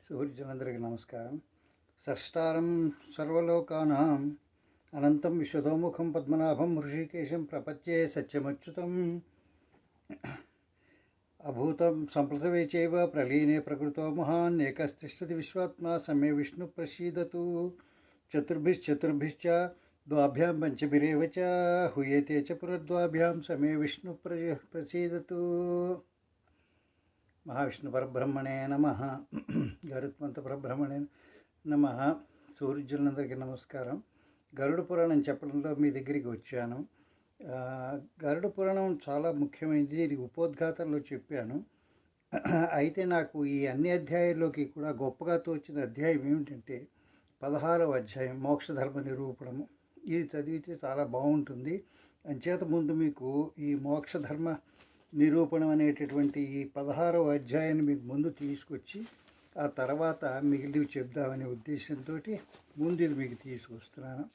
సూర్యులందరికీ నమస్కారం. సష్టారం సర్వలోకానాం అనంతం విశ్వతోముఖం పద్మనాభం హృషికేశం ప్రపత్యే సత్యమచ్యుతం అభూతం సంప్రతవే చైవ ప్రలీనే ప్రకృతో మహాన్ ఏకస్తిష్టతి విశ్వాత్మా సమ్య విష్ణు ప్రసీదతు చతుర్భిశ్చ ద్వాభ్యాం పంచభిరేవ చ హూయతే చ పునర్ద్వాభ్యాం సమ్య విష్ణు ప్రసీదతు. మహావిష్ణు పరబ్రహ్మణే నమః. గరుత్మంత పరబ్రహ్మణే నమః. సూర్యులందరికీ నమస్కారం. గరుడ పురాణం చెప్పడంలో మీ దగ్గరికి వచ్చాను. గరుడ పురాణం చాలా ముఖ్యమైనది. ఇది ఉపోద్ఘాతంలో చెప్పాను. అయితే నాకు ఈ అన్ని అధ్యాయాల్లోకి కూడా గొప్పగా తోచిన అధ్యాయం ఏమిటంటే 16వ అధ్యాయం మోక్షధర్మ నిరూపణము. ఇది చదివితే చాలా బాగుంటుంది. అంచేత ముందు మీకు ఈ మోక్షధర్మ నిరూపణం అనేటటువంటి ఈ 16వ అధ్యాయాన్ని మీకు ముందు తీసుకొచ్చి ఆ తర్వాత మిగిలినవి చెప్దామనే ఉద్దేశంతో ముందు ఇది మీకు తీసుకొస్తున్నాను.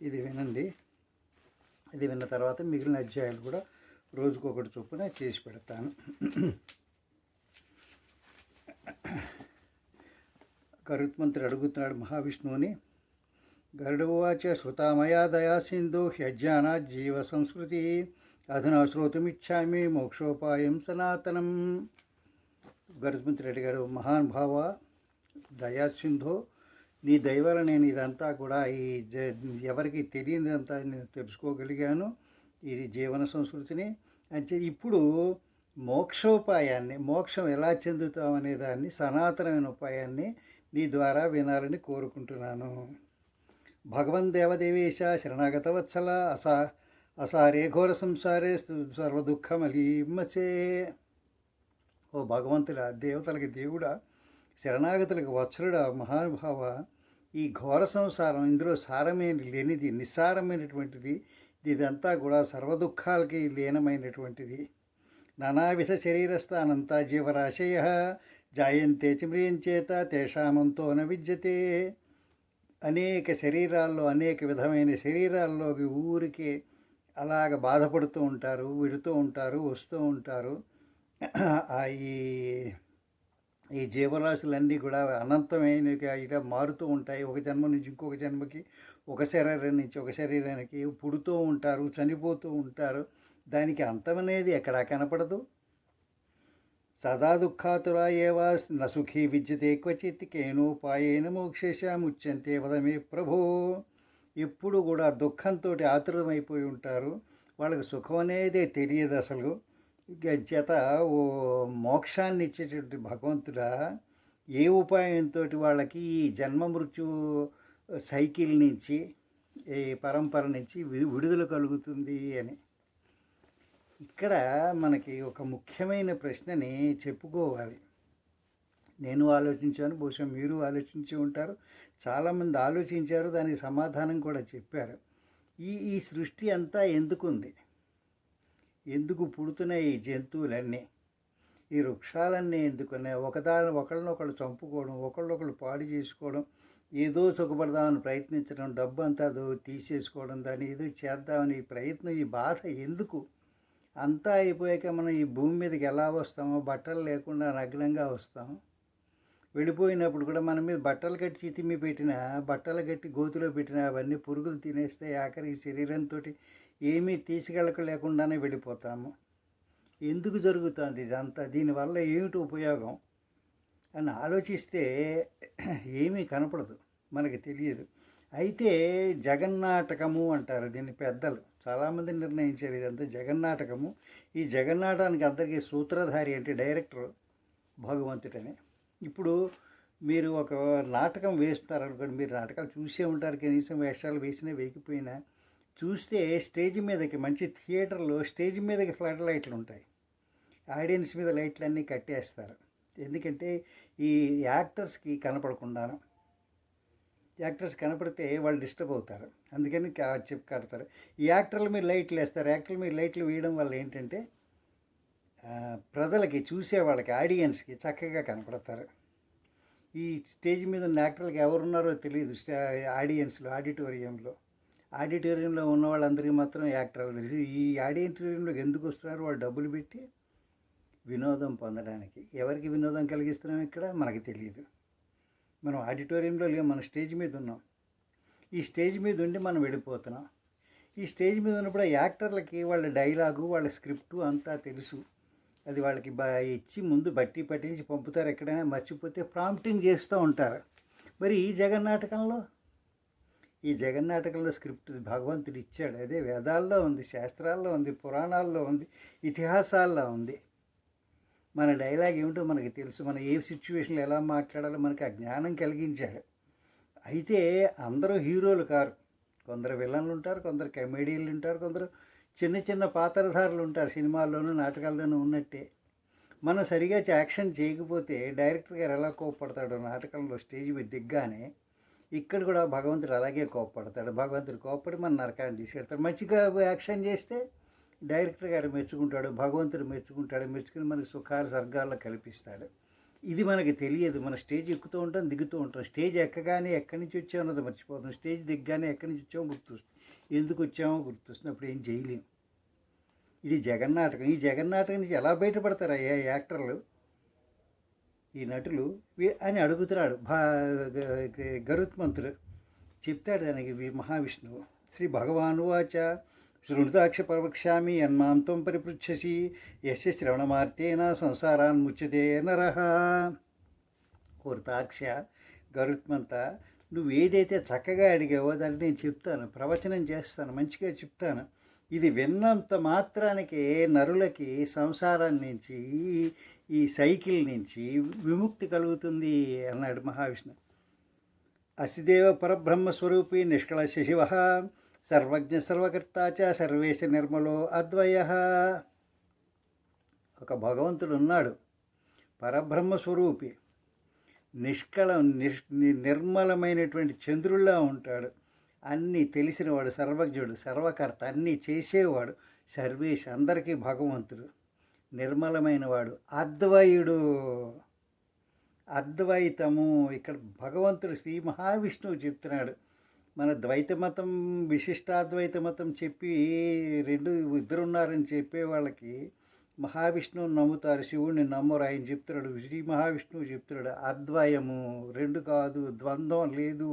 ఇది వినండి. ఇది విన్న తర్వాత మిగిలిన అధ్యాయాలు కూడా రోజుకొకటి చొప్పున చేసి పెడతాను. గరుత్మంతుడు అడుగుతున్నాడు మహావిష్ణువుని. గరుడవాచ శ్రుతామయా దయా సింధు హ్యజ్ఞానా జీవ సంస్కృతి అధునా శ్రోతుమిచ్చామి మోక్షోపాయం సనాతనం. గరుత్మంతుడు అడిగాడు, మహానుభావ దయాసింధో, నీ దయవల్ల నేను ఇదంతా కూడా ఎవరికి తెలియనిదంతా నేను తెలుసుకోగలిగాను, ఇది జీవన సంస్కృతిని. అంటే ఇప్పుడు మోక్షోపాయాన్ని, మోక్షం ఎలా చెందుతామనే దాన్ని, సనాతనమైన ఉపాయాన్ని నీ ద్వారా వినాలని కోరుకుంటున్నాను. భగవన్ దేవదేవేశ శరణాగత వత్సల అసారే ఘోర సంసారే సర్వదుఃఖమలీమచే. ఓ భగవంతుడా, దేవతలకి దేవుడా, శరణాగతులకు వత్సలుడా, మహానుభావ, ఈ ఘోర సంసారం, ఇందులో సారమైన లేనిది, నిస్సారమైనటువంటిది, ఇదంతా కూడా సర్వదుఃఖాలకి లీనమైనటువంటిది. నానావిధ శరీరస్థ అనంత జీవరాశయ జాయంతే చిమ్రియంచేత తేషామంతో న విద్యతే. అనేక శరీరాల్లో, అనేక విధమైన శరీరాల్లోకి ఊరికే అలాగ బాధపడుతూ ఉంటారు, విడుతూ ఉంటారు, వస్తూ ఉంటారు. ఈ జీవరాశులన్నీ కూడా అనంతమైనగా ఇలా మారుతూ ఉంటాయి. ఒక జన్మ నుంచి ఇంకొక జన్మకి, ఒక శరీరం నుంచి ఒక శరీరానికి పుడుతూ ఉంటారు, చనిపోతూ ఉంటారు. దానికి అంతమనేది ఎక్కడా కనపడదు. సదా దుఃఖాతురా ఏవా న సుఖీ విద్యతే క్వచిత్ కేనోపాయేన మోక్షేశాముచ్యంతే వదమే ప్రభో. ఎప్పుడు కూడా దుఃఖంతో ఆతురమైపోయి ఉంటారు. వాళ్ళకి సుఖం అనేదే తెలియదు అసలు. చేత ఓ మోక్షాన్ని ఇచ్చేటువంటి భగవంతుడా, ఏ ఉపాయంతో వాళ్ళకి ఈ జన్మ మృత్యు సైకిల్ నుంచి, ఈ పరంపర నుంచి విడుదల కలుగుతుంది అని. ఇక్కడ మనకి ఒక ముఖ్యమైన ప్రశ్నని చెప్పుకోవాలి. నేను ఆలోచించాను, బహుశా మీరు ఆలోచించి ఉంటారు, చాలామంది ఆలోచించారు, దానికి సమాధానం కూడా చెప్పారు. ఈ సృష్టి అంతా ఎందుకుంది? ఎందుకు పుడుతున్నాయి ఈ జంతువులన్నీ? ఈ వృక్షాలన్నీ ఎందుకున్నాయి? ఒకళ్ళనొకళ్ళు చంపుకోవడం, ఒకళ్ళొకళ్ళు పాడు చేసుకోవడం, ఏదో సుఖపడదామని ప్రయత్నించడం, డబ్బు అంతా తీసేసుకోవడం, దాన్ని ఏదో చేద్దామని ఈ ప్రయత్నం, ఈ బాధ ఎందుకు? అంతా అయిపోయాక మనం ఈ భూమి మీదకి ఎలా వస్తామో, బట్టలు లేకుండా నగ్నంగా వస్తాము. వెళ్ళిపోయినప్పుడు కూడా మన మీద బట్టలు కట్టి చితిమి పెట్టినా, బట్టలు కట్టి గోతులో పెట్టినా అవన్నీ పురుగులు తినేస్తే ఆఖరికి శరీరంతో ఏమీ తీసుకెళ్ళలేకుండానే వెళ్ళిపోతాము. ఎందుకు జరుగుతుంది ఇదంతా? దీనివల్ల ఏమిటి ఉపయోగం అని ఆలోచిస్తే ఏమీ కనపడదు, మనకి తెలియదు. అయితే జగన్నాటకము అంటారు దీన్ని పెద్దలు. చాలామంది నిర్ణయించారు ఇదంతా జగన్నాటకము. ఈ జగన్నాటకానికి అందరికీ సూత్రధారి అంటే డైరెక్టర్ భగవంతుడని. ఇప్పుడు మీరు ఒక నాటకం వేస్తున్నారు అనుకోండి, మీరు నాటకాలు చూసే ఉంటారు, కనీసం వేషాలు వేసినా వేయకపోయినా. చూస్తే స్టేజ్ మీదకి, మంచి థియేటర్లో స్టేజ్ మీదకి ఫ్లడ్ లైట్లు ఉంటాయి, ఆడియన్స్ మీద లైట్లు అన్నీ కట్టేస్తారు. ఎందుకంటే ఈ యాక్టర్స్కి కనపడకుండాను. యాక్టర్స్ కనపడితే వాళ్ళు డిస్టర్బ్ అవుతారు, అందుకని చెప్పి కడతారు. ఈ యాక్టర్ల మీద లైట్లు వేస్తారు. యాక్టర్ల మీద లైట్లు వేయడం వల్ల ఏంటంటే ప్రజలకి, చూసే వాళ్ళకి, ఆడియన్స్కి చక్కగా కనపడతారు. ఈ స్టేజ్ మీద ఉన్న యాక్టర్లకు ఎవరున్నారో తెలియదు. ఆడియన్స్లో, ఆడిటోరియంలో ఉన్న వాళ్ళందరికీ మాత్రం యాక్టర్లు తెలుసు. ఈ ఆడిటోరియంలోకి ఎందుకు వస్తున్నారు? వాళ్ళు డబ్బులు పెట్టి వినోదం పొందడానికి. ఎవరికి వినోదం కలిగిస్తున్నాం ఇక్కడ మనకి తెలియదు. మనం ఆడిటోరియంలో లేము, మన స్టేజ్ మీద ఉన్నాం. ఈ స్టేజ్ మీద ఉండి మనం వెళ్ళిపోతున్నాం. ఈ స్టేజ్ మీద ఉన్నప్పుడు యాక్టర్లకి వాళ్ళ డైలాగు, వాళ్ళ స్క్రిప్టు అంతా తెలుసు. అది వాళ్ళకి ఇచ్చి ముందు బట్టి పట్టించి పంపుతారు. ఎక్కడైనా మర్చిపోతే ప్రాంప్టింగ్ చేస్తూ ఉంటారు. మరి ఈ జగన్నాటకంలో స్క్రిప్ట్ భగవంతుడు ఇచ్చాడు. అదే వేదాల్లో ఉంది, శాస్త్రాల్లో ఉంది, పురాణాల్లో ఉంది, ఇతిహాసాల్లో ఉంది. మన డైలాగ్ ఏమిటో మనకి తెలుసు. మనం ఏ సిచ్యువేషన్లో ఎలా మాట్లాడాలో మనకి ఆ జ్ఞానం కలిగించాడు. అయితే అందరూ హీరోలు కారు. కొందరు విలన్లు ఉంటారు, కొందరు కమెడియన్లు ఉంటారు, కొందరు చిన్న చిన్న పాత్రధారులు ఉంటారు. సినిమాల్లోనూ నాటకాల్లోనూ ఉన్నట్టే. మనం సరిగా యాక్షన్ చేయకపోతే డైరెక్టర్ గారు ఎలా కోప్పడతాడో నాటకంలో స్టేజ్ మీద దిగ్గానే, ఇక్కడ కూడా భగవంతుడు అలాగే కోప్పడతాడు. భగవంతుడు కోప్పడి మన నరకాన్ని తీసుకెళ్తాడు. మంచిగా యాక్షన్ చేస్తే డైరెక్టర్ గారు మెచ్చుకుంటాడు, భగవంతుడు మెచ్చుకుంటాడు. మెచ్చుకుని మనకి సుఖాలు స్వర్గాల్లో కల్పిస్తాడు. ఇది మనకి తెలియదు. మన స్టేజ్ ఎక్కుతూ ఉంటాం, దిగుతూ ఉంటాం. స్టేజ్ ఎక్కగానే ఎక్కడి నుంచి వచ్చామో అన్నది మర్చిపోతాం. స్టేజ్ దిగ్గానే ఎక్కడి నుంచి వచ్చామో గుర్తొస్తుంది, ఎందుకు వచ్చామో గుర్తొస్తుంది. అప్పుడు ఏం చేయలేము. ఇది జగన్నాటకం. ఈ జగన్నాటకం నుంచి ఎలా బయటపడతారు యాక్టర్లు, ఈ నటులు అని అడుగుతున్నాడు గరుత్మంతుడు. చెప్తాడు దానికి మహావిష్ణువు. శ్రీ భగవానువాచ శృణుతాక్ష ప్రవక్ష్యామి యన్మాంతం పరిపృచ్ఛసి యస్య శ్రవణమార్తేన సంసారాన్ ముచ్యతే నరః. తాక్ష, గరుత్మంత, నువ్వు ఏదైతే చక్కగా అడిగావో దాన్ని నేను చెప్తాను, ప్రవచనం చేస్తాను, మంచిగా చెప్తాను. ఇది విన్నంత మాత్రానికి నరులకి సంసారం నుంచి, ఈ సైకిల్ నుంచి విముక్తి కలుగుతుంది అన్నాడు మహావిష్ణు. అసిదేవ పరబ్రహ్మస్వరూపి నిష్కళశ శివ సర్వజ్ఞ సర్వకర్త చ సర్వేశ నిర్మలో అద్వయ. ఒక భగవంతుడు ఉన్నాడు, పరబ్రహ్మస్వరూపి, నిర్మలమైనటువంటి చంద్రుల్లా ఉంటాడు. అన్నీ తెలిసినవాడు, సర్వజ్ఞుడు, సర్వకర్త, అన్నీ చేసేవాడు, సర్వేశ, అందరికీ భగవంతుడు, నిర్మలమైనవాడు, అద్వయుడు. అద్వైతము ఇక్కడ భగవంతుడు శ్రీ మహావిష్ణువు చెప్తున్నాడు. మన ద్వైత మతం, విశిష్టాద్వైత మతం చెప్పి ఇద్దరున్నారని చెప్పే వాళ్ళకి మహావిష్ణువు నమ్ముతారు, శివుడిని నమ్మరు. ఆయన చెప్తున్నాడు, శ్రీ మహావిష్ణువు చెప్తున్నాడు, అద్వయము, రెండు కాదు, ద్వంద్వం లేదు.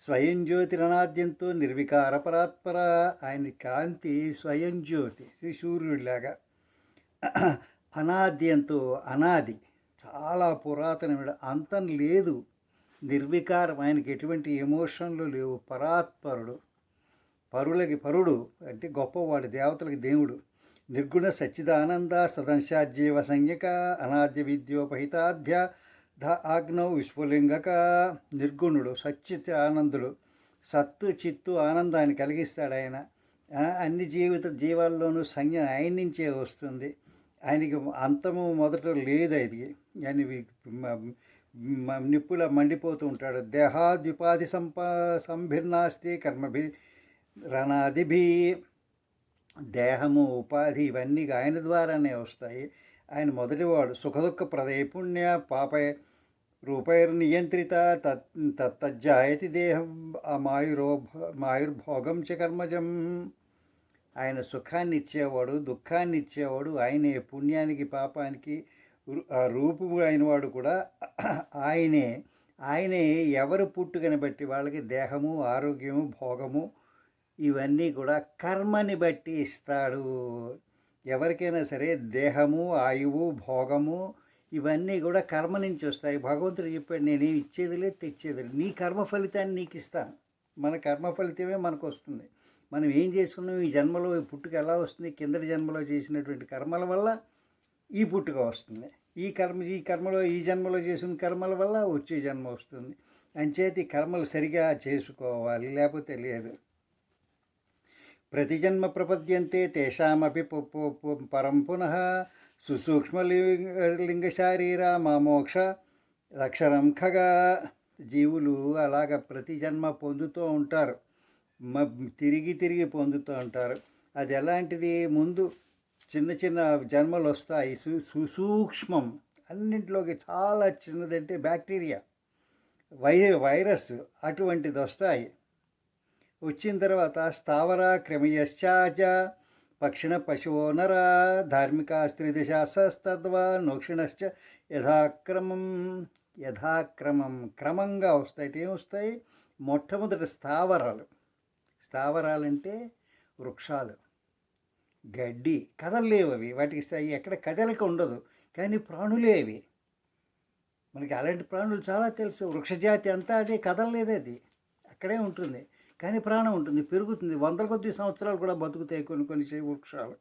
స్వయం జ్యోతి అనాద్యంతో నిర్వికార పరాత్పర. ఆయన కాంతి స్వయం జ్యోతి, శ్రీ సూర్యుడిలాగా. అనాద్యంతో, అనాది, చాలా పురాతనమైన, అంతం లేదు, నిర్వికారం, ఆయనకి ఎటువంటి ఎమోషన్లు లేవు, పరాత్పరుడు, పరులకి పరుడు అంటే గొప్పవాడు, దేవతలకి దేవుడు. నిర్గుణ సచ్చిదానంద సదంశాజ్యేవ సంజ్ఞక అనాద్య విద్యోపహితాధ్య ఆగ్నౌ విశ్వలింగక. నిర్గుణుడు, సచ్చిత్ ఆనందుడు, సత్తు చిత్తు ఆనందాన్ని కలిగిస్తాడు ఆయన. అన్ని జీవాల్లోనూ సంజ్ఞ ఆయన నుంచే వస్తుంది. ఆయనకి అంతము మొదట లేదు. అది ఆయన నిప్పులా మండిపోతూ ఉంటాడు. దేహాద్యుపాధి సంభిర్నాస్తి కర్మభి రణాదిభి. దేహము, ఉపాధి ఇవన్నీ ఆయన ద్వారానే వస్తాయి. ఆయన మొదటివాడు. సుఖదుఖ ప్రదయ పుణ్య పాపయ రూపైర్నియంత్రిత తజ్జాయతి దేహం మాయుర్భోగం చ కర్మజం. ఆయన సుఖాన్ని ఇచ్చేవాడు, దుఃఖాన్ని ఇచ్చేవాడు ఆయనే. పుణ్యానికి పాపానికి రూపము అయినవాడు కూడా ఆయనే. ఆయనే ఎవరు పుట్టుకని బట్టి వాళ్ళకి దేహము, ఆరోగ్యము, భోగము ఇవన్నీ కూడా కర్మని బట్టి ఇస్తాడు. ఎవరికైనా సరే దేహము, ఆయువు, భోగము ఇవన్నీ కూడా కర్మ నుంచి వస్తాయి. భగవంతుడు చెప్పాడు, నేనేం ఇచ్చేది లేదు, తెచ్చేది లేదు, నీ కర్మ ఫలితాన్ని నీకు ఇస్తాను. మన కర్మ ఫలితమే మనకు వస్తుంది. మనం ఏం చేసుకున్నాం, ఈ జన్మలో ఈ పుట్టుక ఎలా వస్తుంది, కిందటి జన్మలో చేసినటువంటి కర్మల వల్ల ఈ పుట్టుక వస్తుంది. ఈ జన్మలో చేసిన కర్మల వల్ల వచ్చే జన్మ వస్తుంది. అంచేతి కర్మలు సరిగా చేసుకోవాలి, లేకపోతే లేదు. ప్రతి జన్మ ప్రపద్యంతే తేషామపి పరం పునః సుసూక్ష్మలింగ శారీర మామోక్ష లక్షణం ఖగా. జీవులు అలాగ ప్రతి జన్మ పొందుతూ ఉంటారు, తిరిగి పొందుతూ ఉంటారు. అది ఎలాంటిది, ముందు చిన్న చిన్న జన్మలు వస్తాయి, సుసూక్ష్మం, అన్నింటిలోకి చాలా చిన్నదంటే బ్యాక్టీరియా, వైరస్ అటువంటిది వస్తాయి. వచ్చిన తర్వాత స్థావర క్రమయశ్చాజ పక్షిణ పశువో నర ధార్మిక స్త్రీదశాస్తద్వా నోక్షిణశ్చ యథాక్రమం. యథాక్రమం క్రమంగా వస్తాయి. ఏమొస్తాయి? మొట్టమొదటి స్థావరాలు. స్థావరాలంటే వృక్షాలు, గడ్డి. కదలలేవు అవి. వాటికి ఎక్కడ కదలిక ఉండదు, కానీ ప్రాణులే అవి. మనకి అలాంటి ప్రాణులు చాలా తెలుసు. వృక్షజాతి అంతా అదే, కదలలేదు అది, అక్కడే ఉంటుంది. కానీ ప్రాణం ఉంటుంది, పెరుగుతుంది. వందల కొద్ది సంవత్సరాలు కూడా బతుకుతాయి కొన్ని కొన్ని వృక్షాలు.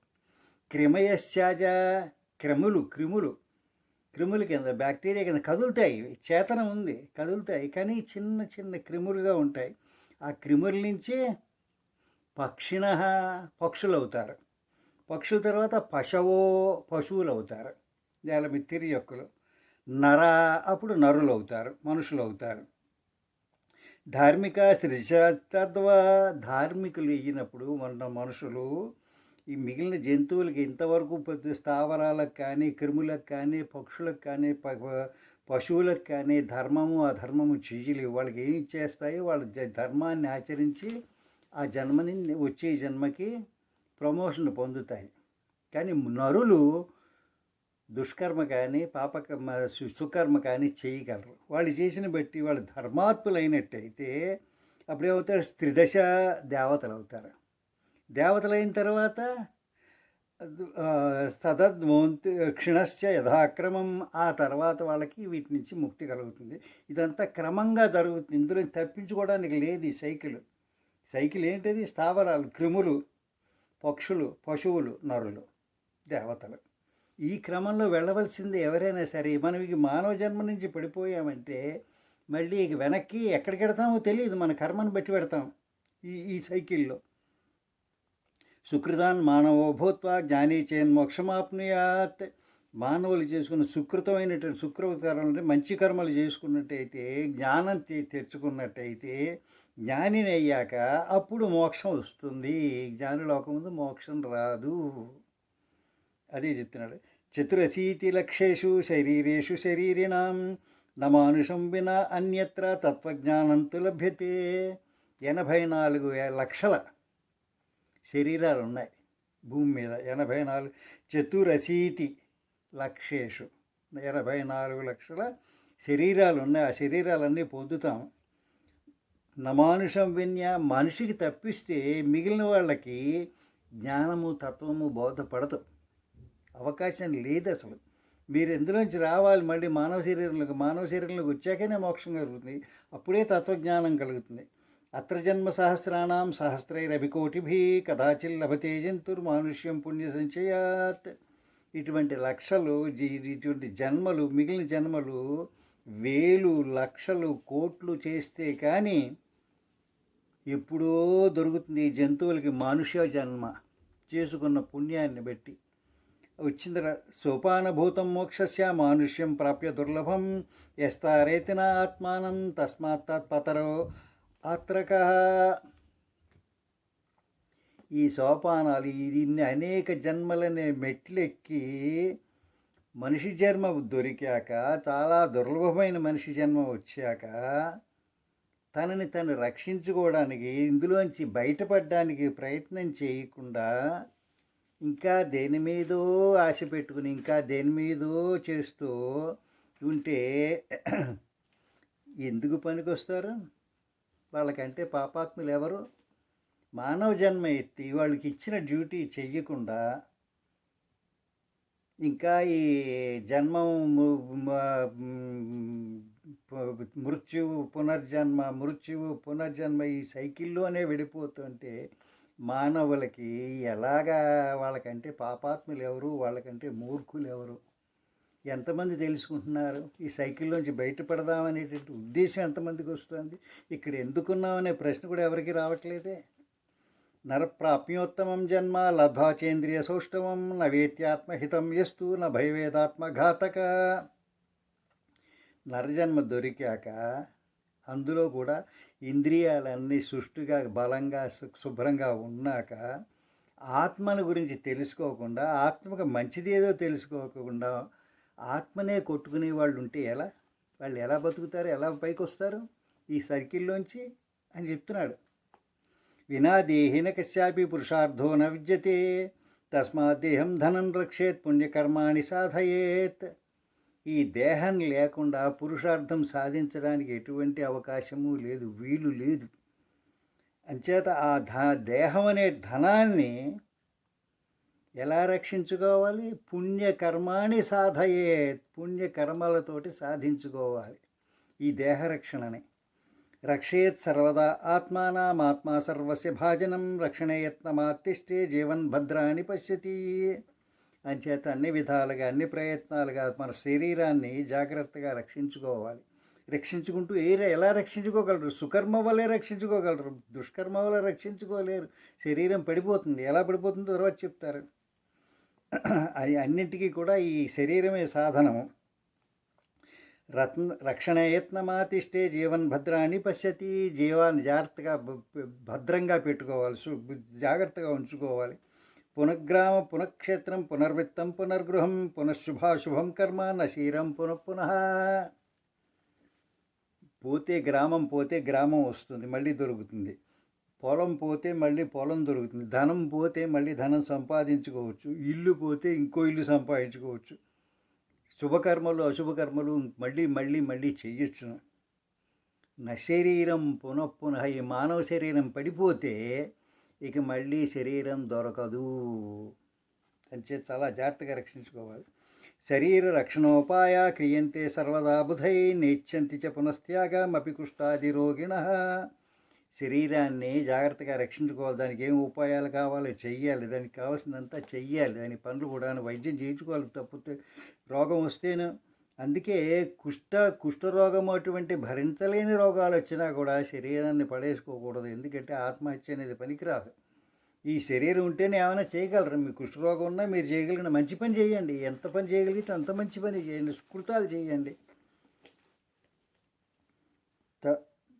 క్రిమయశ్చాజ, క్రిములు క్రిముల కింద, బ్యాక్టీరియా కింద కదులుతాయి. చేతనం ఉంది, కదులుతాయి, కానీ చిన్న చిన్న క్రిములుగా ఉంటాయి. ఆ క్రిముల నుంచే పక్షులు అవుతారు. పక్షుల తర్వాత పశువులు అవుతారు, నేలమిత్తిరి యొక్కలు. అప్పుడు నరులు అవుతారు, మనుషులు అవుతారు. ధార్మిక తద్వా ధార్మికులు అయినప్పుడు మనుషులు ఈ మిగిలిన జంతువులకి ఇంతవరకు స్థావరాలకు కానీ, క్రిములకు కానీ, పక్షులకు కానీ, పశువులకు కానీ ధర్మము అధర్మము చేయలేవు. వాళ్ళకి ఏం చేస్తాయో వాళ్ళ ధర్మాన్ని ఆచరించి ఆ జన్మని వచ్చే జన్మకి ప్రమోషన్ పొందుతాయి. కానీ నరులు దుష్కర్మ కానీ పాపకర్మ సుకర్మ కానీ చేయగలరు. వాళ్ళు చేసిన బట్టి వాళ్ళు ధర్మాత్ములైనట్టయితే అప్పుడేమవుతారు? త్రిదశ దేవతలు అవుతారు. దేవతలైన తర్వాత క్షిణశ్చ యథాక్రమం. ఆ తర్వాత వాళ్ళకి వీటి నుంచి ముక్తి కలుగుతుంది. ఇదంతా క్రమంగా జరుగుతుంది, ఇందులో తప్పించుకోవడానికి లేదు. ఈ సైకిల్ ఏంటిది? స్థావరాలు, క్రిములు, పక్షులు, పశువులు, నరులు, దేవతలు. ఈ క్రమంలో వెళ్ళవలసింది ఎవరైనా సరే. మనం ఇక మానవ జన్మ నుంచి పడిపోయామంటే మళ్ళీ ఇక వెనక్కి ఎక్కడికి వెడతామో తెలియదు. మన కర్మను బట్టి పెడతాం ఈ సైకిల్లో. సుకృతాన్ మానవో భూత్వా జ్ఞానీ చేన్ మోక్షమాప్నుయాత్. మానవులు చేసుకున్న సుకృతమైనటువంటి సుకృతకర్మలు, మంచి కర్మలు చేసుకున్నట్టయితే, జ్ఞానం తెచ్చుకున్నట్టయితే, జ్ఞానిని అయ్యాక అప్పుడు మోక్షం వస్తుంది. జ్ఞాని లోకముందు మోక్షం రాదు. అదే చెప్తున్నాడు. 84 లక్షేషు శరీరేషు శరీరిణాం నమానుషం వినా అన్యత్ర తత్వజ్ఞానంతు లభ్యతే. 84 లక్షల శరీరాలు ఉన్నాయి భూమి మీద. 84 లక్షేషు 84 లక్షల శరీరాలు ఉన్నాయి. ఆ శరీరాలన్నీ పొందుతాం. నమానుషం విన్య, మనిషికి తప్పిస్తే మిగిలిన వాళ్ళకి జ్ఞానము తత్వము బోధపడదు, అవకాశం లేదు అసలు. మీరు ఎందులోంచి రావాలి? మళ్ళీ మానవ శరీరంలోకి వచ్చాకనే మోక్షం కలుగుతుంది, అప్పుడే తత్వజ్ఞానం కలుగుతుంది. అత్ర జన్మ సహస్రాణం సహస్రైరభికోటిభి కదాచిల్లభతే జంతుర్మానుష్యం పుణ్య సంచయాత్. ఇటువంటి లక్షలు, ఇటువంటి జన్మలు, మిగిలిన జన్మలు వేలు లక్షలు కోట్లు చేస్తే కానీ ఎప్పుడో దొరుకుతుంది ఈ జంతువులకి మనుష్య జన్మ చేసుకున్న పుణ్యాన్ని బట్టి. వచ్చింది. సోపానభూతం మోక్షస్య మానుష్యం ప్రాప్య దుర్లభం యస్తారేతిన ఆత్మానం తస్మాత్ తత్పతరో ఆత్రక. ఈ సోపానాలు ఇన్ని అనేక జన్మలనే మెట్లెక్కి మనిషి జన్మ దొరికాక, చాలా దుర్లభమైన మనిషి జన్మ వచ్చాక తనని తను రక్షించుకోవడానికి, ఇందులోంచి బయటపడడానికి ప్రయత్నం చేయకుండా ఇంకా దేని మీదో ఆశ పెట్టుకుని ఇంకా దేని మీదో చేస్తూ ఉంటే ఎందుకు పనికొస్తారు? వాళ్ళకంటే పాపాత్ములు ఎవరు? మానవ జన్మ ఎత్తి వాళ్ళకి ఇచ్చిన డ్యూటీ చెయ్యకుండా ఇంకా ఈ జన్మం, మృత్యువు పునర్జన్మ ఈ సైకిల్లోనే విడిపోతుంటే మానవులకి ఎలాగా? వాళ్ళకంటే పాపాత్ములు ఎవరు? వాళ్ళకంటే మూర్ఖులు ఎవరు? ఎంతమంది తెలుసుకుంటున్నారు? ఈ సైకిల్లోంచి బయటపడదామనేటువంటి ఉద్దేశం ఎంతమందికి వస్తుంది? ఇక్కడ ఎందుకున్నామనే ప్రశ్న కూడా ఎవరికి రావట్లేదే. నరప్రాప్యోత్తమం జన్మ లబ్ధాచేంద్రియ సౌష్ఠవం నవేత్యాత్మహితం యస్తు న భయవేదాత్మఘాతక. నరజన్మ దొరికాక అందులో కూడా ఇంద్రియాలన్నీ సుష్టుగా బలంగా శుభ్రంగా ఉన్నాక ఆత్మను గురించి తెలుసుకోకుండా, ఆత్మకు మంచిదేదో తెలుసుకోకుండా ఆత్మనే కొట్టుకునే వాళ్ళు ఉంటే వాళ్ళు ఎలా బతుకుతారు? ఎలా పైకి వస్తారు ఈ సర్కిల్లోంచి అని చెప్తున్నాడు. వినా దేహిన కశ్యాపి పురుషార్థో న విద్యతే తస్మాత్ దేహం ధనం రక్షేత్ పుణ్యకర్మాణి సాధయేత్. ఈ దేహం లేకుండా పురుషార్థం సాధించడానికి ఎటువంటి అవకాశము లేదు, వీలు లేదు. అంచేత ఆ దేహం అనే ధనాన్ని ఎలా రక్షించుకోవాలి? పుణ్యకర్మాణి సాధయే, పుణ్యకర్మలతోటి సాధించుకోవాలి ఈ దేహరక్షణని. రక్షేత్ సర్వదా ఆత్మానామాత్మా సర్వస్య భాజనం రక్షణే యత్నమాత్తిష్టే జీవన్ భద్రాన్ని పశ్యతి. అంచేత అన్ని విధాలుగా అన్ని ప్రయత్నాలుగా మన శరీరాన్ని జాగ్రత్తగా రక్షించుకోవాలి. రక్షించుకుంటూ ఎలా రక్షించుకోగలరు? సుకర్మ వల్లే రక్షించుకోగలరు, దుష్కర్మ వల్ల రక్షించుకోలేరు. శరీరం పడిపోతుంది. ఎలా పడిపోతుందో తర్వాత చెప్తారు. అన్నింటికీ కూడా ఈ శరీరమే సాధనము. రక్షణయత్నమాతిష్టే జీవన్ భద్రాన్ని పశ్యతి. జీవాన్ని జాగ్రత్తగా భద్రంగా పెట్టుకోవాలి, జాగ్రత్తగా ఉంచుకోవాలి. పునఃగ్రామ పునఃక్షేత్రం పునర్విత్తం పునర్గృహం పునఃశుభాశుభం కర్మ నశీరం పునః. పోతే గ్రామం వస్తుంది, మళ్ళీ దొరుకుతుంది. పొలం పోతే మళ్ళీ పొలం దొరుకుతుంది. ధనం పోతే మళ్ళీ ధనం సంపాదించుకోవచ్చు. ఇల్లు పోతే ఇంకో ఇల్లు సంపాదించుకోవచ్చు. శుభకర్మలు అశుభకర్మలు మళ్ళీ మళ్ళీ మళ్ళీ చెయ్యొచ్చును. శరీరం పునః. ఈ మానవ శరీరం పడిపోతే ఇక మళ్ళీ శరీరం దొరకదు. అంచే చాలా జాగ్రత్తగా రక్షించుకోవాలి. శరీర రక్షణోపాయ క్రియంతే సర్వదా బుధై నేచ్ఛంతి చ పునఃత్యాగమపి కుష్ఠాది రోగిణ. శరీరాన్ని జాగ్రత్తగా రక్షించుకోవాలి. దానికి ఏం ఉపాయాలు కావాలో చెయ్యాలి, దానికి కావాల్సిందంతా చెయ్యాలి. దానికి పనులు కూడా వైద్యం చేయించుకోవాలి. తప్పితే రోగం వస్తేను. అందుకే కుష్ఠరోగం అటువంటి భరించలేని రోగాలు వచ్చినా కూడా శరీరాన్ని పడేసుకోకూడదు. ఎందుకంటే ఆత్మహత్య అనేది పనికిరాదు. ఈ శరీరం ఉంటేనే ఏమైనా చేయగలరు. మీ కుష్ఠరోగం ఉన్నా మీరు చేయగలిగిన మంచి పని చేయండి. ఎంత పని చేయగలిగితే అంత మంచి పని చేయండి, సుకృతాలు చేయండి.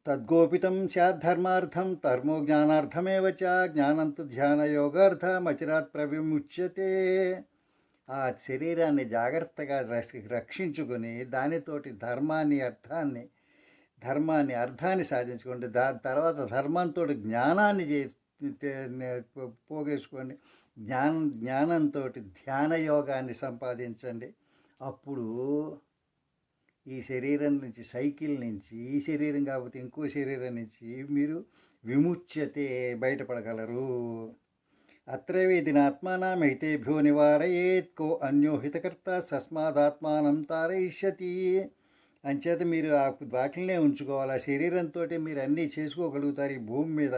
తద్గోపితం స్యాద్ధర్మార్థం ధర్మో జ్ఞానార్థమేవ చ జ్ఞానంతు ధ్యానయోగార్థమచిరాత్ ప్రవిముచ్యతే. ఆ శరీరాన్ని జాగ్రత్తగా రక్షించుకొని దానితోటి అర్థాన్ని సాధించుకోండి. దాని తర్వాత ధర్మంతో జ్ఞానాన్ని పోగేసుకోండి. జ్ఞానంతో ధ్యానయోగాన్ని సంపాదించండి. అప్పుడు ఈ శరీరం నుంచి, సైకిల్ నుంచి, ఈ శరీరం కాకపోతే ఇంకో శరీరం నుంచి మీరు విముచ్యతే, బయటపడగలరు. అత్రైవేదినాత్మానామైతేభ్యో నివారయేత్ కో అన్యో హితకర్త తస్మాదాత్మానం తారయిష్యతి. అంచేత మీరు వాటినే ఉంచుకోవాలి. ఆ శరీరంతో మీరు అన్నీ చేసుకోగలుగుతారు ఈ భూమి మీద.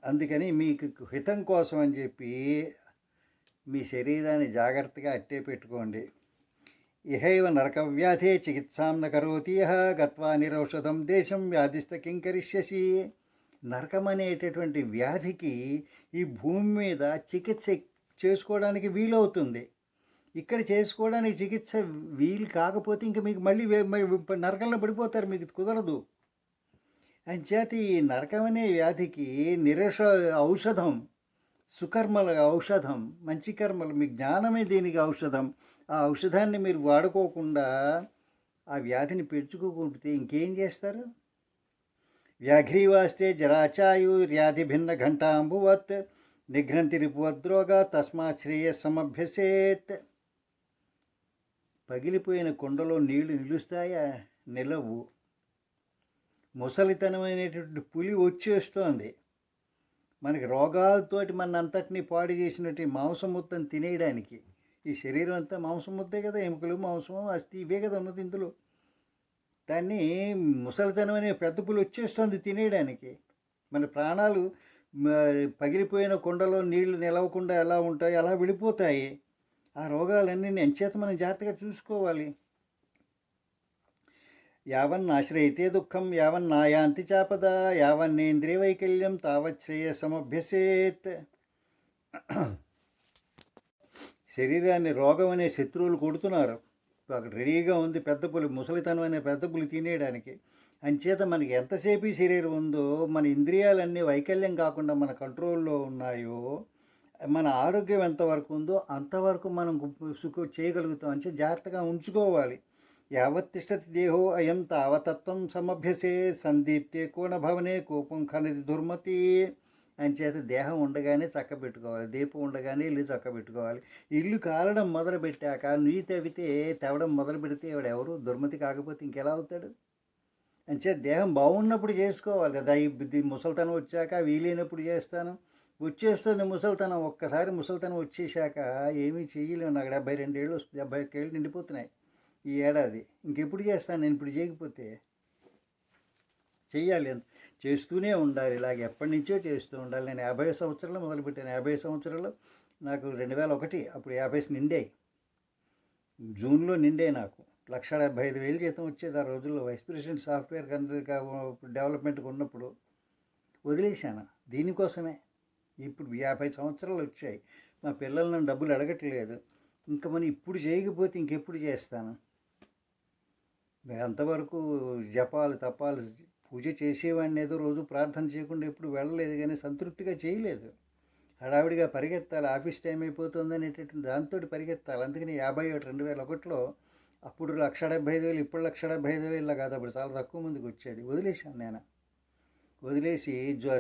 అందుకని మీకు హితం కోసం అని చెప్పి మీ శరీరాన్ని జాగ్రత్తగా అట్టే పెట్టుకోండి. ఇహైవ నరకవ్యాధే చికిత్సాం న కరోతి యః గత్వా నిరౌషధం దేశం వ్యాధిస్థ కిం కరిష్యసి. నరకం అనేటటువంటి వ్యాధికి ఈ భూమి మీద చికిత్స చేసుకోవడానికి వీలవుతుంది. ఇక్కడ చేసుకోవడానికి చికిత్స వీలు కాకపోతే ఇంక మీకు మళ్ళీ నరకంలో పడిపోతారు, మీకు కుదరదు. అంచేత ఈ నరకం అనే వ్యాధికి ఔషధం, సుకర్మల ఔషధం, మంచి కర్మలు, మీ జ్ఞానమే దీనికి ఔషధం. ఆ ఔషధాన్ని మీరు వాడుకోకుండా ఆ వ్యాధిని పెంచుకోకుంటే ఇంకేం చేస్తారు? వ్యాఘ్రీవాస్తే జరాచాయు వ్యాధి భిన్న ఘంటాంబువత్ నిఘ్రంతి రిపువద్రోగ తస్మాత్ శ్రేయస్సమభ్యసేత్. పగిలిపోయిన కుండలో నీళ్లు నిలుస్తాయా? నిలవు. ముసలితనమైనటువంటి పులి వచ్చేస్తోంది. మనకి రోగాలతోటి మన అంతటినీ పాడు చేసినట్టు మాంసం మొత్తం తినేయడానికి. ఈ శరీరం అంతా మాంసం ముద్దే కదా, ఎముకలు, మాంసం, అస్థి ఇవే కదా ఉన్నది ఇందులో. దాన్ని ముసలితనం అనే పెద్ద పులి వచ్చేస్తుంది తినేయడానికి. మన ప్రాణాలు పగిలిపోయిన కుండలో నీళ్లు నిలవకుండా ఎలా ఉంటాయి అలా వెళ్ళిపోతాయి. ఆ రోగాలన్నీ ఎంచేత మనం జాగ్రత్తగా చూసుకోవాలి. యావన్నాశ్రయితే దుఃఖం యావన్నాయాంతి చాపద యావన్నేంద్రియ వైకల్యం తావత్ శ్రేయస్సమభ్యసేత్. శరీరాన్ని రోగం అనే శత్రువులు కొడుతున్నారు. అక్కడ రెడీగా ఉంది పెద్ద పులి, ముసలితనం అనే పెద్ద పులి తినేయడానికి. అంచేత మనకి ఎంతసేపు ఈ శరీరం ఉందో, మన ఇంద్రియాలన్నీ వైకల్యం కాకుండా మన కంట్రోల్లో ఉన్నాయో, మన ఆరోగ్యం ఎంతవరకు ఉందో అంతవరకు మనం చేయగలుగుతాం. అంటే జాగ్రత్తగా ఉంచుకోవాలి. యావత్తిష్టతి దేహో అయం తావతత్వం సమభ్యసే సందీప్తే కోణభవనే కోపం ఖనది దుర్మతి. అంచేత దేహం ఉండగానే చక్కబెట్టుకోవాలి, దీపం ఉండగానే ఇల్లు చక్కబెట్టుకోవాలి. ఇల్లు కాలడం మొదలుపెట్టాక నుయ్యి తవ్వితే తవ్వడం మొదలు పెడితే ఎవడు దుర్మతి కాకపోతే ఇంకెలా అవుతాడు? అంచేత దేహం బాగున్నప్పుడు చేసుకోవాలి కదా. ఈ ముసలితనం వచ్చాక వీలైనప్పుడు చేస్తాను, వచ్చేస్తుంది ముసలితనం. ఒక్కసారి ముసలితనం వచ్చేసాక ఏమీ చెయ్యలేము. నాకు 72 ఏళ్ళు వస్తుంది, 71 ఏళ్ళు నిండిపోతున్నాయి ఈ ఏడాది. ఇంకెప్పుడు చేస్తాను నేను? ఇప్పుడు చేయకపోతే చెయ్యాలి, చేస్తూనే ఉండాలి. ఇలాగ ఎప్పటి నుంచో చేస్తూ ఉండాలి. నేను 50 సంవత్సరాలు మొదలుపెట్టాను. 50 సంవత్సరాలు నాకు 2001, అప్పుడు 50 నిండాయి. జూన్లో నిండాయి. నాకు 1,75,000 జీతం వచ్చేది ఆ రోజుల్లో. వైస్ ప్రెసిడెంట్ సాఫ్ట్వేర్ డెవలప్మెంట్కి ఉన్నప్పుడు వదిలేశాను దీనికోసమే. ఇప్పుడు 50 సంవత్సరాలు వచ్చాయి. మా పిల్లలు నన్ను డబ్బులు అడగట్లేదు. ఇంకా మనం ఇప్పుడు చేయకపోతే ఇంకెప్పుడు చేస్తాను? అంతవరకు జపాలు తపాలు పూజ చేసేవాడిని, ఏదో రోజు ప్రార్థన చేయకుండా ఎప్పుడు వెళ్ళలేదు, కానీ సంతృప్తిగా చేయలేదు. హడావిడిగా పరిగెత్తాలి, ఆఫీస్ టైం అయిపోతుంది అనేటటువంటి దాంతో పరిగెత్తాలి. అందుకని 51 2001లో అప్పుడు 1,75,000, ఇప్పుడు 1,75,000 కాదు, అప్పుడు చాలా తక్కువ మందికి వచ్చేది. వదిలేశాను నేను. వదిలేసి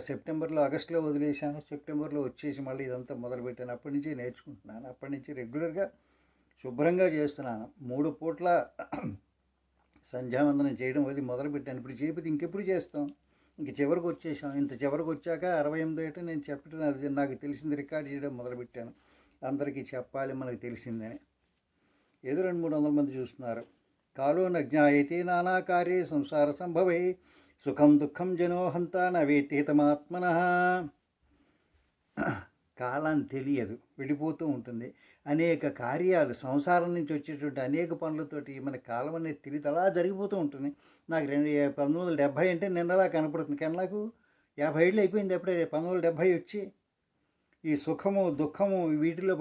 సెప్టెంబర్లో ఆగస్టులో వదిలేశాను. సెప్టెంబర్లో వచ్చేసి మళ్ళీ ఇదంతా మొదలుపెట్టాను. అప్పటి నుంచి నేర్చుకుంటున్నాను. అప్పటి నుంచి రెగ్యులర్గా శుభ్రంగా చేస్తున్నాను. 3 పూట్ల సంధ్యావందనం చేయడం అది మొదలుపెట్టాను. ఇప్పుడు చేయకపోతే ఇంకెప్పుడు చేస్తాం? ఇంక చివరికి వచ్చేసాం. ఇంత చివరికి వచ్చాక 68 ఏట నేను చెప్పడం, అది నాకు తెలిసింది రికార్డ్ చేయడం మొదలుపెట్టాను. అందరికీ చెప్పాలి మనకు తెలిసిందని. ఏదో 200-300 మంది చూస్తున్నారు. కాలో నజ్ఞాయతే నానా కార్యే సంసార సంభవై సుఖం దుఃఖం జనోహంత నవేతేతమాత్మన. కాలం తెలియదు, వెళ్ళిపోతూ ఉంటుంది. అనేక కార్యాలు, సంసారం నుంచి వచ్చేటువంటి అనేక పనులతోటి మన కాలం అనేది తెలియదు, అలా జరిగిపోతూ ఉంటుంది. నాకు 1970 అంటే నిన్నలా కనపడుతుంది, కానీ నాకు 50 ఏళ్ళు అయిపోయింది. ఎప్పుడే 1970 వచ్చి ఈ సుఖము దుఃఖము వీటిల్లో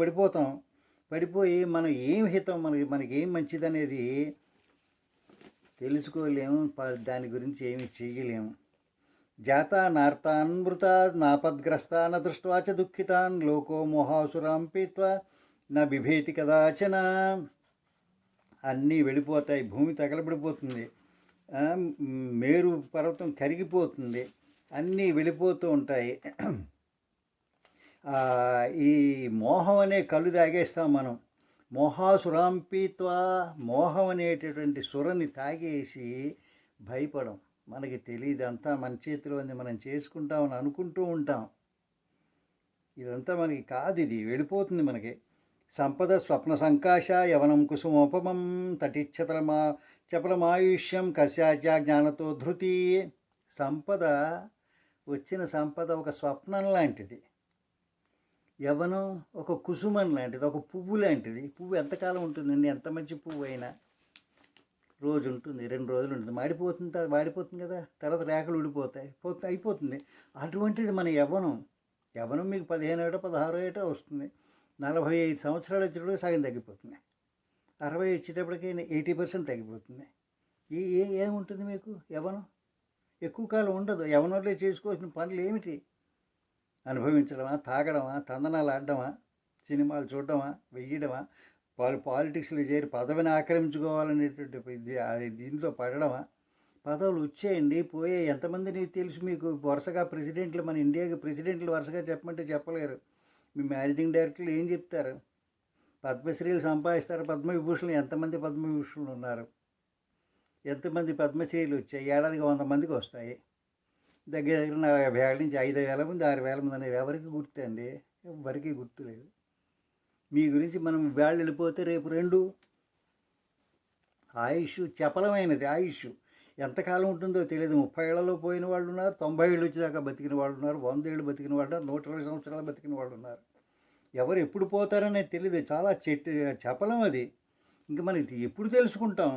పడిపోయి మనం ఏం హితం, మనకి ఏం మంచిదనేది తెలుసుకోలేము. దాని గురించి ఏమి చేయలేము. జాతా నార్తాన్ మృత నాపద్గ్రస్తాన దృష్ట్వాచ దుఃఖితాన్ లోకో మోహాసురాం పీత్వా నా బిభేతి కదాచన. అన్నీ వెళ్ళిపోతాయి. భూమి తగలబడిపోతుంది, మేరు పర్వతం కరిగిపోతుంది, అన్నీ వెళ్ళిపోతూ ఉంటాయి. ఈ మోహం అనే కళ్ళు తాగేస్తాం మనం. మోహాసురాం పీత్వా, మోహం అనేటటువంటి సురని తాగేసి భయపడం. మనకి తెలియదు, అంతా మన చేతిలో ఉంది, మనం చేసుకుంటామని అనుకుంటూ ఉంటాం. ఇదంతా మనకి కాదు, ఇది వెళ్ళిపోతుంది మనకి. సంపద స్వప్న సంకాశ యవనం కుసుమోపమం చపలమాయుష్యం కశాచ జ్ఞానతో ధృతి. వచ్చిన సంపద ఒక స్వప్నం లాంటిది, యవనం ఒక కుసుమం లాంటిది, ఒక పువ్వు లాంటిది. పువ్వు ఎంతకాలం ఉంటుందండి? ఎంత మంచి పువ్వు అయినా రోజు ఉంటుంది, 2 రోజులు ఉంటుంది, వాడిపోతుంది కదా. తర్వాత రేఖలు ఊడిపోతాయి, అయిపోతుంది. అటువంటిది మన యవ్వనం మీకు 15 ఏటో 16 ఏటో వస్తుంది. 45 సంవత్సరాలు వచ్చేటప్పుడు సగం తగ్గిపోతుంది. 60 వచ్చేటప్పటికి 80% తగ్గిపోతుంది. ఏముంటుంది మీకు? యవ్వనం ఎక్కువ కాలం ఉండదు. యవ్వనంలో చేసుకోవాల్సిన పనులు ఏమిటి? అనుభవించడమా, తాగడమా, తందనాలు ఆడడమా, సినిమాలు చూడడమా, వెయ్యడమా, పాలిటిక్స్లో చేరి పదవిని ఆక్రమించుకోవాలనేటువంటి దీంట్లో పడడమా? పదవులు వచ్చేయండి, పోయే. ఎంతమందిని తెలుసు మీకు వరుసగా ప్రెసిడెంట్లు? మన ఇండియాకి ప్రెసిడెంట్లు వరుసగా చెప్పమంటే చెప్పలేరు. మీ మేనేజింగ్ డైరెక్టర్లు ఏం చెప్తారు? పద్మశ్రీలు సంపాదిస్తారు. పద్మవిభూషణలు ఎంతమంది పద్మవిభూషణలు ఉన్నారు? ఎంతమంది పద్మశ్రీలు వచ్చాయి? ఏడాదికి 100 మందికి వస్తాయి. దగ్గర 50,000 నుంచి 5,000 మంది 6,000 మంది అనేవి ఎవరికి గుర్తు అండి? ఎవరికి గుర్తులేదు. మీ గురించి మనం వేళ్ళు వెళ్ళిపోతే రేపు 2. ఆయుష్ చపలమైనది. ఆయుష్ ఎంతకాలం ఉంటుందో తెలియదు. 30 ఏళ్లలో పోయిన వాళ్ళు ఉన్నారు, 90 ఏళ్ళు వచ్చేదాకా బతికిన వాళ్ళు ఉన్నారు, 100 ఏళ్ళు బతికిన వాళ్ళు ఉన్నారు, 120 సంవత్సరాలు బతికిన వాళ్ళు ఉన్నారు. ఎవరు ఎప్పుడు పోతారనేది తెలియదు. చాలా చపలం అది. ఇంకా మనకి ఎప్పుడు తెలుసుకుంటాం?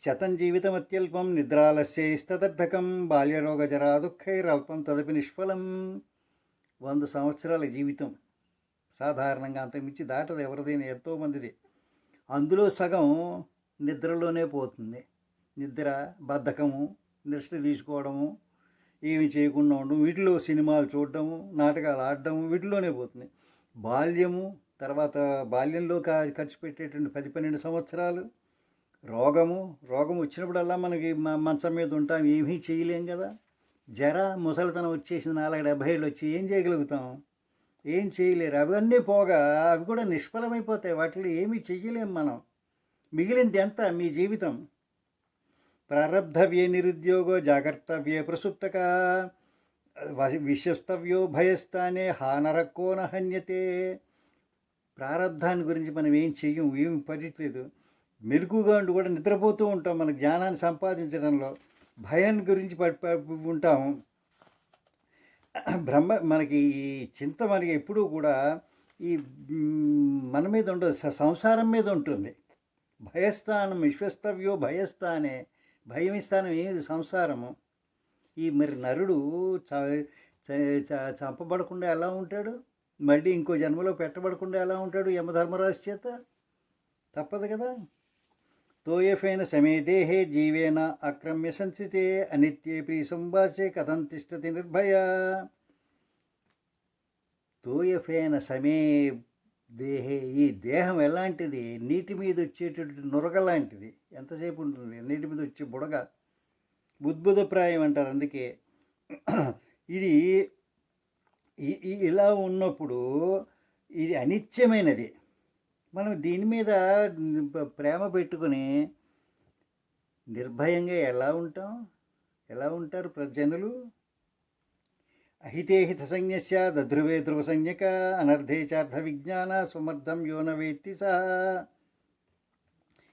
శతం జీవితం అత్యల్పం నిద్రాలస్యైస్తదర్థకం బాల్యరోగ జరా దుఃఖైరల్పం తదపి నిష్ఫలం. 100 సంవత్సరాల జీవితం సాధారణంగా అంతకుమించి దాటదు ఎవరిదైనా, ఎంతోమందిది. అందులో సగం నిద్రలోనే పోతుంది. నిద్ర, బద్ధకము, రెస్ట్ తీసుకోవడము, ఏమి చేయకుండా ఉండడం, వీటిలో సినిమాలు చూడడము, నాటకాలు ఆడడము, వీటిలోనే పోతుంది. బాల్యము, తర్వాత బాల్యంలో ఖర్చు పెట్టేటువంటి 10-12 సంవత్సరాలు. రోగం వచ్చినప్పుడల్లా మనకి మంచం మీద ఉంటాం, ఏమీ చేయలేం కదా. జర ముసలితనం వచ్చేసిన 40-70 ఏళ్ళు వచ్చి ఏం చేయగలుగుతాం? ఏం చేయలేరు. అవన్నీ పోగా అవి కూడా నిష్ఫలమైపోతాయి. వాటిలో ఏమీ చెయ్యలేం మనం. మిగిలింది ఎంత? మీ జీవితం. ప్రారబ్ధవ్యే నిరుద్యోగో జాగర్తవ్యే ప్రసుప్తక విశ్వస్తవ్యో భయస్థానే హానరక్కో నహన్యతే. ప్రారబ్ధాన్ని గురించి మనం ఏం చెయ్యం, ఏమి పడట్లేదు. మెలకుగా ఉండి కూడా నిద్రపోతూ ఉంటాం మన జ్ఞానాన్ని సంపాదించడంలో. భయం గురించి ఉంటాము. మనకి ఈ చింత మనకి ఎప్పుడూ కూడా ఈ మన మీద ఉండదు, సంసారం మీద ఉంటుంది. భయస్థానం విశ్వస్తవ్యో భయస్థానే, భయమిస్థానం ఏది? సంసారము. ఈ మరి నరుడు చంపబడకుండా ఎలా ఉంటాడు? మళ్ళీ ఇంకో జన్మలో పెట్టబడకుండా ఎలా ఉంటాడు? యమధర్మరాజు చేత తప్పదు కదా. తోయఫేన సమే దేహే జీవేన అక్రమ్య సంచితే అనిత్యే ప్రీ సంవాసే కథం తిష్టతి నిర్భయ. తోయఫేన సమే దేహే, ఈ దేహం ఎలాంటిది? నీటి మీద వచ్చేటటువంటి నురగ లాంటిది. ఎంతసేపు ఉంటుంది? నీటి మీద వచ్చే బుడగ, బుద్భుతప్రాయం అంటారు. అందుకే ఇది ఇలా ఉన్నప్పుడు ఇది అనిత్యమైనది. మనం దీని మీద ప్రేమ పెట్టుకుని నిర్భయంగా ఎలా ఉంటాం? ఎలా ఉంటారు ప్రజనులు? అహితే హిత సంజ్ఞస్య దధ్రువే ధ్రువ సంజ్ఞక అనర్థే చార్థ విజ్ఞాన స్వమర్థం యోన వేత్తి సహా.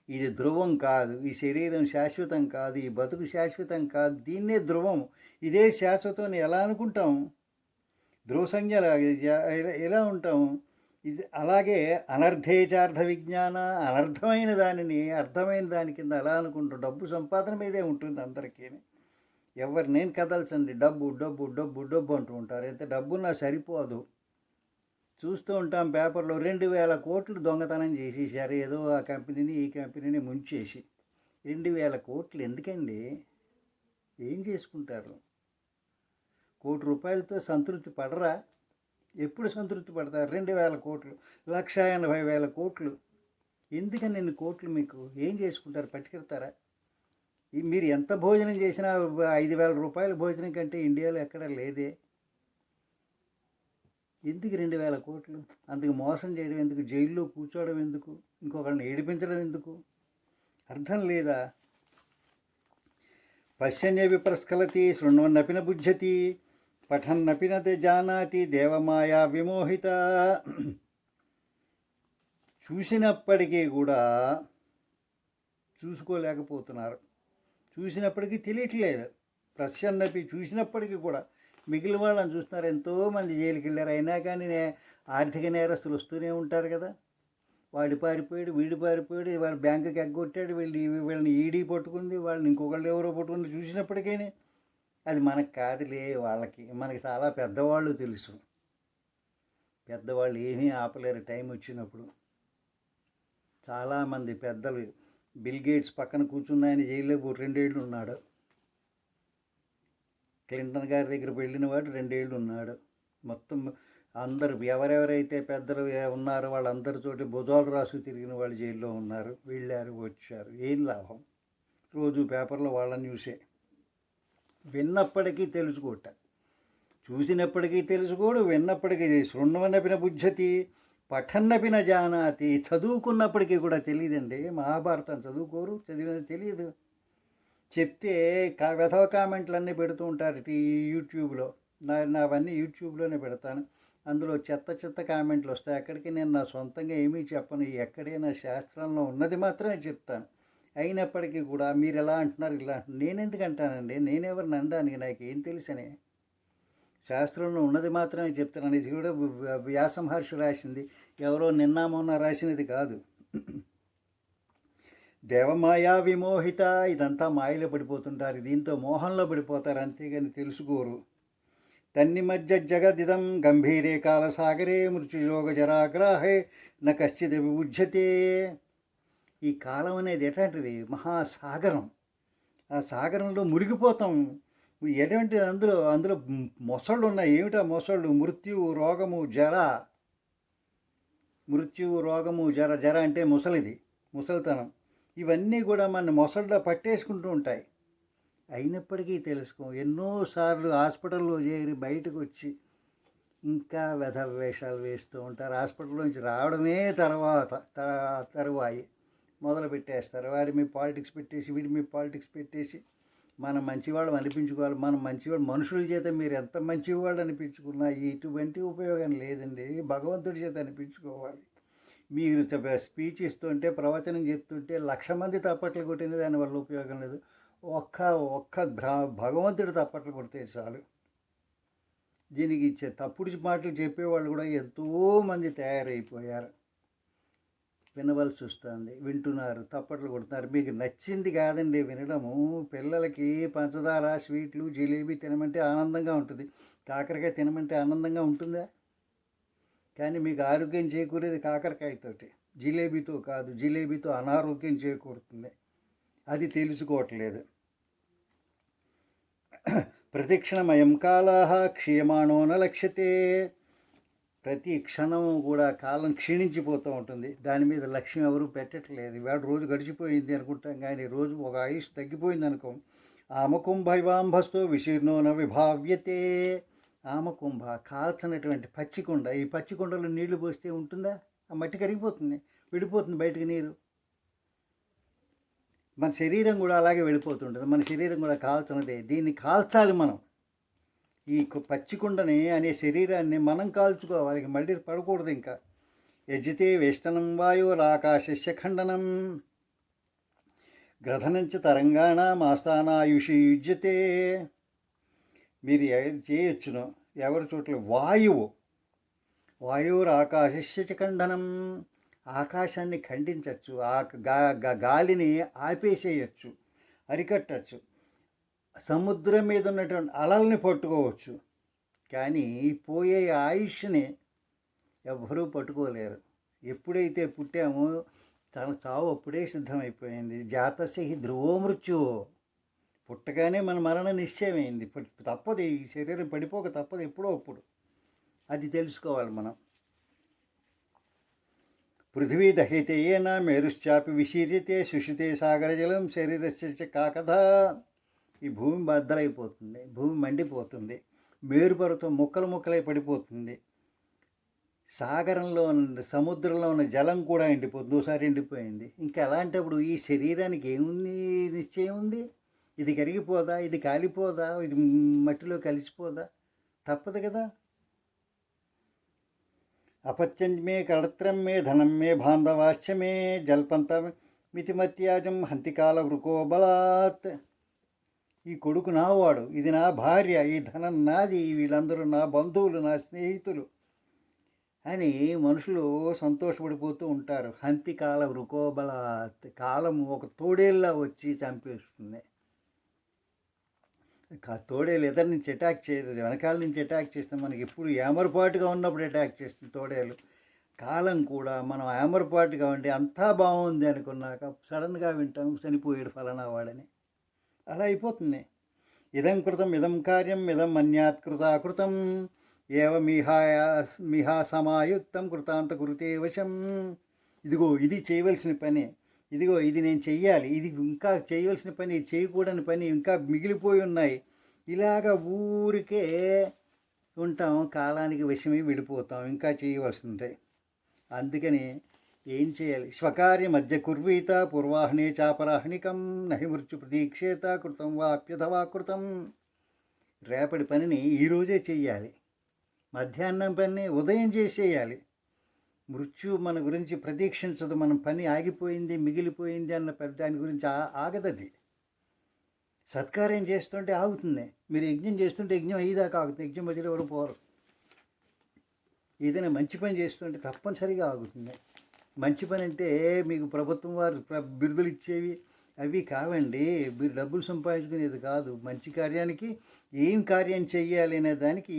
ఇది ధ్రువం కాదు, ఈ శరీరం శాశ్వతం కాదు, ఈ బతుకు శాశ్వతం కాదు, దీన్నే ధ్రువం, ఇదే శాశ్వతం ఎలా అనుకుంటాం? ధ్రువ సంజ్ఞ ఎలా ఉంటాం? ఇది అలాగే అనర్థేచార్థ విజ్ఞాన, అనర్థమైన దానిని అర్థమైన దాని కింద అలా అనుకుంటాం. డబ్బు సంపాదన మీదే ఉంటుంది అందరికీ. ఎవరు నేను కదల్చండి, డబ్బు డబ్బు డబ్బు డబ్బు అంటూ ఉంటారు. ఎంత డబ్బున్నా సరిపోదు. చూస్తూ ఉంటాం పేపర్లో 2000 కోట్లు దొంగతనం చేసేసారు, ఏదో ఆ కంపెనీని ఈ కంపెనీని ముంచేసి. 2000 కోట్లు ఎందుకండి? ఏం చేసుకుంటారు? ₹1 సంతృప్తి పడరా? ఎప్పుడు సంతృప్తి పడతారు? 2000 కోట్లు, 1,80,000 కోట్లు. ఎందుకని ఎన్ని కోట్లు మీకు? ఏం చేసుకుంటారు? పట్టుకెళ్తారా? మీరు ఎంత భోజనం చేసినా ₹5,000 భోజనం కంటే ఇండియాలో ఎక్కడ లేదే. ఎందుకు 2,000 కోట్లు? అందుకు మోసం చేయడం ఎందుకు? జైల్లో కూర్చోవడం ఎందుకు? ఇంకొకరిని ఏడిపించడం ఎందుకు? అర్థం లేదా? పశ్యన్య విప్రస్ఖలతి శృణ్వన్నపిన బుజ్జతి పఠన్నపిన జానాతి దేవమాయా విమోహిత. చూసినప్పటికీ కూడా చూసుకోలేకపోతున్నారు. చూసినప్పటికీ తెలియట్లేదు. ప్రసన్నపి చూసినప్పటికీ కూడా మిగిలిన వాళ్ళని చూస్తున్నారు. ఎంతోమంది జైలుకి వెళ్ళారు, అయినా కానీ ఆర్థిక నేరస్తులు వస్తూనే ఉంటారు కదా. వాడి పారిపోయాడు, వీడి పారిపోయాడు, వాడు బ్యాంకుకి ఎగ్గొట్టాడు, వీళ్ళని ఈడీ పట్టుకుంది, వాళ్ళని ఇంకొకళ్ళు ఎవరో పట్టుకుంది. చూసినప్పటికీ అది మనకు కాదులే, వాళ్ళకి. మనకి చాలా పెద్దవాళ్ళు తెలుసు. పెద్దవాళ్ళు ఏమీ ఆపలేరు టైం వచ్చినప్పుడు. చాలామంది పెద్దలు, బిల్ గేట్స్ పక్కన కూర్చున్న ఆయన జైల్లో 2 ఏళ్ళు ఉన్నాడు. క్లింటన్ గారి దగ్గర వెళ్ళిన వాడు 2 ఏళ్ళు ఉన్నాడు. మొత్తం అందరూ ఎవరెవరైతే పెద్దలు ఉన్నారో వాళ్ళందరితోటి భుజాలు రాసు తిరిగిన వాళ్ళు జైల్లో ఉన్నారు. వెళ్ళారు, వచ్చారు. ఏం లాభం? రోజు పేపర్లో వాళ్ళ న్యూసే. విన్నప్పటికీ తెలుసుకోట, చూసినప్పటికీ తెలుసుకోడు, విన్నప్పటికీ శృణ్వన్నపిన బుజ్జతి పఠన్నపిన జానాతి. చదువుకున్నప్పటికీ కూడా తెలియదండి. మహాభారతం చదువుకోరు, చదివినది తెలియదు. చెప్తే వెధవ కామెంట్లన్నీ పెడుతూ ఉంటారు యూట్యూబ్లో. అవన్నీ యూట్యూబ్లోనే పెడతాను. అందులో చెత్త చెత్త కామెంట్లు వస్తాయి. అక్కడికి నేను నా సొంతంగా ఏమీ చెప్పను. ఎక్కడైనా శాస్త్రంలో ఉన్నది మాత్రమే చెప్తాను. అయినప్పటికీ కూడా మీరు ఎలా అంటున్నారు, ఇలా అంటున్నారు. నేనెందుకు అంటానండి? నేనెవరిని అనడానికి? నాకు ఏం తెలుసని. శాస్త్రంలో ఉన్నది మాత్రమే చెప్తాను. ఇది కూడా వ్యాస మహర్షి రాసింది, ఎవరో నిన్న మొన్న రాసినది కాదు. దేవమాయా విమోహిత. ఇదంతా మాయలో పడిపోతుంటారు, దీంతో మోహంలో పడిపోతారు, అంతేగాని తెలుసుకోరు. తన్ని మధ్య జగదిదం గంభీరే కాలసాగరే మృత్యుయోగ జరాగ్రాహే న కశ్చిద్ విబుధ్యతే. ఈ కాలం అనేది ఎట్లాంటిది? మహాసాగరం. ఆ సాగరంలో మునిగిపోతాం. ఎటువంటి అందులో మొసళ్ళు ఉన్నాయి. ఏమిటా మొసళ్ళు? మృత్యువు, రోగము, జర. మృత్యువు, రోగము, జర. జర అంటే ముసలిది, ముసలితనం. ఇవన్నీ కూడా మన మొసళ్ళ పట్టేసుకుంటూ ఉంటాయి. అయినప్పటికీ తెలుసుకో. ఎన్నోసార్లు హాస్పిటల్లో చేరి బయటకు వచ్చి ఇంకా వేషాలు వేస్తూ ఉంటారు. హాస్పిటల్ నుంచి రావడమే తరువాయి మొదలు పెట్టేస్తారు. వాడి మీ పాలిటిక్స్ పెట్టేసి, వీడి మీ పాలిటిక్స్ పెట్టేసి, మనం మంచివాళ్ళం అనిపించుకోవాలి. మనం మంచివాడు, మనుషుల చేత మీరు ఎంత మంచివాళ్ళు అనిపించుకున్నా ఇటువంటి ఉపయోగం లేదండి. భగవంతుడి చేత అనిపించుకోవాలి. మీరు స్పీచ్ ఇస్తుంటే, ప్రవచనం చెప్తుంటే 1,00,000 మంది తప్పట్లు కొట్టిన దానివల్ల ఉపయోగం లేదు. ఒక్క భగవంతుడు తప్పట్లు కొడితే చాలు. దీనికి తప్పుడు మాటలు చెప్పేవాళ్ళు కూడా ఎంతోమంది తయారైపోయారు. వినవలసి వస్తుంది, వింటున్నారు, తప్పట్లు కొడుతున్నారు. మీకు నచ్చింది కాదండి వినడము. పిల్లలకి పంచదార, స్వీట్లు, జిలేబీ తినమంటే ఆనందంగా ఉంటుంది. కాకరకాయ తినమంటే ఆనందంగా ఉంటుందా? కానీ మీకు ఆరోగ్యం చేకూరేది కాకరకాయతోటి, జిలేబీతో కాదు. జిలేబీతో అనారోగ్యం చేకూరుతుంది. అది తెలుసుకోవట్లేదు. ప్రతిక్షణమయం కాలాహ క్షీయమాణో న లక్ష్యతే. ప్రతి క్షణం కూడా కాలం క్షీణించిపోతూ ఉంటుంది. దాని మీద లక్ష్యం ఎవరు పెట్టట్లేదు. ఇవాళ రోజు గడిచిపోయింది అనుకుంటాం, కానీ రోజు ఒక ఆయుష్ తగ్గిపోయింది అనుకో. ఆమకుంభైవాంభస్తో విశీర్ణో న విభావ్యతే. ఆమకుంభ కాల్చనటువంటి పచ్చికుండ. ఈ పచ్చికుండలో నీళ్లు పోస్తే ఉంటుందా? ఆ మట్టి కరిగిపోతుంది, విడిపోతుంది బయటకు నీరు. మన శరీరం కూడా అలాగే వెళ్ళిపోతుంటుంది. మన శరీరం కూడా కాల్చనదే. దీన్ని కాల్చాలి మనం. ఈ పచ్చికుండని అనే శరీరాన్ని మనం కాల్చుకోవాలి, మళ్ళీ పడకూడదు. ఇంకా యజితే వేష్టనం వాయురాకాశస్య ఖండనం గ్రథనంచ తరంగాణం ఆస్థానాయుషి యుజ్యతే. మీరు చేయొచ్చును ఎవరి చోట్ల వాయురాకాశస్య ఖండనం. ఆకాశాన్ని ఖండించవచ్చు, గాలిని ఆపేసేయచ్చు, అరికట్టచ్చు. సముద్రం మీద ఉన్నటువంటి అలల్ని పట్టుకోవచ్చు. కానీ పోయే ఆయుష్ని ఎవ్వరూ పట్టుకోలేరు. ఎప్పుడైతే పుట్టామో తన చావు అప్పుడే సిద్ధమైపోయింది. జాతస్య హి ధ్రువో మృత్యువు. పుట్టగానే మన మరణం నిశ్చయమైంది. తప్పదు, ఈ శరీరం పడిపోక తప్పదు ఎప్పుడో అప్పుడు. అది తెలుసుకోవాలి మనం. పృథివీ దహ్యతే ఏన మేరుశ్చాపి విశీర్యతే సుషితే సాగరజలం శరీరస్య కాకథ. ఈ భూమి బద్దలైపోతుంది, భూమి మండిపోతుంది, మేరుపర్వతం ముక్కలై పడిపోతుంది. సాగరంలో ఉన్న, సముద్రంలో ఉన్న జలం కూడా ఎండిపోతుంది. ఒకసారి ఎండిపోయింది. ఇంకా అలాంటప్పుడు ఈ శరీరానికి ఏముంది నిశ్చయం ఉంది? ఇది కరిగిపోదా? ఇది కాలిపోదా? ఇది మట్టిలో కలిసిపోదా? తప్పదు కదా. అపత్యం మే కళత్రం మే ధనం మే బాంధవాశ్చ మే జల్పంత మితిమత్యాజం హంతికాల వృకోబలాత్. ఈ కొడుకు నావాడు, ఇది నా భార్య, ఈ ధనం నాది, వీళ్ళందరూ నా బంధువులు, నా స్నేహితులు అని మనుషులు సంతోషపడిపోతూ ఉంటారు. హంతికాల వృకోబలాత్. కాలం ఒక తోడేళ్ళ వచ్చి చంపేస్తుంది. తోడేలు ఎదురు నుంచి అటాక్ చేయదు, వెనకాల నుంచి అటాక్ చేస్తే మనకి ఎప్పుడు ఏమరపాటుగా ఉన్నప్పుడు అటాక్ చేస్తుంది తోడేలు. కాలం కూడా మనం ఏమరపాటుగా ఉండి అంతా బాగుంది అనుకున్నాక సడన్గా వింటాం చనిపోయాడు ఫలానా వాడని. అలా అయిపోతుంది. ఇదం కృతం ఇదం కార్యం ఇదం మన్యాత్ కృతాకృతం ఏవ మిహా సమాయుక్తం కృతాంత కృతే వశం. ఇదిగో ఇది చేయవలసిన పని, ఇదిగో ఇది నేను చెయ్యాలి, ఇది ఇంకా చేయవలసిన పని, చేయకూడని పని ఇంకా మిగిలిపోయి ఉన్నాయి. ఇలాగ ఊరికే ఉంటాం, కాలానికి వశమై విడిపోతాం, ఇంకా చేయవలసిందే. అందుకని ఏం చేయాలి? స్వకార్య మధ్య కుర్వీత పూర్వాహ్నే చాపరాహ్నికం నహి మృత్యు ప్రతీక్షేత కృతం వాప్యథవా కృతం. రేపటి పనిని ఈరోజే చెయ్యాలి, మధ్యాహ్నం పని ఉదయం చేసేయాలి. మృత్యు మన గురించి ప్రతీక్షించదు. మనం పని ఆగిపోయింది, మిగిలిపోయింది అన్న దాని గురించి ఆగదది. సత్కార్యం చేస్తుంటే ఆగుతుంది. మీరు యజ్ఞం చేస్తుంటే యజ్ఞం అయ్యేదాకా ఆగుతుంది, యజ్ఞం మధ్యలో ఎవరు పోరు. ఏదైనా మంచి పని చేస్తుంటే తప్పనిసరిగా ఆగుతుంది. మంచి పని అంటే మీకు ప్రభుత్వం వారు బిరుదులు ఇచ్చేవి అవి కావండి, మీరు డబ్బులు సంపాదించుకునేది కాదు. మంచి కార్యానికి ఏం కార్యం చెయ్యాలి అనే దానికి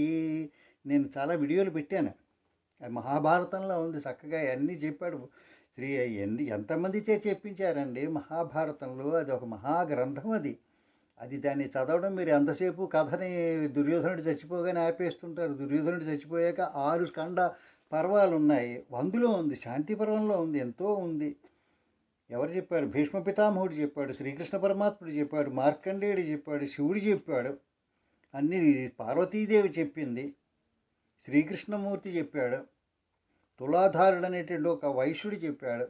నేను చాలా వీడియోలు పెట్టాను. మహాభారతంలో ఉంది, చక్కగా అన్నీ చెప్పాడు శ్రీ. ఎంతమంది చెప్పించారండి మహాభారతంలో. అది ఒక మహాగ్రంథం. అది దాన్ని చదవడం మీరు ఎంతసేపు కథని దుర్యోధనుడు చచ్చిపోగానే ఆపేస్తుంటారు. దుర్యోధనుడు చచ్చిపోయాక 6 ఖండ పర్వాలు ఉన్నాయి, అందులో ఉంది, శాంతి పర్వంలో ఉంది, ఎంతో ఉంది. ఎవరు చెప్పారు? భీష్మ పితామహుడు చెప్పాడు, శ్రీకృష్ణ పరమాత్ముడు చెప్పాడు, మార్కండేయుడు చెప్పాడు, శివుడు చెప్పాడు, అన్నీ పార్వతీదేవి చెప్పింది, శ్రీకృష్ణమూర్తి చెప్పాడు, తులాధారుడు అనేటువంటి ఒక వైశ్యుడు చెప్పాడు,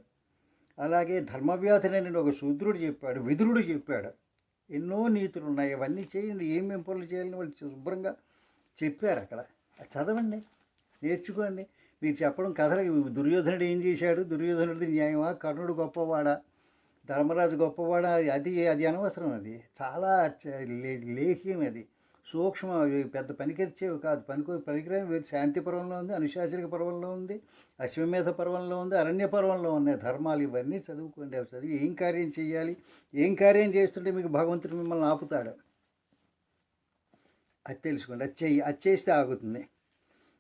అలాగే ధర్మవ్యాధుడు అనే ఒక శూద్రుడు చెప్పాడు, విదురుడు చెప్పాడు. ఎన్నో నీతులు ఉన్నాయి, అవన్నీ చేయండి, ఏమేం పనులు చేయాలని వాళ్ళు శుభ్రంగా చెప్పారు అక్కడ. చదవండి, నేర్చుకోండి. మీరు చెప్పడం కథలు దుర్యోధనుడు ఏం చేశాడు, దుర్యోధనుడిది న్యాయమా, కర్ణుడు గొప్పవాడా, ధర్మరాజు గొప్పవాడా, అది అది అనవసరం. అది చాలా లేహ్యం, అది సూక్ష్మం, అవి పెద్ద పనికొచ్చేవి కాదు. పనికిరాని వేరు. శాంతి పర్వంలో ఉంది, అనుశాసనిక పర్వంలో ఉంది, అశ్వమేధ పర్వంలో ఉంది, అరణ్య పర్వంలో ఉన్నాయి ధర్మాలు. ఇవన్నీ చదువుకోండి. అవి చదివి ఏం కార్యం చేయాలి, ఏం కార్యం చేస్తుంటే మీకు భగవంతుడు మిమ్మల్ని ఆపుతాడు, అది తెలుసుకోండి. అది చేస్తే ఆగుతుంది.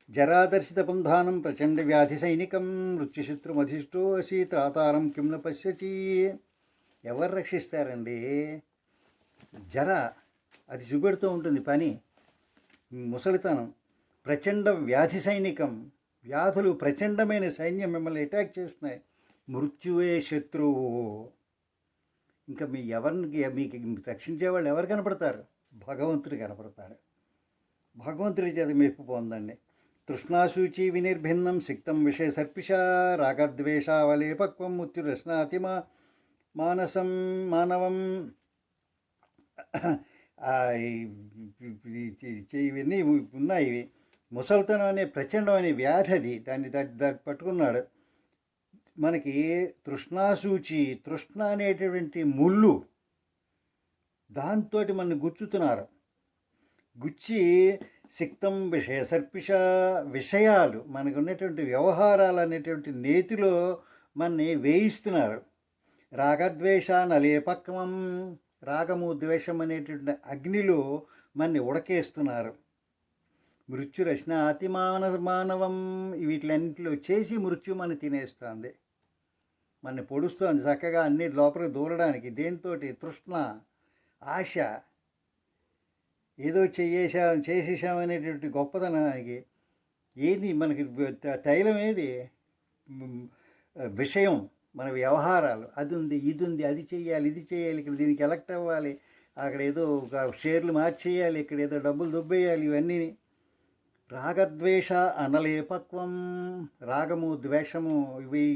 జరాదర్శిత పంధానం ప్రచండ వ్యాధి సైనికం మృత్యుశత్రుమధిష్టో అసి త్రాతారం కింద పశ్యచి. ఎవరు రక్షిస్తారండి? జర అది చూపెడుతూ ఉంటుంది పని, ముసలితనం. ప్రచండ వ్యాధి సైనికం, వ్యాధులు ప్రచండమైన సైన్యం మిమ్మల్ని అటాక్ చేస్తున్నాయి. మృత్యువే శత్రువు. ఇంకా మీకు రక్షించేవాళ్ళు ఎవరు కనపడతారు? భగవంతుడు కనపడతాడు. భగవంతుడి చేత మెప్పు పొందండి. తృష్ణాశూచి వినిర్భిన్నం సిక్తం విషయ సర్పిష రాగద్వేషావలేపక్వం మృత్యురశ్నాతిమా మానసం మానవం. ఇవన్నీ ఉన్నాయి. ఇవి ముసల్తనం అనే ప్రచండమైన వ్యాధి, అది దాన్ని పట్టుకున్నాడు. మనకి తృష్ణాసూచి, తృష్ణ అనేటువంటి ముళ్ళు, దాంతో మనని గుచ్చుతున్నారు. గుచ్చి సిక్తం విషయ సర్పిష, విషయాలు మనకు ఉన్నటువంటి వ్యవహారాలు అనేటువంటి నేతిలో మనని వేయిస్తున్నారు. రాగద్వేష నలేపక్వం, రాగము ద్వేషం అనేటువంటి అగ్నిలో మనని ఉడకేస్తున్నారు. మృత్యురశ్న అతి మానవం, వీటిలన్నింటిలో చేసి మృత్యు మన తినేస్తుంది, మనని పొడుస్తుంది చక్కగా అన్ని లోపలికి దూరడానికి. దేంతో? తృష్ణ, ఆశ, ఏదో చేసేసామనేటువంటి గొప్పతనానికి. ఏది మనకి తైలం? ఏది విషయం? మన వ్యవహారాలు. అది ఉంది, ఇది ఉంది, అది చేయాలి, ఇది చేయాలి, ఇక్కడ దీనికి ఎలక్ట్ అవ్వాలి, అక్కడ ఏదో ఒక షేర్లు మార్చేయాలి, ఇక్కడ ఏదో డబ్బులు దుబ్బేయాలి. ఇవన్నీ రాగద్వేష అనలేపక్వం, రాగము ద్వేషము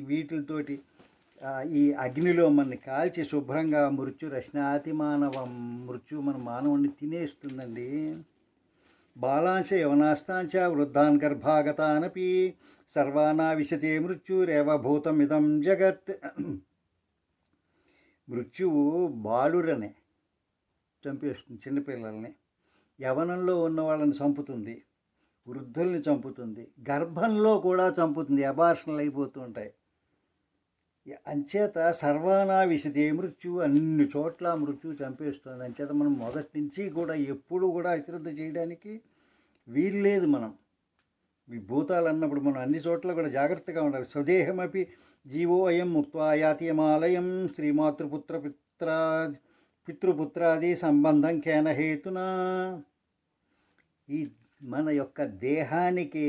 వీటితోటి ఈ అగ్నిలో మనని కాల్చి శుభ్రంగా మృత్యురశ్నాతి మానవం, మృత్యు మన మానవుడిని తినేస్తుందండి. బాలాంశ యవనాస్తాంచ వృద్ధాన్ గర్భాగతానపి సర్వానావిశతే మృత్యురేవ భూతమిదం జగత్. మృత్యువు బాలురనే చంపేస్తుంది, చిన్నపిల్లల్ని. యవనంలో ఉన్న వాళ్ళని చంపుతుంది, వృద్ధుల్ని చంపుతుంది, గర్భంలో కూడా చంపుతుంది, అబార్షన్లు అయిపోతూ ఉంటాయి. అంచేత సర్వానావిశతే మృత్యు, అన్ని చోట్ల మృత్యు చంపేస్తుంది. అంచేత మనం మొదటి నుంచి కూడా ఎప్పుడు కూడా అశ్రద్ధ చేయడానికి వీలు లేదు. మనం ఈ భూతాలు అన్నప్పుడు మనం అన్ని చోట్ల కూడా జాగ్రత్తగా ఉండాలి. స్వదేహమపి జీవో అయం ముక్త్వా యాతియమాలయం శ్రీమాతృపుత్ర పితృపుత్రాది సంబంధం కేన హేతునా. ఈ మన యొక్క దేహానికి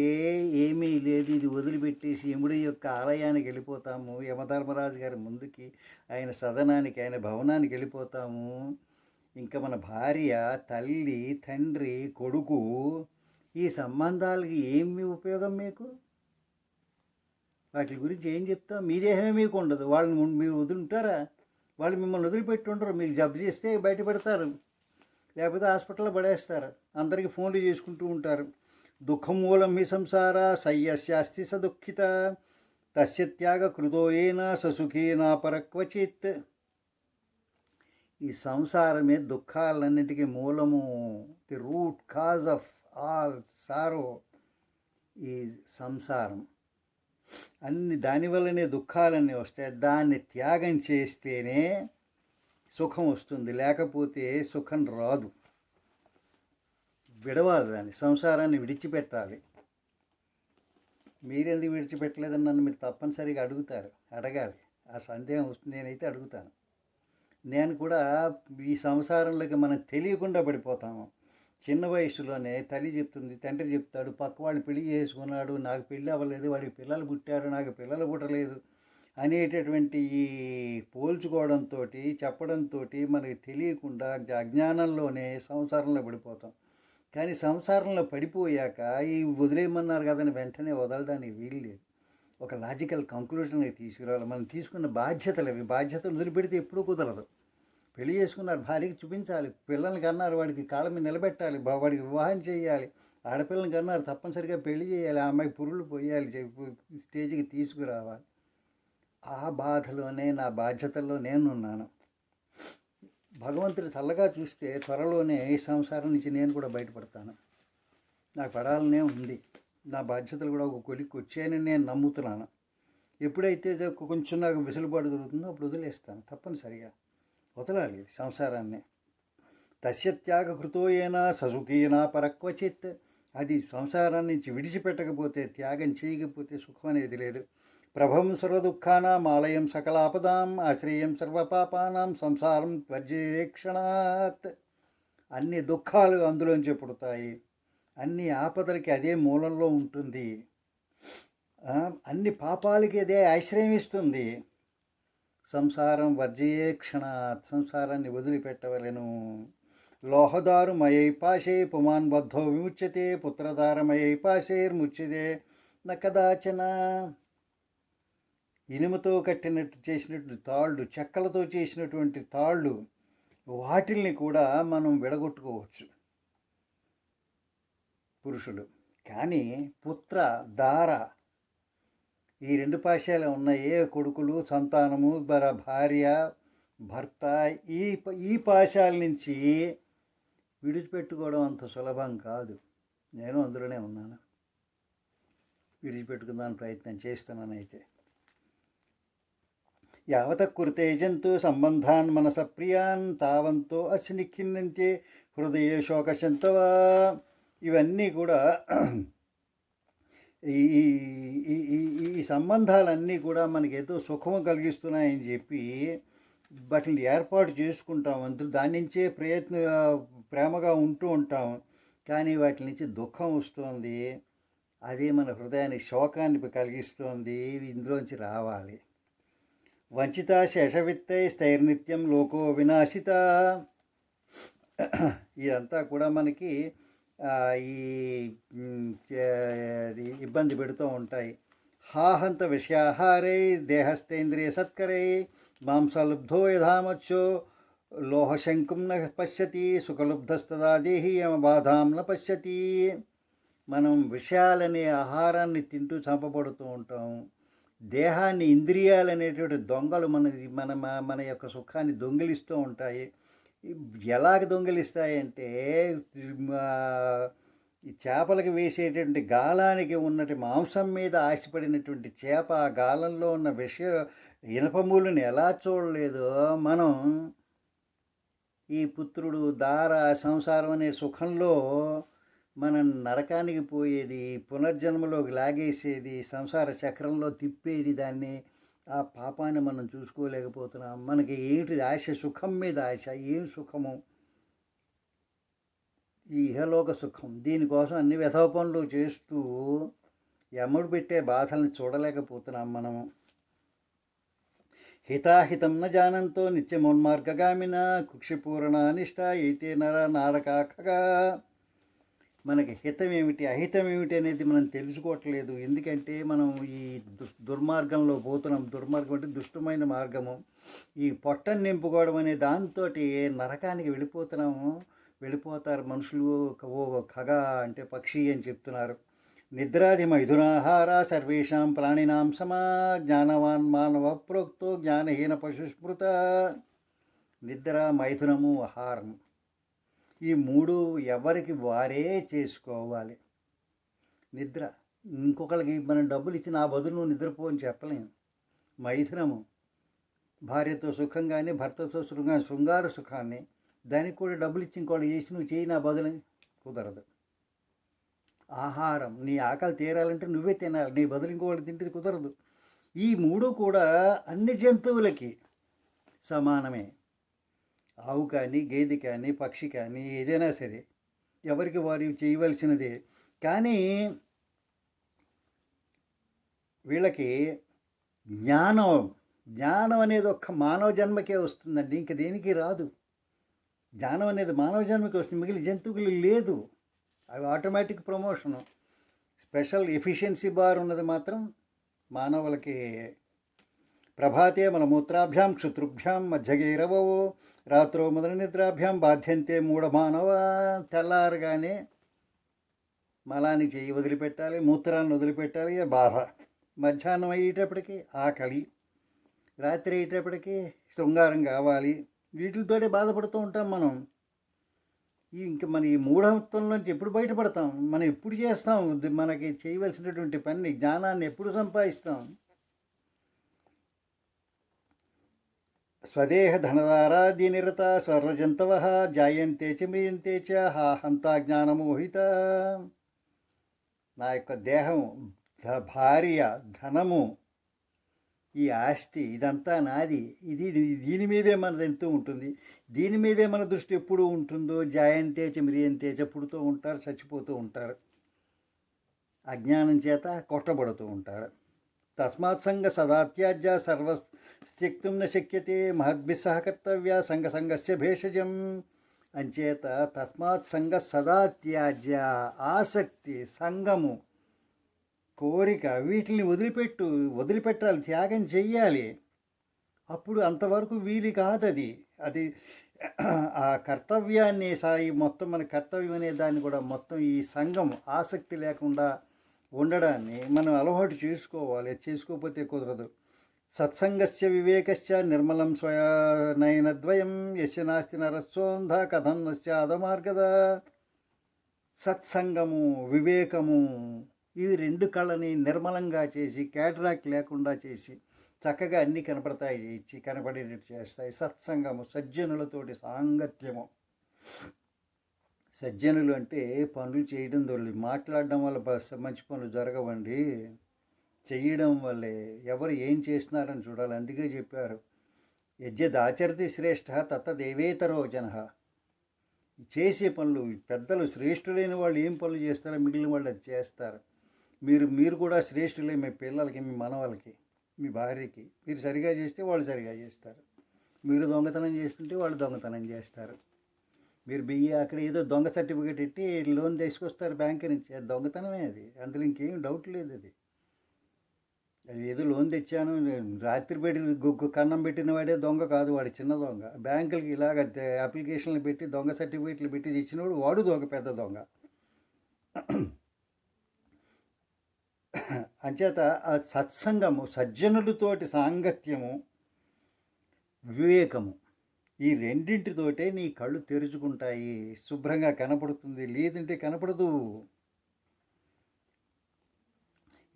ఏమీ లేదు, ఇది వదిలిపెట్టేసి యముడి యొక్క ఆలయానికి వెళ్ళిపోతాము, యమధర్మరాజు గారి ముందుకి, ఆయన సదనానికి, ఆయన భవనానికి వెళ్ళిపోతాము. ఇంకా మన భార్య, తల్లి, తండ్రి, కొడుకు, ఈ సంబంధాలకి ఏమి ఉపయోగం మీకు? వాటి గురించి ఏం చెప్తాం? మీ దేహమే మీకు ఉండదు, వాళ్ళని మీరు వదులుంటారా? వాళ్ళు మిమ్మల్ని వదిలిపెట్టి ఉండరు. మీకు జబ్బు చేస్తే బయట పెడతారు, లేకపోతే హాస్పిటల్లో పడేస్తారు, అందరికీ ఫోన్లు చేసుకుంటూ ఉంటారు. దుఃఖం మూలం మీ సంసార సయ్యస్యాస్తి స దుఃఖిత తస్య త్యాగ కృతోయేన ససుఖేనా పరక్వచిత్. ఈ సంసారమే దుఃఖాలన్నిటికీ మూలము, the root cause of all sorrow. ఈ సంసారం దానివల్లనే దుఃఖాలన్నీ వస్తాయి. దాన్ని త్యాగం చేస్తేనే సుఖం వస్తుంది, లేకపోతే సుఖం రాదు. విడవాలి, దాన్ని, సంసారాన్ని విడిచిపెట్టాలి. మీరెందుకు విడిచిపెట్టలేదని నన్ను మీరు తప్పనిసరిగా అడగాలి. ఆ సందేహం వస్తుంది, నేనైతే అడుగుతాను. నేను కూడా ఈ సంసారంలోకి మనం తెలియకుండా పడిపోతాము. చిన్న వయసులోనే తల్లి చెప్తుంది, తండ్రి చెప్తాడు, పక్క వాళ్ళు పెళ్లి చేసుకున్నాడు, నాకు పెళ్ళి అవ్వలేదు, వాడికి పిల్లలు పుట్టారు, నాకు పిల్లలు పుట్టలేదు అనేటటువంటి ఈ పోల్చుకోవడంతో చెప్పడంతో మనకి తెలియకుండా అజ్ఞానంలోనే సంసారంలో పడిపోతాం. కానీ సంసారంలో పడిపోయాక ఈ వదిలేయమన్నారు కదని వెంటనే వదలడానికి వీలు లేదు. ఒక లాజికల్ కంక్లూజన్కి తీసుకురావాలి. మనం తీసుకున్న బాధ్యతలు అవి. బాధ్యతలు వదిలిపెడితే ఎప్పుడూ కుదరదు. పెళ్లి చేసుకున్నారు, భార్యకి చూపించాలి. పిల్లల్ని కన్నారు, వాడికి కాళ్ళ మీద నిలబెట్టాలి, వాడికి వివాహం చేయాలి. ఆడపిల్లల్ని కన్నారు, తప్పనిసరిగా పెళ్లి చేయాలి, ఆ అమ్మాయికి పురుళ్ళు పోయాలి, స్టేజ్కి తీసుకురావాలి. ఆ బాధలోనే, నా బాధ్యతల్లో నేనున్నాను. భగవంతుడు చల్లగా చూస్తే త్వరలోనే ఈ సంసారం నుంచి నేను కూడా బయటపడతాను. నాకు పడాలనే ఉంది. నా బాధ్యతలు కూడా ఒక కొలిక్కి వచ్చాయని నేను నమ్ముతున్నాను. ఎప్పుడైతే కొంచెం నాకు వెసులుబాటు దొరుకుతుందో అప్పుడు వదిలేస్తాను. తప్పనిసరిగా వదలాలి సంసారాన్ని. తస్య త్యాగ కృతోయేనా ససుఖీనా పరక్వచిత్. అది సంసారాన్ని నుంచి విడిచిపెట్టకపోతే, త్యాగం చేయకపోతే సుఖం అనేది లేదు. ప్రభం సర్వదుఃఖానాం ఆలయం సకలాపదాం ఆశ్రయం సర్వపాపానాం సంసారం త్వర్జేక్షణాత్. అన్ని దుఃఖాలు అందులోంచి పుడతాయి, అన్ని ఆపదలకి అదే మూలంలో ఉంటుంది, అన్ని పాపాలకి అదే ఆశ్రయం ఇస్తుంది. సంసారం వర్జయేక్షణాత్. సంసారాన్ని వదిలిపెట్టవలెను. లోహదారుమయై పాశే పుమాన్ బద్ధో విముచ్యతే పుత్రధారమయై పాశేర్ముచ్యతే న కదాచన. ఇనుముతో కట్టినట్టు చేసినట్టు తాళ్ళు, చెక్కలతో చేసినటువంటి తాళ్ళు, వాటిల్ని కూడా మనం విడగొట్టుకోవచ్చు పురుషులు. కానీ పుత్ర, దార, ఈ రెండు పాశాలు ఉన్నాయి. కొడుకులు, సంతానము, భార్య, భర్త, ఈ పాశాల నుంచి విడిచిపెట్టుకోవడం అంత సులభం కాదు. నేను అందులోనే ఉన్నాను. విడిచిపెట్టుకుందాని ప్రయత్నం చేస్తున్నాను. అయితే యావత కురుతే జంతు సంబంధాన్ మనస ప్రియాన్ తావంతో అసి నిఖిన్నంతే హృదయ శోకశంతవా. ఇవన్నీ కూడా ఈ సంబంధాలన్నీ కూడా మనకి ఏదో సుఖము కలిగిస్తున్నాయని చెప్పి వాటిని ఏర్పాటు చేసుకుంటాం. అందులో దాని నుంచే ప్రేమగా ఉంటూ ఉంటాం. కానీ వాటి నుంచి దుఃఖం వస్తుంది. అది మన హృదయాన్ని శోకాన్ని కలిగిస్తుంది. ఇందులోంచి రావాలి. వంచిత శేషవిత్తై స్థైర్నిత్యం లోకో వినాశిత. ఇదంతా కూడా మనకి ఈ ఇబ్బంది పెడుతూ ఉంటాయి. హాహంత విషయాహారై దేహస్థేంద్రియ సత్కరై మాంసలుబ్ధో యథామత్సో లోహశంకుం న పశ్యతి సుఖలుబ్ధస్తదా దేహి బాధాం న పశ్యతి. మనం విషయాలనే ఆహారాన్ని తింటూ చంపబడుతూ ఉంటాం. దేహాన్ని, ఇంద్రియాలనేటువంటి దొంగలు మన యొక్క సుఖాన్ని దొంగిలిస్తూ ఉంటాయి. ఎలాగ దొంగిలిస్తాయంటే, ఈ చేపలకు వేసేటువంటి గాలానికి ఉన్నటి మాంసం మీద ఆశపడినటువంటి చేప ఆ గాలంలో ఉన్న ఇనపమూలుని ఎలా చూడలేదో, మనం ఈ పుత్రుడు, దార, సంసారం అనే సుఖంలో మనం నరకానికి పోయేది, పునర్జన్మలోకి లాగేసేది, సంసార చక్రంలో తిప్పేది, దాన్ని ఆ పాపాన్ని మనం చూసుకోలేకపోతున్నాం. మనకి ఏంటి ఆశ? సుఖం మీద ఆశ. ఏం సుఖము? ఈ ఇహలోక సుఖం. దీనికోసం అన్ని వ్యథ పనులు చేస్తూ యముడు పెట్టే బాధల్ని చూడలేకపోతున్నాం మనము. హితాహితం న జానంతో నిత్యమోన్మార్గగామిన కుక్షిపూరణ అనిష్ట అయితే నారకాఖగా. మనకి హితం ఏమిటి, అహితం ఏమిటి అనేది మనం తెలుసుకోవట్లేదు. ఎందుకంటే మనం ఈ దుర్మార్గంలో పోతున్నాం. దుర్మార్గం అంటే దుష్టమైన మార్గము. ఈ పొట్టను నింపుకోవడం అనే దాంతో నరకానికి వెళ్ళిపోతారు మనుషులు. ఓ ఖగ అంటే పక్షి అని చెప్తున్నారు. నిద్రాది మైథునాహార సర్వేషాం ప్రాణినాం సమా జ్ఞానవాన్ మానవ ప్రోక్తో జ్ఞానహీన పశుస్మృత. నిద్ర, మైథునము, ఆహారం, ఈ మూడు ఎవరికి వారే చేసుకోవాలి. నిద్ర, ఇంకొకరికి మనం డబ్బులు ఇచ్చి నా బదులు నువ్వు నిద్రపో అని చెప్పలేము. మైథునము, భార్యతో సుఖంగానే, భర్తతో శృంగార సుఖాన్ని, దానికి కూడా డబ్బులు ఇచ్చి ఇంకోళ్ళు చేసి నువ్వు చేయి నా బదులని కుదరదు. ఆహారం, నీ ఆకలి తీరాలంటే నువ్వే తినాలి, నీ బదులు ఇంకోళ్ళు తింటే కుదరదు. ఈ మూడు కూడా అన్ని జంతువులకి సమానమే. ఆవు కానీ, గేదె కానీ, పక్షి కానీ, ఏదైనా సరే ఎవరికి వారు చేయవలసినదే. కానీ వీళ్ళకి జ్ఞానం, జ్ఞానం అనేది ఒక్క మానవ జన్మకే వస్తుందండి. ఇంక దేనికి రాదు. జ్ఞానం అనేది మానవ జన్మకే వస్తుంది. మిగిలిన జంతువులు లేదు. అవి automatic promotion. Special efficiency bar ఉన్నది మాత్రం మానవులకి. ప్రభాతే మలమూత్రాభ్యాం క్షుతృభ్యాం మధ్యగైరవో రాత్రో మొదల నిద్రాభ్యాం బాధ్యంతే మూఢమానవ. తెల్లారగానే మలాన్ని చెయ్యి వదిలిపెట్టాలి, మూత్రాన్ని వదిలిపెట్టాలి, బాధ. మధ్యాహ్నం అయ్యేటప్పటికి ఆకలి, రాత్రి అయ్యేటప్పటికి శృంగారం కావాలి. వీటితోటే బాధపడుతూ ఉంటాం మనం. ఇంక మన ఈ మూఢత్వంలోంచి ఎప్పుడు బయటపడతాం? మనం ఎప్పుడు చేస్తాం మనకి చేయవలసినటువంటి పని? జ్ఞానాన్ని ఎప్పుడు సంపాదిస్తాం? స్వదేహ ధనదారాది నిరత సర్వజంతవ జాయంతే చ మ్రియంతే చ హంతా జ్ఞానమోహిత. నా యొక్క దేహం, భార్య, ధనము, ఈ ఆస్తి ఇదంతా నాది. దీని మీదే మనది ఎంతో ఉంటుంది. దీని మీదే మన దృష్టి ఎప్పుడు ఉంటుందో జాయంతే చ మ్రియంతే చ, పుడుతూ ఉంటారు, చచ్చిపోతూ ఉంటారు. అజ్ఞానం చేత కొట్టబడుతూ ఉంటారు. తస్మాత్ సంగ సదాత్యాజ్య సర్వస్త్యక్తుం న శక్యతే మహద్భిః సహ కర్తవ్య సంగస్య భేషజం. అంచేత తస్మాత్ సంగ సదాత్యాజ్య, ఆసక్తి, సంగము, కోరిక, వీటిని వదిలిపెట్టాలి, త్యాగం చెయ్యాలి. అప్పుడు అంతవరకు వీలు కాదు. అది ఆ కర్తవ్యాన్ని మొత్తం మన కర్తవ్యం అనే దాన్ని కూడా మొత్తం ఈ సంఘం ఆసక్తి లేకుండా ఉండడాన్ని మనం అలవాటు చేసుకోవాలి. చేసుకోకపోతే కుదరదు. సత్సంగస్య వివేకస్య నిర్మలం స్వయనయనద్వయం యస్య నాస్తి నరస్సోంధ కథం నస్య అధమార్గద. సత్సంగము, వివేకము, ఇవి రెండు కళ్ళని నిర్మలంగా చేసి, క్యాటరాక్ట్ లేకుండా చేసి, చక్కగా అన్నీ కనపడేటట్టు చేస్తాయి. సత్సంగము, సజ్జనులతోటి సాంగత్యము. సజ్జనులు అంటే పనులు చేయడం వల్ల, మాట్లాడడం వల్ల మంచి పనులు జరగవండి. చెయ్యడం వల్లే. ఎవరు ఏం చేస్తున్నారని చూడాలి. అందుకే చెప్పారు, యజ్ఞదాచరతి శ్రేష్ఠ తత్తదేవేతరో జన. చేసే పనులు, పెద్దలు శ్రేష్ఠులైన వాళ్ళు ఏం పనులు చేస్తారో మిగిలిన వాళ్ళు అది చేస్తారు. మీరు కూడా శ్రేష్ఠులే. మీ పిల్లలకి, మీ మనవలకి, మీ భార్యకి మీరు సరిగా చేస్తే వాళ్ళు సరిగా చేస్తారు. మీరు దొంగతనం చేస్తుంటే వాళ్ళు దొంగతనం చేస్తారు. మీరు అక్కడ ఏదో దొంగ సర్టిఫికేట్ పెట్టి లోన్ తీసుకొస్తారు బ్యాంక్ నుంచి, అది దొంగతనమే. అందులో ఇంకేం డౌట్ లేదు. అది ఏదో లోన్ తెచ్చాను, రాత్రి పెట్టి కన్నం పెట్టిన వాడే దొంగ కాదు, వాడు చిన్న దొంగ. బ్యాంకులకి ఇలాగ అప్లికేషన్లు పెట్టి దొంగ సర్టిఫికేట్లు పెట్టి ఇచ్చినవాడు వాడు దొంగ, పెద్ద దొంగ. అంచేత ఆ సత్సంగము, సజ్జనులతోటి సాంగత్యము, వివేకము, ఈ రెండింటితోటే నీ కళ్ళు తెరుచుకుంటాయి, శుభ్రంగా కనపడుతుంది. లేదంటే కనపడదు.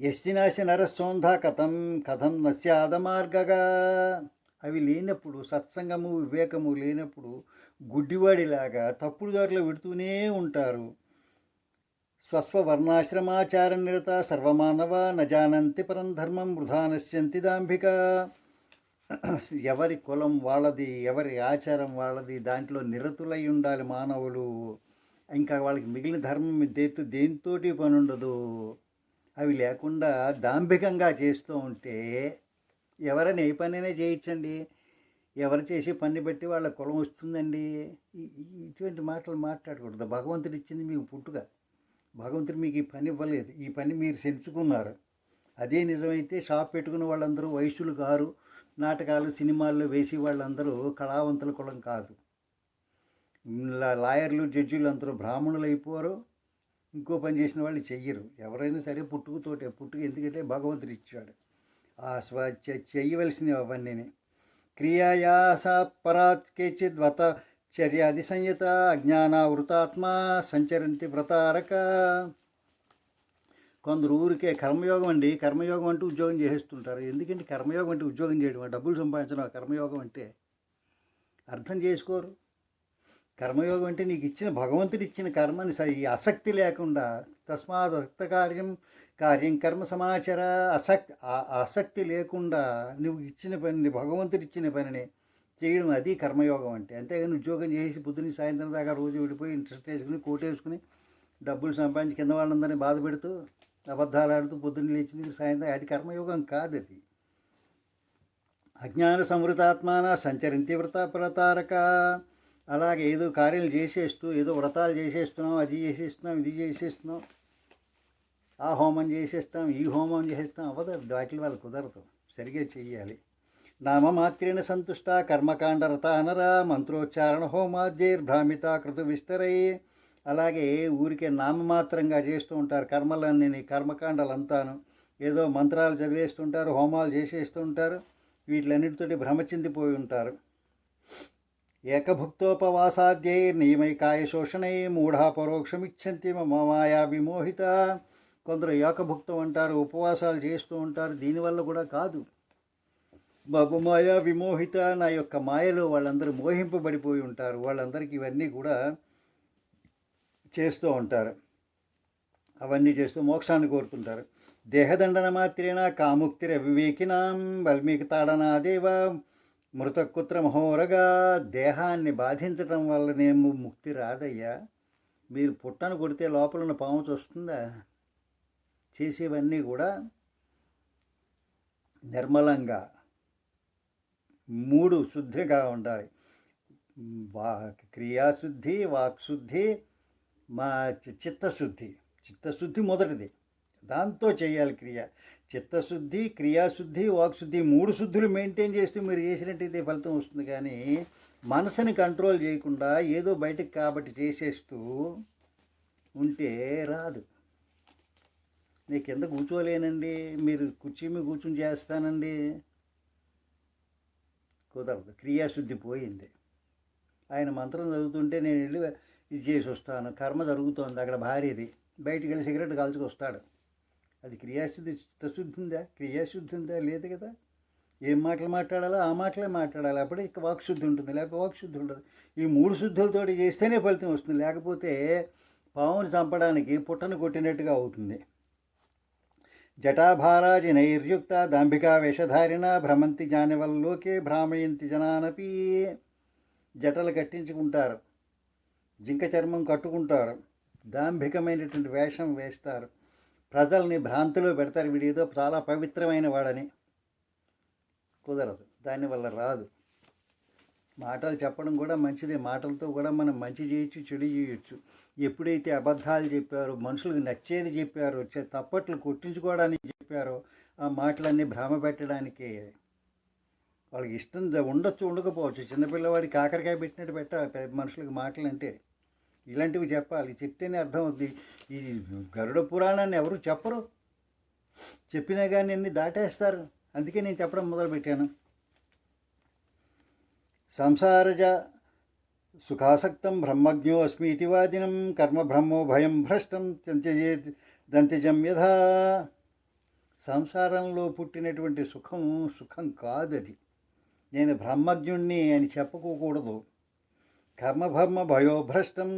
యస్తినాశి నరసోంధ కథం నస్యాదమార్గగా. అవి లేనప్పుడు, సత్సంగము, వివేకము లేనప్పుడు గుడ్డివాడిలాగా తప్పుడు దారిలో పెడుతూనే ఉంటారు. స్వస్వవర్ణాశ్రమాచార నిరత సర్వమానవ నజానంతి పరం ధర్మం వృధా నశ్యంతి దాంభిక. ఎవరి కులం వాళ్ళది, ఎవరి ఆచారం వాళ్ళది, దాంట్లో నిరతులై ఉండాలి మానవులు. ఇంకా వాళ్ళకి మిగిలిన ధర్మం దేనితోటి పని ఉండదు. అవి లేకుండా దాంభికంగా చేస్తూ ఉంటే ఎవరైనా ఏ పనైనా చేయొచ్చండి. ఎవరు చేసే పని బట్టి వాళ్ళ కులం వస్తుందండి. ఇటువంటి మాటలు మాట్లాడకూడదు. భగవంతుడు ఇచ్చింది మీకు పుట్టుక. భగవంతుడు మీకు ఈ పని ఇవ్వలేదు. ఈ పని మీరు సెంచుకున్నారు. అదే నిజమైతే షాప్ పెట్టుకున్న వాళ్ళందరూ వైశ్యులు గారు, నాటకాలు, సినిమాల్లో వేసే వాళ్ళందరూ కళావంతుల కులం కాదు. లాయర్లు, జడ్జిలు అందరూ బ్రాహ్మణులు అయిపోరు. ఇంకో పని చేసిన వాళ్ళు చెయ్యరు. ఎవరైనా సరే పుట్టుక ఎందుకంటే భగవంతుడు ఇచ్చాడు. చెయ్యవలసినవి అవన్నీ. క్రియాయాస పరాత్ కేచిద్వత చర్యాది సంయత అజ్ఞానావృతాత్మ సంచరంతి వ్రతారక. కొందరు ఊరికే కర్మయోగం అండి, కర్మయోగం అంటూ ఉద్యోగం చేసేస్తుంటారు. ఎందుకంటే కర్మయోగం అంటే ఉద్యోగం చేయడం, డబ్బులు సంపాదించడం కర్మయోగం అంటే. అర్థం చేసుకోరు. కర్మయోగం అంటే నీకు ఇచ్చిన, భగవంతుడు ఇచ్చిన కర్మని ఈ ఆసక్తి లేకుండా, తస్మాత్ అసక్త కార్యం కర్మ సమాచార. ఆసక్తి లేకుండా నువ్వు ఇచ్చిన పనిని, భగవంతుడు ఇచ్చిన పనిని చేయడం, అది కర్మయోగం అంటే. అంతేగాని ఉద్యోగం చేసి పొద్దున్న సాయంత్రం దాకా రోజు విడిపోయి ఇంట్రెస్ట్ వేసుకుని, కోటేసుకుని, డబ్బులు సంపాదించి కింద వాళ్ళందరినీ బాధ పెడుతూ, అబద్ధాలు ఆడుతూ పొద్దున్న లేచి సాయంత్రం, అది కర్మయోగం కాదు. అజ్ఞాన సంవృతాత్మాన సంచరింతి వ్రతారక. అలాగే ఏదో కార్యాలు చేసేస్తూ ఏదో వ్రతాలు చేసేస్తున్నాం, అది చేసేస్తున్నాం, ఇది చేసేస్తున్నాం, ఆ హోమం చేసేస్తాం, ఈ హోమం చేసేస్తాం, అవ్వదు. వాటి వల్ల కుదరదు. సరిగ్గా చెయ్యాలి. నామమాత్రేణ సంతుష్ట కర్మకాండరత అనరా మంత్రోచ్చారణ హోమాద్యైర్భ్రామిత కృత విస్తరై. అలాగే ఊరికే నామమాత్రంగా చేస్తూ ఉంటారు కర్మలన్నీ, కర్మకాండలంతాను. ఏదో మంత్రాలు చదివేస్తుంటారు, హోమాలు చేసేస్తుంటారు, వీటిలన్నిటితోటి భ్రమ చెందిపోయి ఉంటారు. ఏకభుక్తోపవాసాద్యైర్నియమైకాయ శోషణై మూఢా పరోక్షమిచ్చంతి మమ మాయా విమోహిత. కొందరు ఏకభుక్తం అంటారు, ఉపవాసాలు చేస్తూ ఉంటారు. దీనివల్ల కూడా కాదు. బాబు మాయా విమోహిత, నా యొక్క మాయలో వాళ్ళందరూ మోహింపబడిపోయి ఉంటారు. వాళ్ళందరికీ ఇవన్నీ కూడా చేస్తూ ఉంటారు. అవన్నీ చేస్తూ మోక్షాన్ని కోరుకుంటారు. దేహదండన మాత్రేణ కాముక్తిర వివేకినాం వాల్మీకి తాడనాదేవ మృతకుత్ర మహోరగా. దేహాన్ని బాధించటం వల్లనేమో ముక్తి రాదయ్యా. మీరు పుట్టను కొడితే లోపల ఉన్న పాము వస్తుందా? చేసేవన్నీ కూడా నిర్మలంగా, మూడు శుద్ధిగా ఉండాలి. క్రియాశుద్ధి, వాక్శుద్ధి, మా చిత్తశుద్ధి. చిత్తశుద్ధి మొదటిది, దాంతో చేయాలి క్రియ. చిత్తశుద్ధి, క్రియాశుద్ధి, వాక్శుద్ధి, మూడు శుద్ధులు మెయింటైన్ చేస్తూ మీరు చేసినట్టయితే ఫలితం వస్తుంది. కానీ మనసుని కంట్రోల్ చేయకుండా ఏదో బయటకు కాబట్టి చేసేస్తూ ఉంటే రాదు. నేను కింద కూర్చోలేనండి, మీరు కుర్చీ మీద కూర్చుని చేస్తానండి, కుదరదు. క్రియాశుద్ధి పోయింది. ఆయన మంత్రం చదువుతుంటే నేను వెళ్ళి ఇది చేసి వస్తాను, కర్మ జరుగుతోంది, అక్కడ భార్యది, బయటికి వెళ్ళి సిగరెట్ కాల్చుకొస్తాడు. అది క్రియాశుద్ధి, చిత్తశుద్ధి ఉందా? క్రియాశుద్ధి ఉందా? లేదు కదా. ఏం మాటలు మాట్లాడాలో ఆ మాటలే మాట్లాడాలి, అప్పుడే ఇక వాక్శుద్ధి ఉంటుంది, లేకపోతే వాక్శుద్ధి ఉండదు. ఈ మూడు శుద్ధులతోటి చేస్తేనే ఫలితం వస్తుంది. లేకపోతే పావుని చంపడానికి పుట్టను కొట్టినట్టుగా అవుతుంది. జటాభారాజి నైర్యుక్త దాంభికా వేషధారిణ భ్రమంతి జ్ఞానివల్లోకే భ్రామయంతి జనానపి. జటలు కట్టించుకుంటారు, జింక చర్మం కట్టుకుంటారు, దాంభికమైనటువంటి వేషం వేస్తారు, ప్రజల్ని భ్రాంతిలో పెడతారు. వీడేదో చాలా పవిత్రమైన వాడని. కుదరదు, దానివల్ల రాదు. మాటలు చెప్పడం కూడా మంచిదే. మాటలతో కూడా మనం మంచి చేయొచ్చు, చెడు చేయొచ్చు. ఎప్పుడైతే అబద్ధాలు చెప్పారో, మనుషులకు నచ్చేది చెప్పారో, తప్పట్లు కొట్టించుకోవడానికి చెప్పారో, ఆ మాటలన్నీ భ్రమ పెట్టడానికే. వాళ్ళకి ఇష్టం ఉండొచ్చు, ఉండకపోవచ్చు. చిన్నపిల్లవాడి కాకరకాయ పెట్టినట్టు పెట్టాలి మనుషులకు మాటలు అంటే. ఇలాంటివి చెప్పాలి, చెప్తేనే అర్థం అవుతుంది. ఈ గరుడ పురాణాన్ని ఎవరు చెప్పరు, చెప్పినా కానీ అన్ని దాటేస్తారు. అందుకే నేను చెప్పడం మొదలుపెట్టాను. సంసారజ సుఖాసక్తం బ్రహ్మజ్ఞో అస్మి ఇతి వాదినం కర్మ బ్రహ్మో భయం భ్రష్టం దంతిజం యథా. సంసారంలో పుట్టినటువంటి సుఖం కాదది. నేను బ్రహ్మజ్ఞుణ్ణి అని చెప్పుకోకూడదు. కర్మభర్మ భయోభ్రష్టం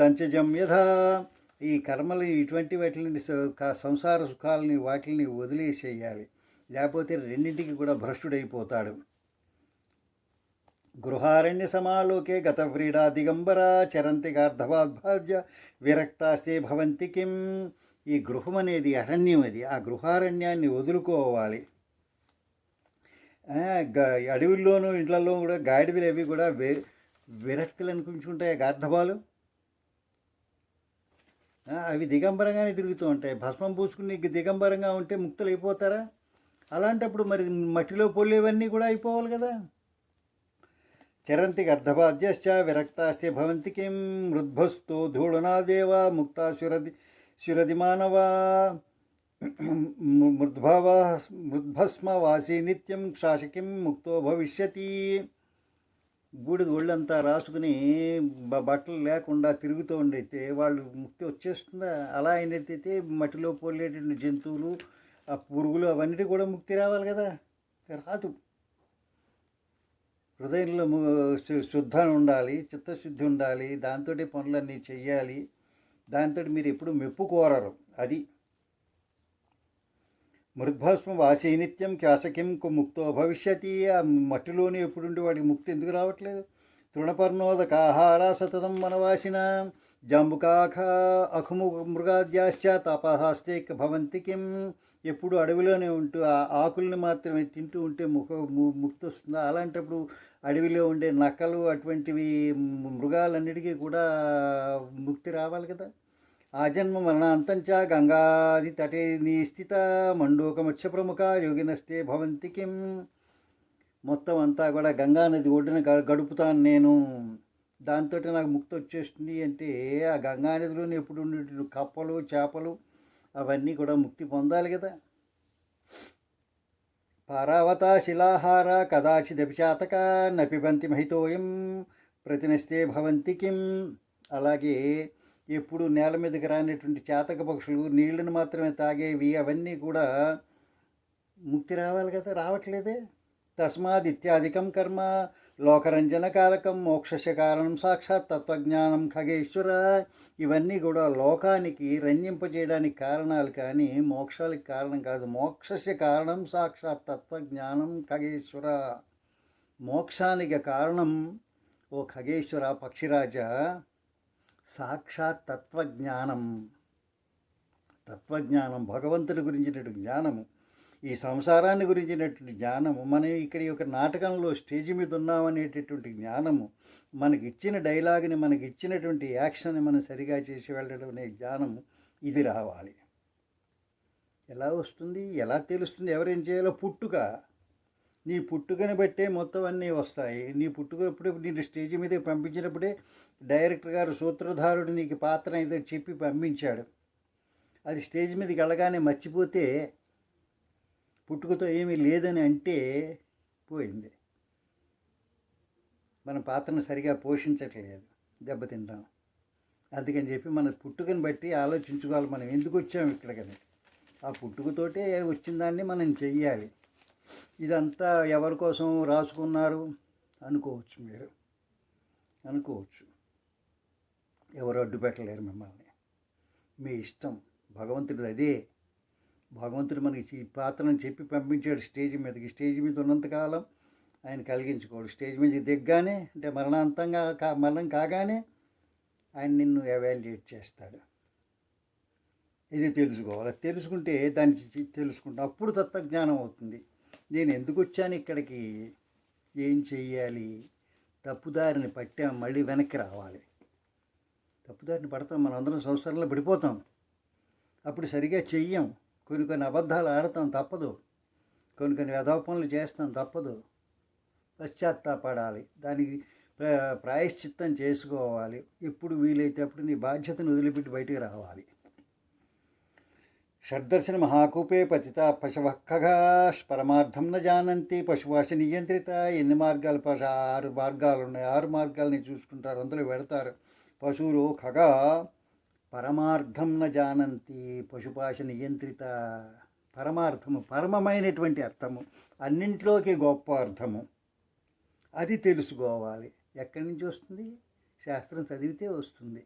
దంచజం యథా. ఈ కర్మలు ఇటువంటి వాటిని, సంసార సుఖాలని, వాటిని వదిలేసేయాలి. లేకపోతే రెండింటికి కూడా భ్రష్టుడైపోతాడు. గృహారణ్య సమాలోకే గతవ్రీడా దిగంబర చరంతి గార్ధవాద్భాజ్య విరక్తాస్తే భవంతి కిం. ఈ గృహం అనేది అరణ్యం. అది ఆ గృహారణ్యాన్ని వదులుకోవాలి. అడవుల్లోనూ ఇంట్లలో కూడా గాడిదలు అవి కూడా విరక్తులు అనిపించుకుంటాయి. గార్ధవాలు అవి దిగంబరంగానే తిరుగుతూ ఉంటాయి. భస్మం పూసుకుని దిగంబరంగా ఉంటే ముక్తులు అయిపోతారా? అలాంటప్పుడు మరి మట్టిలో పొల్లేవన్నీ కూడా అయిపోవాలి కదా. చరంతి గర్ధబాధ్యశ్చ విరక్తాస్తే భవంతి కిం మృద్భస్తో ధూళనాదేవ ముక్తా శురది మానవా మృద్భస్మవాసి నిత్యం శాసకిం ముక్తో భవిష్యతి. బూడిద ఒళ్ళంతా రాసుకుని బట్టలు లేకుండా తిరుగుతూ ఉండైతే వాళ్ళు ముక్తి వచ్చేస్తుందా? అలా అయినట్టయితే మట్టిలో పోలేటువంటి జంతువులు, ఆ పురుగులు, అవన్నీ కూడా ముక్తి రావాలి కదా. రాదు. హృదయంలో శుద్ధం ఉండాలి, చిత్తశుద్ధి ఉండాలి. దాంతో పనులన్నీ చెయ్యాలి. దాంతో మీరు ఎప్పుడు మెప్పు కోరరు. అది మృద్భస్మ వాసీ నిత్యం క్యాసకిం ముక్తో భవిష్యతి. ఆ మట్టిలోనే ఎప్పుడుండి వాడికి ముక్తి ఎందుకు రావట్లేదు? తృణపర్ణోదకాహార సతతం వనవాసిన జంబుకాఖ అఖుము మృగాద్యాశ్చ తపహాస్తే భవంతి కిం. ఎప్పుడు అడవిలోనే ఉంటూ ఆ ఆకుల్ని మాత్రమే తింటూ ఉంటే ముక్తి వస్తుందా? అలాంటప్పుడు అడవిలో ఉండే నక్కలు అటువంటివి మృగాలన్నిటికీ కూడా ముక్తి రావాలి కదా. ఆ జన్మ మరణాంతంచ గంగాది తటే నిస్థిత మండూకమత్స్య ప్రముఖ యోగినస్తే భవంతి కిం. మొత్తం అంతా కూడా గంగానది ఒడ్డున గడుపుతాను నేను, దాంతో నాకు ముక్తి వచ్చేస్తుంది అంటే ఆ గంగానదిలోనే ఎప్పుడు ఉండే కప్పలు చేపలు అవన్నీ కూడా ముక్తి పొందాలి కదా. పారావత శిలాహార కదాచిదపి చాతక నపిబంతి మహితోయం ప్రతినస్తే భవంతి కిం. అలాగే ఎప్పుడు నేల మీదకి రానటువంటి చాతక పక్షులు నీళ్లను మాత్రమే తాగేవి అవన్నీ కూడా ముక్తి రావాలి కదా, రావట్లేదే. తస్మాదిత్యాదికం కర్మ లోకరంజనకారకం మోక్షస్య కారణం సాక్షాత్ తత్వజ్ఞానం ఖగేశ్వర. ఇవన్నీ కూడా లోకానికి రంజింపజేయడానికి కారణాలు కానీ మోక్షాలకు కారణం కాదు. మోక్షస్య కారణం సాక్షాత్ తత్వజ్ఞానం ఖగేశ్వర. మోక్షానికి కారణం ఓ ఖగేశ్వర పక్షిరాజ సాక్షాత్ తత్వజ్ఞానం. తత్వజ్ఞానం భగవంతుడి గురించినటువంటి జ్ఞానము, ఈ సంసారాన్ని గురించినటువంటి జ్ఞానము, మనం ఇక్కడ ఒక నాటకంలో స్టేజ్ మీద ఉన్నామనేటటువంటి జ్ఞానము, మనకి ఇచ్చిన డైలాగ్ని మనకి ఇచ్చినటువంటి యాక్షన్ని మనం సరిగా చేసి వెళ్ళడం అనే జ్ఞానము, ఇది రావాలి. ఎలా వస్తుంది, ఎలా తెలుస్తుంది, ఎవరేం చేయాలో? పుట్టుక. నీ పుట్టుకని బట్టే మొత్తం అన్నీ వస్తాయి. నీ పుట్టుకప్పుడే నేను స్టేజ్ మీద పంపించినప్పుడే డైరెక్టర్ గారు సూత్రధారుడు నీకు పాత్ర ఏదో చెప్పి పంపించాడు. అది స్టేజ్ మీదకి వెళ్ళగానే మర్చిపోతే పుట్టుకతో ఏమీ లేదని అంటే పోయింది. మన పాత్రను సరిగా పోషించట్లేదు, దెబ్బతింటాం. అందుకని చెప్పి మన పుట్టుకని బట్టి ఆలోచించుకోవాలి, మనం ఎందుకు వచ్చాము ఇక్కడికని. ఆ పుట్టుకతోటే వచ్చిన దాన్ని మనం చెయ్యాలి. ఇదంతా ఎవరి కోసం రాసుకున్నారు అనుకోవచ్చు, మీరు అనుకోవచ్చు. ఎవరు అడ్డు పెట్టలేరు మిమ్మల్ని, మీ ఇష్టం. భగవంతుడిది అదే. భగవంతుడు మనకి ఈ పాత్రను చెప్పి పంపించాడు స్టేజ్ మీదకి. స్టేజ్ మీద ఉన్నంతకాలం ఆయన కలిగించుకోడు. స్టేజ్ మీద దిగ్గానే అంటే మరణం కాగానే ఆయన నిన్ను ఎవాల్యుయేట్ చేస్తాడు. ఇది తెలుసుకోవాలి. తెలుసుకుంటే దాన్ని తెలుసుకుంటాం, అప్పుడు తత్వజ్ఞానం అవుతుంది. నేను ఎందుకు వచ్చాను ఇక్కడికి, ఏం చెయ్యాలి, తప్పుదారిని పట్టాం, మళ్ళీ వెనక్కి రావాలి. తప్పుదారిని పడతాం, మనం అందరం సంవత్సరాల్లో పడిపోతాం. అప్పుడు సరిగా చెయ్యం, కొన్ని అబద్ధాలు ఆడతాం తప్పదు, కొన్ని వ్యధవ పనులు చేస్తాం తప్పదు. పశ్చాత్తాపడాలి, దానికి ప్రాయశ్చిత్తం చేసుకోవాలి. ఎప్పుడు వీలైతే అప్పుడు నీ బాధ్యతను వదిలిపెట్టి బయటికి రావాలి. షడ్దర్శన మహాకూపే పతిత పశవక్కగా పరమార్థం న జానంతి పశువాస నియంత్రిత. ఎన్ని మార్గాలు? 6 మార్గాలు ఉన్నాయి. 6 మార్గాలని చూసుకుంటారు, అందులో పెడతారు. పశువులు ఖగా పరమార్థం న జానంతి పశుపాశ నియంత్రిత. పరమార్థము, పరమమైనటువంటి అర్థము, అన్నింటిలోకి గొప్ప అర్థము, అది తెలుసుకోవాలి. ఎక్కడి నుంచి వస్తుంది? శాస్త్రం చదివితే వస్తుంది,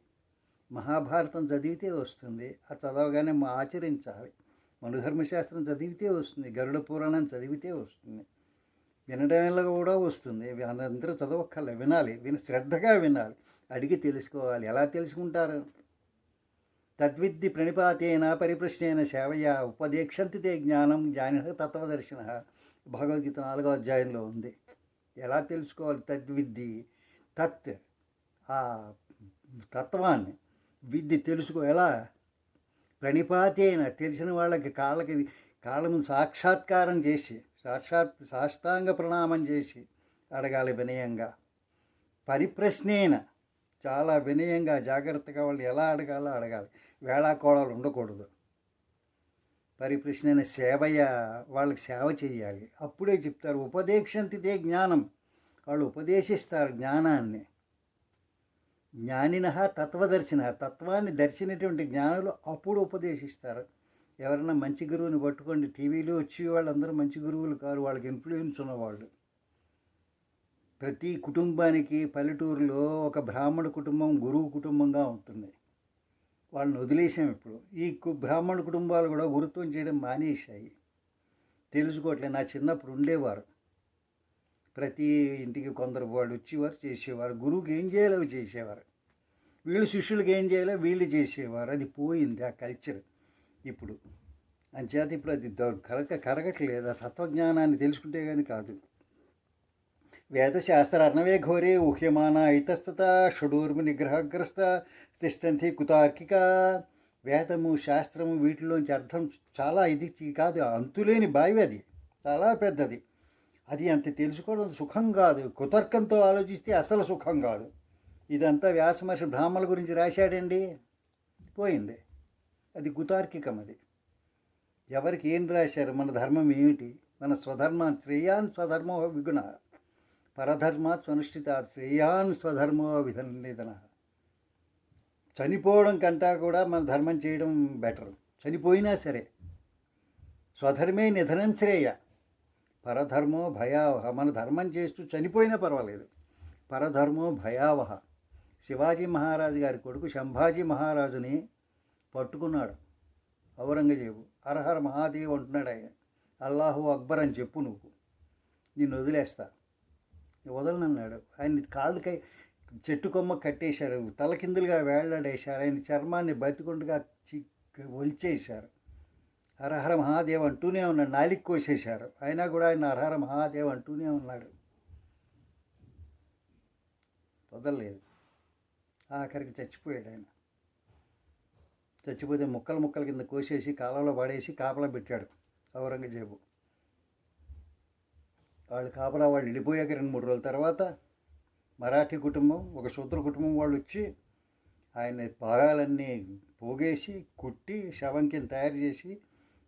మహాభారతం చదివితే వస్తుంది. అది చదవగానే ఆచరించాలి. మనుధర్మశాస్త్రం చదివితే వస్తుంది, గరుడ పురాణం చదివితే వస్తుంది, వినడం వల్ల కూడా వస్తుంది. అందరూ చదవక్కర్లే, వినాలి, శ్రద్ధగా వినాలి, అడిగి తెలుసుకోవాలి. ఎలా తెలుసుకుంటారు? తద్విద్ది ప్రణిపాతేన పరిప్రశ్నేన సేవయ ఉపదేక్షంతి తే జ్ఞానం జ్ఞానిన తత్వదర్శిన. భగవద్గీత 4వ అధ్యాయంలో ఉంది. ఎలా తెలుసుకోవాలి? తద్విద్ది, తత్ ఆ తత్వాన్ని, విద్య తెలుసుకో. ఎలా? ప్రణిపాతేన తెలిసిన వాళ్ళకి కాళ్ళము సాక్షాత్కారం చేసి సాష్టాంగ ప్రణామం చేసి అడగాలి వినయంగా. పరిప్రశ్నేన చాలా వినయంగా జాగ్రత్తగా వాళ్ళు ఎలా అడగాలో అడగాలి, వేళాకోళాలు ఉండకూడదు. పరిప్రశ్న సేవయ, వాళ్ళకి సేవ చేయాలి, అప్పుడే చెప్తారు. ఉపదేక్షంతితే జ్ఞానం, వాళ్ళు ఉపదేశిస్తారు జ్ఞానాన్ని. జ్ఞానిన తత్వదర్శిన, తత్వాన్ని దర్శినటువంటి జ్ఞానులు అప్పుడు ఉపదేశిస్తారు. ఎవరైనా మంచి గురువుని పట్టుకోండి, టీవీలో వచ్చి వాళ్ళందరూ మంచి గురువులు కాదు, వాళ్ళకి ఇన్ఫ్లుయెన్స్ ఉన్నవాళ్ళు. ప్రతి కుటుంబానికి పల్లెటూరులో ఒక బ్రాహ్మణ కుటుంబం గురువు కుటుంబంగా ఉంటుంది. వాళ్ళని వదిలేసాం ఇప్పుడు. ఈ బ్రాహ్మణ కుటుంబాలు కూడా గురుత్వం చేయడం మానేశాయి, తెలుసుకోవట్లేదు. నా చిన్నప్పుడు ఉండేవారు, ప్రతి ఇంటికి కొందరు వాళ్ళు వచ్చేవారు, చేసేవారు. గురువుకి ఏం చేయాలో అవి చేసేవారు. వీళ్ళు శిష్యులకి ఏం చేయాలో వీళ్ళు చేసేవారు. అది పోయింది ఆ కల్చర్ ఇప్పుడు. అంచేత ఇప్పుడు అది కరగట్లేదు. ఆ తత్వజ్ఞానాన్ని తెలుసుకుంటే కానీ కాదు. వేదశాస్త్ర అర్ణవే ఘోరే ఊహ్యమాన ఇతస్తత షడూర్మి నిగ్రహగ్రస్త తిష్టంతి కుతార్కిక. వేదము శాస్త్రము వీటిలోంచి అర్థం చాలా ఇది కాదు, అంతులేని బావి అది, చాలా పెద్దది. అది అంత తెలుసుకోవడం సుఖం కాదు. కుతర్కంతో ఆలోచిస్తే అసలు సుఖం కాదు. ఇదంతా వ్యాసమహర్షి బ్రాహ్మణుల గురించి రాశాడండి, పోయింది. అది కుతార్కికం. అది ఎవరికి ఏం రాశారు? మన ధర్మం ఏమిటి? మన స్వధర్మాన్ శ్రేయాన్ స్వధర్మో విగుణ పరధర్మాత్ స్వనుష్ఠితాత్ శ్రేయాన్ స్వధర్మో విధనిధన. చనిపోవడం కంటా కూడా మన ధర్మం చేయడం బెటర్. చనిపోయినా సరే స్వధర్మే నిధనం శ్రేయ, పరధర్మో భయావహ. మన ధర్మం చేస్తూ చనిపోయినా పర్వాలేదు. పరధర్మో భయావహ. శివాజీ మహారాజు గారి కొడుకు సంభాజీ మహారాజుని పట్టుకున్నాడు ఔరంగజేబు. హరహర మహాదేవ్ అంటున్నాడు ఆయన. అల్లాహు అక్బర్ అని చెప్పు, నువ్వు నిన్ను వదిలేస్తా. వదలనన్నాడు. ఆయన కాళ్ళకై చెట్టు కొమ్మ కట్టేశారు, తలకిందులుగా వేళ్లాడేశారు. ఆయన చర్మాన్ని బతికుండగా ఒలిచేశారు. హరహర మహాదేవ్ అంటూనే ఉన్నాడు. నాలికి కోసేశారు. అయినా కూడా ఆయన హరహర మహాదేవ్ అంటూనే ఉన్నాడు, వదలలేదు. ఆఖరికి చచ్చిపోయాడు ఆయన. చచ్చిపోతే ముక్కల ముక్కల కింద కోసేసి కాలంలో పడేసి కాపలా పెట్టాడు ఔరంగజేబు. వాళ్ళు కాపలా వాళ్ళు వెళ్ళిపోయాక 2-3 రోజుల తర్వాత మరాఠీ కుటుంబం, ఒక శూద్ర కుటుంబం వాళ్ళు వచ్చి ఆయన భాగాలన్నీ పోగేసి కుట్టి శవం కింద తయారు చేసి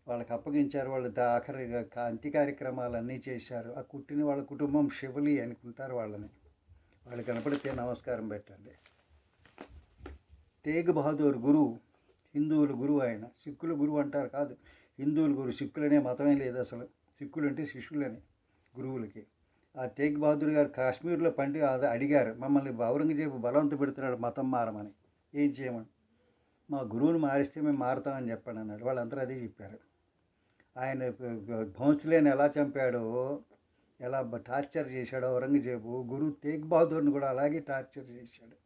వాళ్ళకి అప్పగించారు. వాళ్ళు ఆఖరి అంత్య కార్యక్రమాలన్నీ చేశారు. ఆ కుట్టిన వాళ్ళ కుటుంబం శివలి అనుకుంటారు వాళ్ళని. వాళ్ళు కనపడితే నమస్కారం పెట్టండి. తేగ్ బహదూర్ గురువు, హిందువుల గురువు ఆయన. సిక్కుల గురువు అంటారు, కాదు, హిందువుల గురువు. సిక్కులనే మతమే లేదు అసలు. సిక్కులు అంటే శిష్యులని గురువులకి. ఆ తేగ్ బహదూర్ గారు కాశ్మీర్లో అడిగారు, మమ్మల్ని ఔరంగజేబు బలవంత పెడుతున్నాడు మతం మారమని, ఏం చేయమని. మా గురువుని మారిస్తే మేము మారుతామని చెప్పాను అన్నాడు. వాళ్ళందరూ అదే చెప్పారు. ఆయన భోంస్లేని ఎలా చంపాడో, ఎలా టార్చర్ చేశాడో ఔరంగజేబు, గురువు తేగ్ బహదూర్ని కూడా అలాగే టార్చర్ చేశాడు.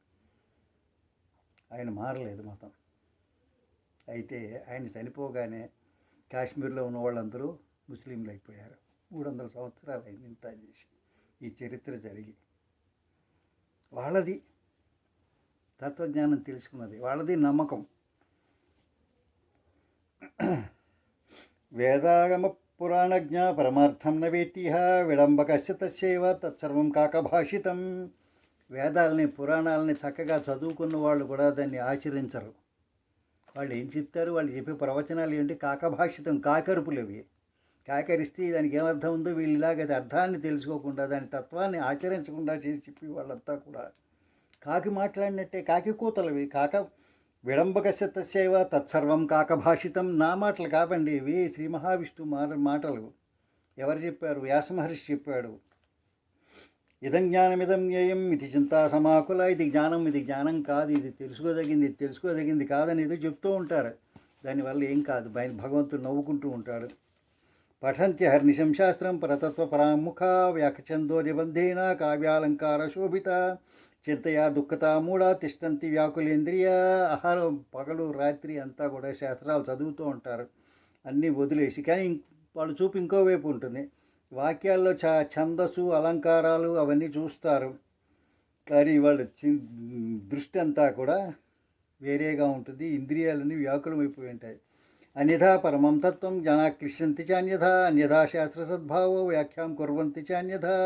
ఆయన మారలేదు మతం. అయితే ఆయన చనిపోగానే కాశ్మీర్లో ఉన్న వాళ్ళందరూ ముస్లింలు అయిపోయారు. 300 సంవత్సరాలు అయింది ఇంత చేసి ఈ చరిత్ర జరిగి. వాళ్ళది తత్వజ్ఞానం తెలుసుకున్నది, వాళ్ళది నమ్మకం. వేదాగమ పురాణజ్ఞ పరమార్థం నవేతిహ విడంబకస్య తస్యైవ తత్సర్వం కాకభాషితం. వేదాలని పురాణాలని చక్కగా చదువుకున్న వాళ్ళు కూడా దాన్ని ఆచరించరు. వాళ్ళు ఏం చెప్తారు? వాళ్ళు చెప్పే ప్రవచనాలు ఏంటి? కాకభాషితం, కాకరుపులు అవి. కాకరిస్తే దానికి ఏమర్థం ఉందో వీళ్ళు ఇలాగ అర్థాన్ని తెలుసుకోకుండా, దాని తత్వాన్ని ఆచరించకుండా చేసి చెప్పి వాళ్ళంతా కూడా కాకి మాట్లాడినట్టే, కాకి కూతలవి. విడంబకస్య తస్యైవ తత్సర్వం కాకభాషితం. నా మాటలు కావండి ఇవి, శ్రీ మహావిష్ణు మాటలు. ఎవరు చెప్పారు? వ్యాసమహర్షి చెప్పాడు. ఇదం జ్ఞానమిదం జ్ఞేయం ఇది చింతా సమాకుల. ఇది జ్ఞానం, ఇది జ్ఞానం కాదు, ఇది తెలుసుకోదగింది, ఇది తెలుసుకోదగింది కాదని ఏదో చెప్తూ ఉంటారు. దానివల్ల ఏం కాదు, భగవంతుడు నవ్వుకుంటూ ఉంటాడు. పఠంత్య హర్నిశం శాస్త్రం పరతత్వ పరాముఖ వ్యాఖ్యందో నిబంధేన కావ్యాలంకార శోభిత చింతయా దుఃఖత మూఢ తిష్టంతి వ్యాకులేంద్రియ. ఆహారం పగలు రాత్రి అంతా కూడా శాస్త్రాలు చదువుతూ ఉంటారు, అన్నీ వదిలేసి. కానీ వాళ్ళు చూపు ఇంకోవైపు ఉంటుంది. వాక్యాల్లో ఛందస్సు అలంకారాలు అవన్నీ చూస్తారు, కానీ వాళ్ళ దృష్టి అంతా కూడా వేరేగా ఉంటుంది. ఇంద్రియాలన్నీ వ్యాకులమైపోయి ఉంటాయి. అన్యథా పరమం తత్వం జనా క్లిశ్యంతి చాన్యథా అన్యథా శాస్త్ర సద్భావో వ్యాఖ్యాం కుర్వంతి చాన్యథా.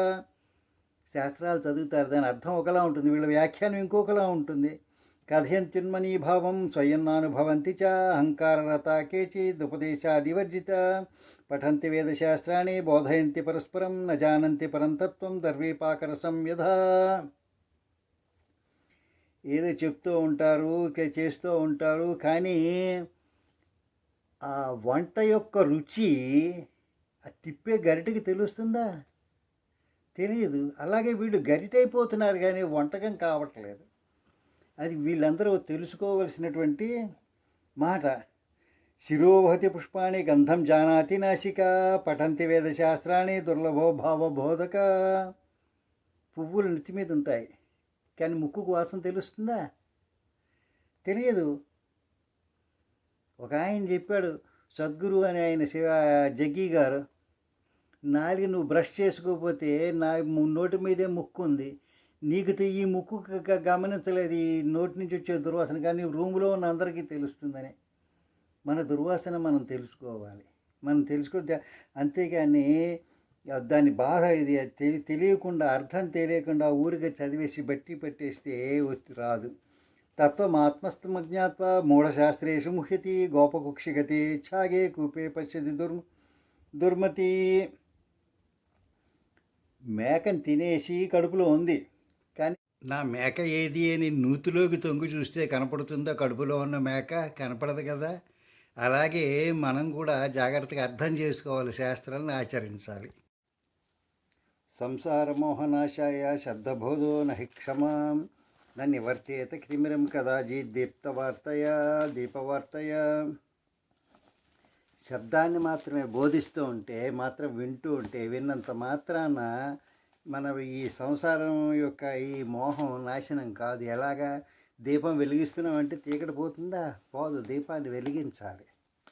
శాస్త్రాలు చదువుతారు, దాని అర్థం ఒకలా ఉంటుంది, వీళ్ళ వ్యాఖ్యానం ఇంకొకలా ఉంటుంది. కథయంత్యున్మనీభావం స్వయం నానుభవంతి చ అహంకారరత కేచిదుపదేశాదివర్జిత. పఠంతి వేదశాస్త్రాన్ని బోధయంతి పరస్పరం న జానంతి పరంతత్వం దర్వీపాకరసం యథా. ఏదో చెప్తూ ఉంటారు, చేస్తూ ఉంటారు, కానీ ఆ వంట యొక్క రుచి ఆ తిప్పే గరిటెకి తెలుస్తుందా? తెలియదు. అలాగే వీళ్ళు గరిటైపోతున్నారు కానీ వంటకం కావట్లేదు. అది వీళ్ళందరూ తెలుసుకోవలసినటువంటి మాట. శిరోవహతి పుష్పాణి గంధం జానాతి నాసిక పఠంతి వేదశాస్త్రాన్ని దుర్లభో భావబోధక. పువ్వులు నెత్తి మీద ఉంటాయి కానీ ముక్కుకు వాసన తెలుస్తుందా? తెలియదు. ఒక ఆయన చెప్పాడు, సద్గురు అని ఆయన జగ్గి గారు, నాలుగు నువ్వు బ్రష్ చేసుకోకపోతే నా నోటి మీదే ముక్కు ఉంది, నీకు ఈ ముక్కు గమనించలేదు ఈ నోటి నుంచి వచ్చే దుర్వాసన, కానీ రూములో ఉన్న అందరికీ తెలుస్తుందని. మన దుర్వాసన మనం తెలుసుకోవాలి, మనం తెలుసుకుంటే. అంతేగాని దాని బాధ ఇది తెలియకుండా, అర్థం తెలియకుండా ఊరిగా చదివేసి బట్టి పట్టేస్తే రాదు. తత్వం ఆత్మస్థమజ్ఞాత్వ మూఢశాస్త్రేషు ముహ్యతి గోపకుక్షిగతి ఛాగే కూపే పశ్యతి దుర్మతి. మేకని తినేసి కడుపులో ఉంది, కానీ నా మేక ఏది అని నూతిలోకి తొంగి చూస్తే కనపడుతుందో కడుపులో ఉన్న మేక? కనపడదు కదా. అలాగే మనం కూడా జాగ్రత్తగా అర్థం చేసుకోవాలి, శాస్త్రాలను ఆచరించాలి. సంసార మోహనాశాయ శబ్దబోధో నహి క్షమాం న నివర్తేత క్రిమిరం కదాచిత్ దీపవార్తయ. శబ్దాన్ని మాత్రమే బోధిస్తూ ఉంటే, మాత్రం వింటూ ఉంటే, విన్నంత మాత్రాన మన ఈ సంసారం యొక్క ఈ మోహం నాశనం కాదు. ఎలాగా? దీపం వెలిగిస్తున్నామంటే చీకటి పోతుందా? పోదు. దీపాన్ని వెలిగించాలి,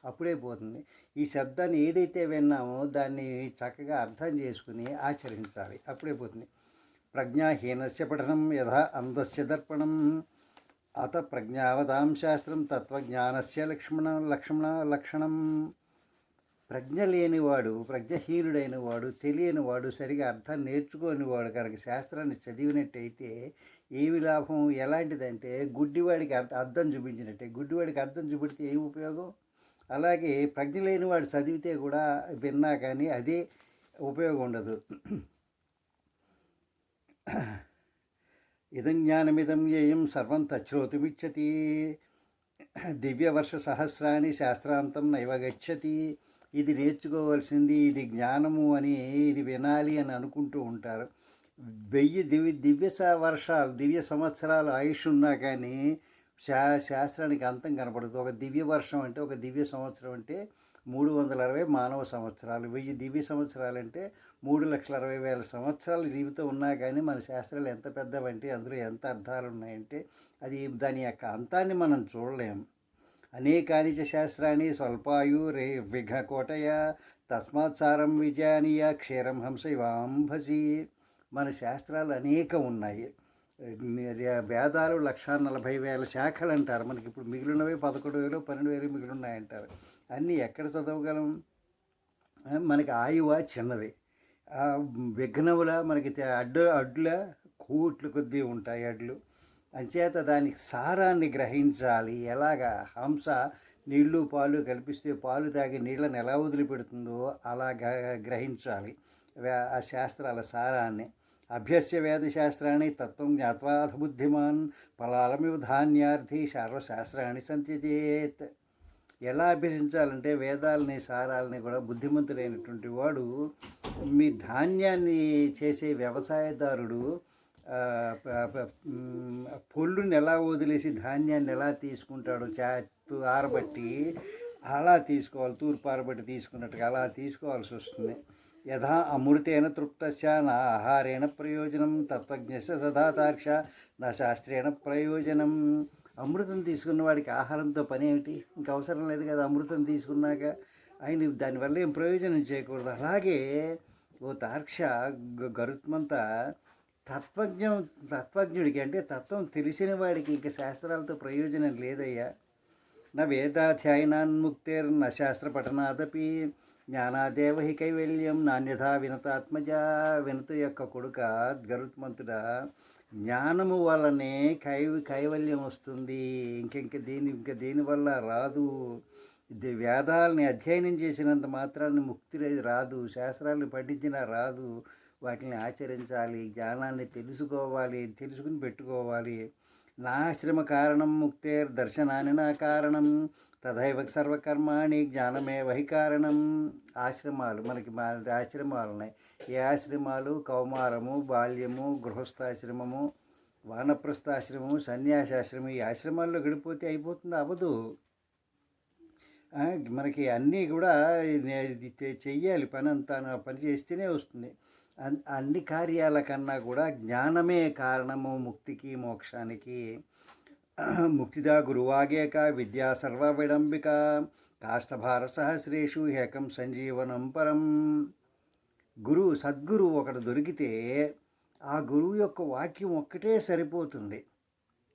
అప్పుడే పోతుంది. ఈ శబ్దాన్ని ఏదైతే విన్నామో దాన్ని చక్కగా అర్థం చేసుకుని ఆచరించాలి, అప్పుడే పోతుంది. ప్రజ్ఞాహీనస్య పఠనం యథా అంధస్య దర్పణం అత ప్రజ్ఞావతాం శాస్త్రం తత్వజ్ఞానస్య లక్షణం. ప్రజ్ఞ లేనివాడు, ప్రజ్ఞహీనుడైన వాడు, తెలియనివాడు, సరిగా అర్థం నేర్చుకోనివాడు కనుక శాస్త్రాన్ని చదివినట్టయితే ఏమి లాభం? ఎలాంటిదంటే గుడ్డివాడికి అర్థం చూపించినట్టే. గుడ్డివాడికి అర్థం చూపిస్తే ఏమి ఉపయోగం? అలాగే ప్రజ్ఞ లేనివాడు చదివితే కూడా విన్నా కానీ అదే ఉపయోగం ఉండదు. ఇదం జ్ఞానమిదం యేయం సర్వం తచ్ఛ్రోతుమిచ్చతి దివ్యవర్ష సహస్రాన్ని శాస్త్రాంతం నైవ గచ్చతి. ఇది నేర్చుకోవాల్సింది, ఇది జ్ఞానము అని, ఇది వినాలి అని అనుకుంటూ ఉంటారు. 1000 దివ్య సంవత్సరాలు ఆయుష్ ఉన్నా కానీ శాస్త్రానికి అంతం కనపడదు. ఒక దివ్య వర్షం అంటే, ఒక దివ్య సంవత్సరం అంటే 360 మానవ సంవత్సరాలు. 1000 దివ్య సంవత్సరాలు అంటే 3,60,000 సంవత్సరాల జీవితం ఉన్నా కానీ మన శాస్త్రాలు ఎంత పెద్దవంటే, అందులో ఎంత అర్థాలు ఉన్నాయంటే, అది దాని యొక్క అంతాన్ని మనం చూడలేము. అనేకాని చ శాస్త్రాన్ని స్వల్పాయు విఘ్నకోటయ తస్మాత్ సారం విజానీయ క్షీరం హంస ఇవాంభసి. మన శాస్త్రాలు అనేకం ఉన్నాయి. వేదాలు 1,40,000 శాఖలు అంటారు. మనకి ఇప్పుడు మిగిలినవి 11,000 12,000 మిగిలి ఉన్నాయంటారు. అన్నీ ఎక్కడ చదవగలం? మనకి ఆయువ చిన్నది, విఘ్నముల మనకి అడ్ల కోట్ల కొద్దీ ఉంటాయి అడ్లు. అంచేత దానికి సారాన్ని గ్రహించాలి. ఎలాగా? హంస నీళ్లు పాలు కల్పిస్తే పాలు తాగి నీళ్ళని ఎలా వదిలిపెడుతుందో అలా గ్రహించాలి ఆ శాస్త్రాల సారాన్ని. అభ్యస్య వేదశాస్త్రాన్ని తత్వం జ్ఞాత్వాథ బుద్ధిమాన్ ఫలాలమివ ధాన్యార్థి సర్వశాస్త్రాన్ని సంత్యజేత్. ఎలా అభ్యసించాలంటే వేదాలని సారాలని కూడా బుద్ధిమంతుడైనటువంటి వాడు, మీ ధాన్యాన్ని చేసే వ్యవసాయదారుడు పొల్లుని ఎలా వదిలేసి ధాన్యాన్ని ఎలా తీసుకుంటాడో ఆరబట్టి అలా తీసుకోవాలి. తూర్పు ఆరబట్టి తీసుకున్నట్టుగా అలా తీసుకోవాల్సి వస్తుంది. యథా అమృతేన తృప్తస్య నా ఆహారేణ ప్రయోజనం తత్వజ్ఞస్య తథాతార్క్ష నా శాస్త్రేణ ప్రయోజనం. అమృతం తీసుకున్న వాడికి ఆహారంతో పని ఏమిటి? ఇంక అవసరం లేదు కదా. అమృతం తీసుకున్నాక ఆయన దానివల్ల ఏం ప్రయోజనం చేయకూడదు. అలాగే ఓ తార్క్ష గరుత్మంతా తత్వజ్ఞుడికి అంటే తత్వం తెలిసిన వాడికి ఇంకా శాస్త్రాలతో ప్రయోజనం లేదయ్యా. నా వేదాధ్యాయనాన్ముక్తిర్న శాస్త్ర పఠనాదపి జ్ఞానాదేవ హి కైవల్యం నాణ్యథా వినతాత్మజ. వినత యొక్క కొడుక గరుత్మంతుడా, జ్ఞానము వల్లనే కైవల్యం వస్తుంది, ఇంకా దేనివల్ల రాదు. వేదాలని అధ్యయనం చేసినంత మాత్రాన్ని ముక్తి రాదు, శాస్త్రాలను పఠించినా రాదు. వాటిని ఆచరించాలి, జ్ఞానాన్ని తెలుసుకోవాలి, తెలుసుకుని పెట్టుకోవాలి. నాశ్రమ కారణం ముక్తేర్ దర్శనాన్ని నా కారణం తథైవ సర్వకర్మాణి జ్ఞానమేవ హి కారణం. ఆశ్రమాలు మనకి ఆశ్రమాలు ఉన్నాయి. ఈ ఆశ్రమాలు కౌమారము, బాల్యము, గృహస్థాశ్రమము, వానప్రస్థాశ్రమము, సన్యాసాశ్రమం. ఈ ఆశ్రమాల్లో గడిపోతే అయిపోతుంది? అవ్వదు. మనకి అన్నీ కూడా చెయ్యాలి, పని అంతా పని చేస్తేనే వస్తుంది. అన్ని కార్యాల కన్నా కూడా జ్ఞానమే కారణము ముక్తికి, మోక్షానికి. ముక్తిదా గురువాగేక విద్యా సర్వ విడంబిక కాష్టభార సహస్రేషు ఏకం సంజీవనం పరం. సద్గురువు ఒకడు దొరికితే ఆ గురువు యొక్క వాక్యం ఒక్కటే సరిపోతుంది.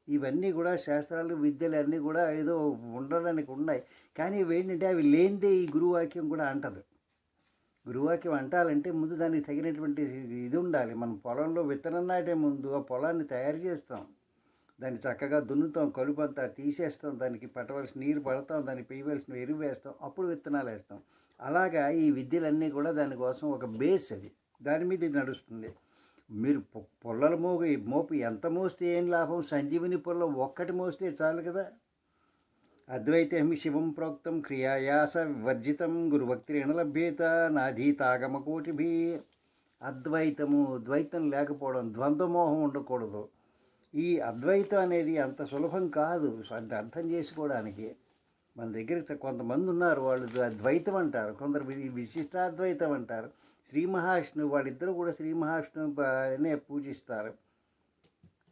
ఇవన్నీ కూడా శాస్త్రాలు విద్యలు అన్నీ కూడా ఏదో ఉండడానికి ఉన్నాయి, కానీ ఏంటంటే అవి లేనిదే ఈ గురువాక్యం కూడా అంటదు. గురువాక్యం అంటాలంటే ముందు దానికి తగినటువంటి ఇది ఉండాలి. మనం పొలంలో విత్తనం నాటే ముందు ఆ పొలాన్ని తయారు చేస్తాం, దాన్ని చక్కగా దున్నుతాం, కలుపంతా తీసేస్తాం, దానికి పట్టవలసిన నీరు పడతాం, దానికి వేయవలసిన ఎరువు వేస్తాం, అప్పుడు విత్తనాలు వేస్తాం. అలాగా ఈ విద్యలన్నీ కూడా దానికోసం ఒక బేస్, అది దాని మీద ఇది నడుస్తుంది. మీరు పొల్లల మోపు ఎంత మోస్తే ఏం లాభం? సంజీవిని పొల్ల ఒక్కటి మోస్తే చాలు కదా. అద్వైతం శివం ప్రోక్తం క్రియాయాస వివర్జితం గురుభక్తిరేణ లభ్యేత నాధీతాగమకోటిభి. ద్వైతం లేకపోవడం, ద్వంద్వమోహం ఉండకూడదు. ఈ అద్వైతం అనేది అంత సులభం కాదు అంటే అర్థం చేసుకోవడానికి. మన దగ్గర కొంతమంది ఉన్నారు, వాళ్ళు ద్వైతం అంటారు, కొందరు విశిష్టాద్వైతం అంటారు. శ్రీ మహావిష్ణువు, వాళ్ళిద్దరూ కూడా శ్రీ మహావిష్ణువునే పూజిస్తారు.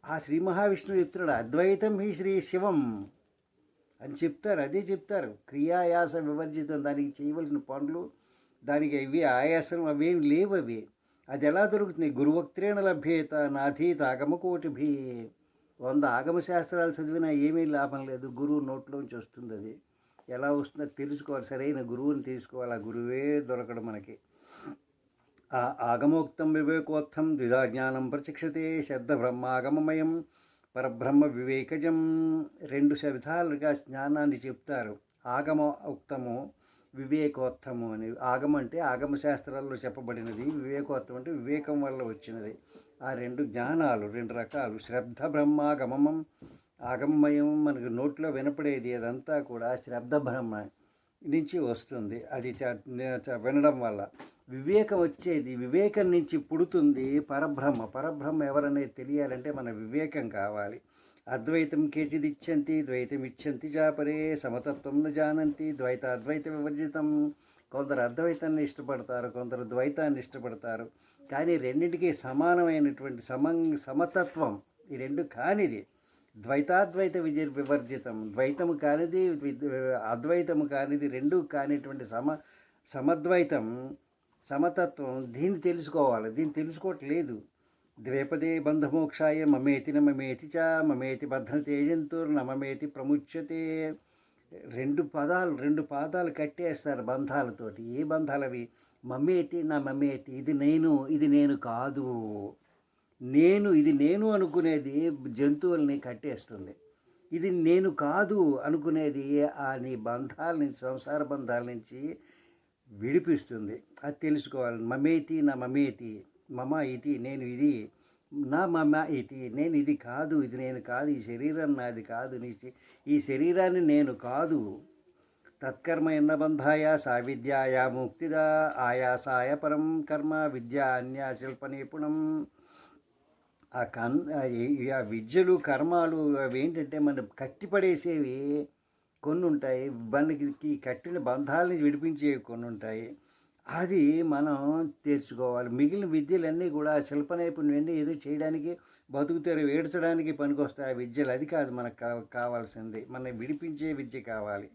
ఆ శ్రీ మహావిష్ణువు చెప్తున్నాడు అద్వైతం హి శ్రీ శివం అని చెప్తారు. అదే చెప్తారు, క్రియాయాస వివర్జితం. దానికి చేయవలసిన పనులు, దానికి ఇవి ఆయాసం అవేమి లేవు. అది ఎలా దొరుకుతుంది? గురువక్త్రేణ లభ్యేత నాధీత ఆగమకోటిభి. 100 ఆగమశాస్త్రాలు చదివినా ఏమీ లాభం లేదు, గురువు నోట్లోంచి వస్తుంది. అది ఎలా వస్తుందో తెలుసుకోవాలి, సరైన గురువుని తీసుకోవాలి. ఆ గురువే దొరకడం మనకి. ఆగమోక్తం వివేకోత్తం ద్విధా జ్ఞానం ప్రచక్షతే శబ్ద బ్రహ్మాగమమయం పరబ్రహ్మ వివేకజం. 2 విధాలుగా జ్ఞానాన్ని చెప్తారు. ఆగమ ఉక్తము, వివేకోత్తము అని. ఆగమ అంటే ఆగమశాస్త్రాల్లో చెప్పబడినది, వివేకోత్తం అంటే వివేకం వల్ల వచ్చినది. ఆ 2 జ్ఞానాలు 2 రకాలు. శ్రద్ధ బ్రహ్మాగమమం, ఆగమమయం మనకు నోట్లో వినపడేది అదంతా కూడా శ్రద్ధ బ్రహ్మ నుంచి వస్తుంది, అది వినడం వల్ల. వివేకం వచ్చేది, వివేకం నుంచి పుడుతుంది పరబ్రహ్మ. పరబ్రహ్మ ఎవరనేది తెలియాలంటే మన వివేకం కావాలి. అద్వైతం కేచిదిచ్చంతి ద్వైతం ఇచ్చంతి చాపరే సమతత్వం న జానంతి ద్వైతాద్వైత వివర్జితం. కొందరు అద్వైతాన్ని ఇష్టపడతారు, కొందరు ద్వైతాన్ని ఇష్టపడతారు, కానీ రెండింటికి సమానమైనటువంటి సమతత్వం ఈ రెండు కానిది ద్వైతాద్వైత వివర్జితం. ద్వైతము కానిది, అద్వైతము కానిది, రెండు కానిటువంటి సమద్వైతం, సమతత్వం. దీన్ని తెలుసుకోవాలి, దీన్ని తెలుసుకోవట్లేదు. ద్వేపదే బంధమోక్షాయ మమేతి నమేతి చ మమేతి బధ్నతే జంతుర్నమేతి ప్రముచ్యతే. 2 పాదాలు కట్టేస్తారు బంధాలతోటి. ఏ బంధాలు అవి? మమేతి నా మమేతి, ఇది నేను, ఇది నేను కాదు. ఇది నేను అనుకునేది జంతువుల్ని కట్టేస్తుంది. ఇది నేను కాదు అనుకునేది ఆ నీ బంధాల నుంచి, సంసార బంధాల నుంచి విడిపిస్తుంది. అది తెలుసుకోవాలి. మమేతి నా మమేతి, మమ ఇది నేను, ఇది నా మమ ఇది నేను, ఇది కాదు, ఇది నేను కాదు, ఈ శరీరం నాది కాదు, ఈ శరీరాన్ని నేను కాదు. తత్కర్మ ఎన్నబంధాయ సా విద్యాయ ముక్తిదా ఆయాసాయ పరం కర్మ విద్యా అన్యా శిల్ప నిపుణం. ఆ విద్యలు కర్మాలు అవి ఏంటంటే మనం కట్టిపడేసేవి కొన్ని ఉంటాయి, మనకి కట్టిన బంధాలని విడిపించేవి కొన్ని ఉంటాయి. అది మనం తెచ్చుకోవాలి. మిగిలిన విద్యలన్నీ కూడా శిల్ప నైపుణ్యం ఏదో చేయడానికి, బతుకుతారు ఏడ్చడానికి పనికొస్తాయి ఆ విద్యలు. అది కాదు మనకు కావాల్సింది, మన విడిపించే విద్య కావాలి.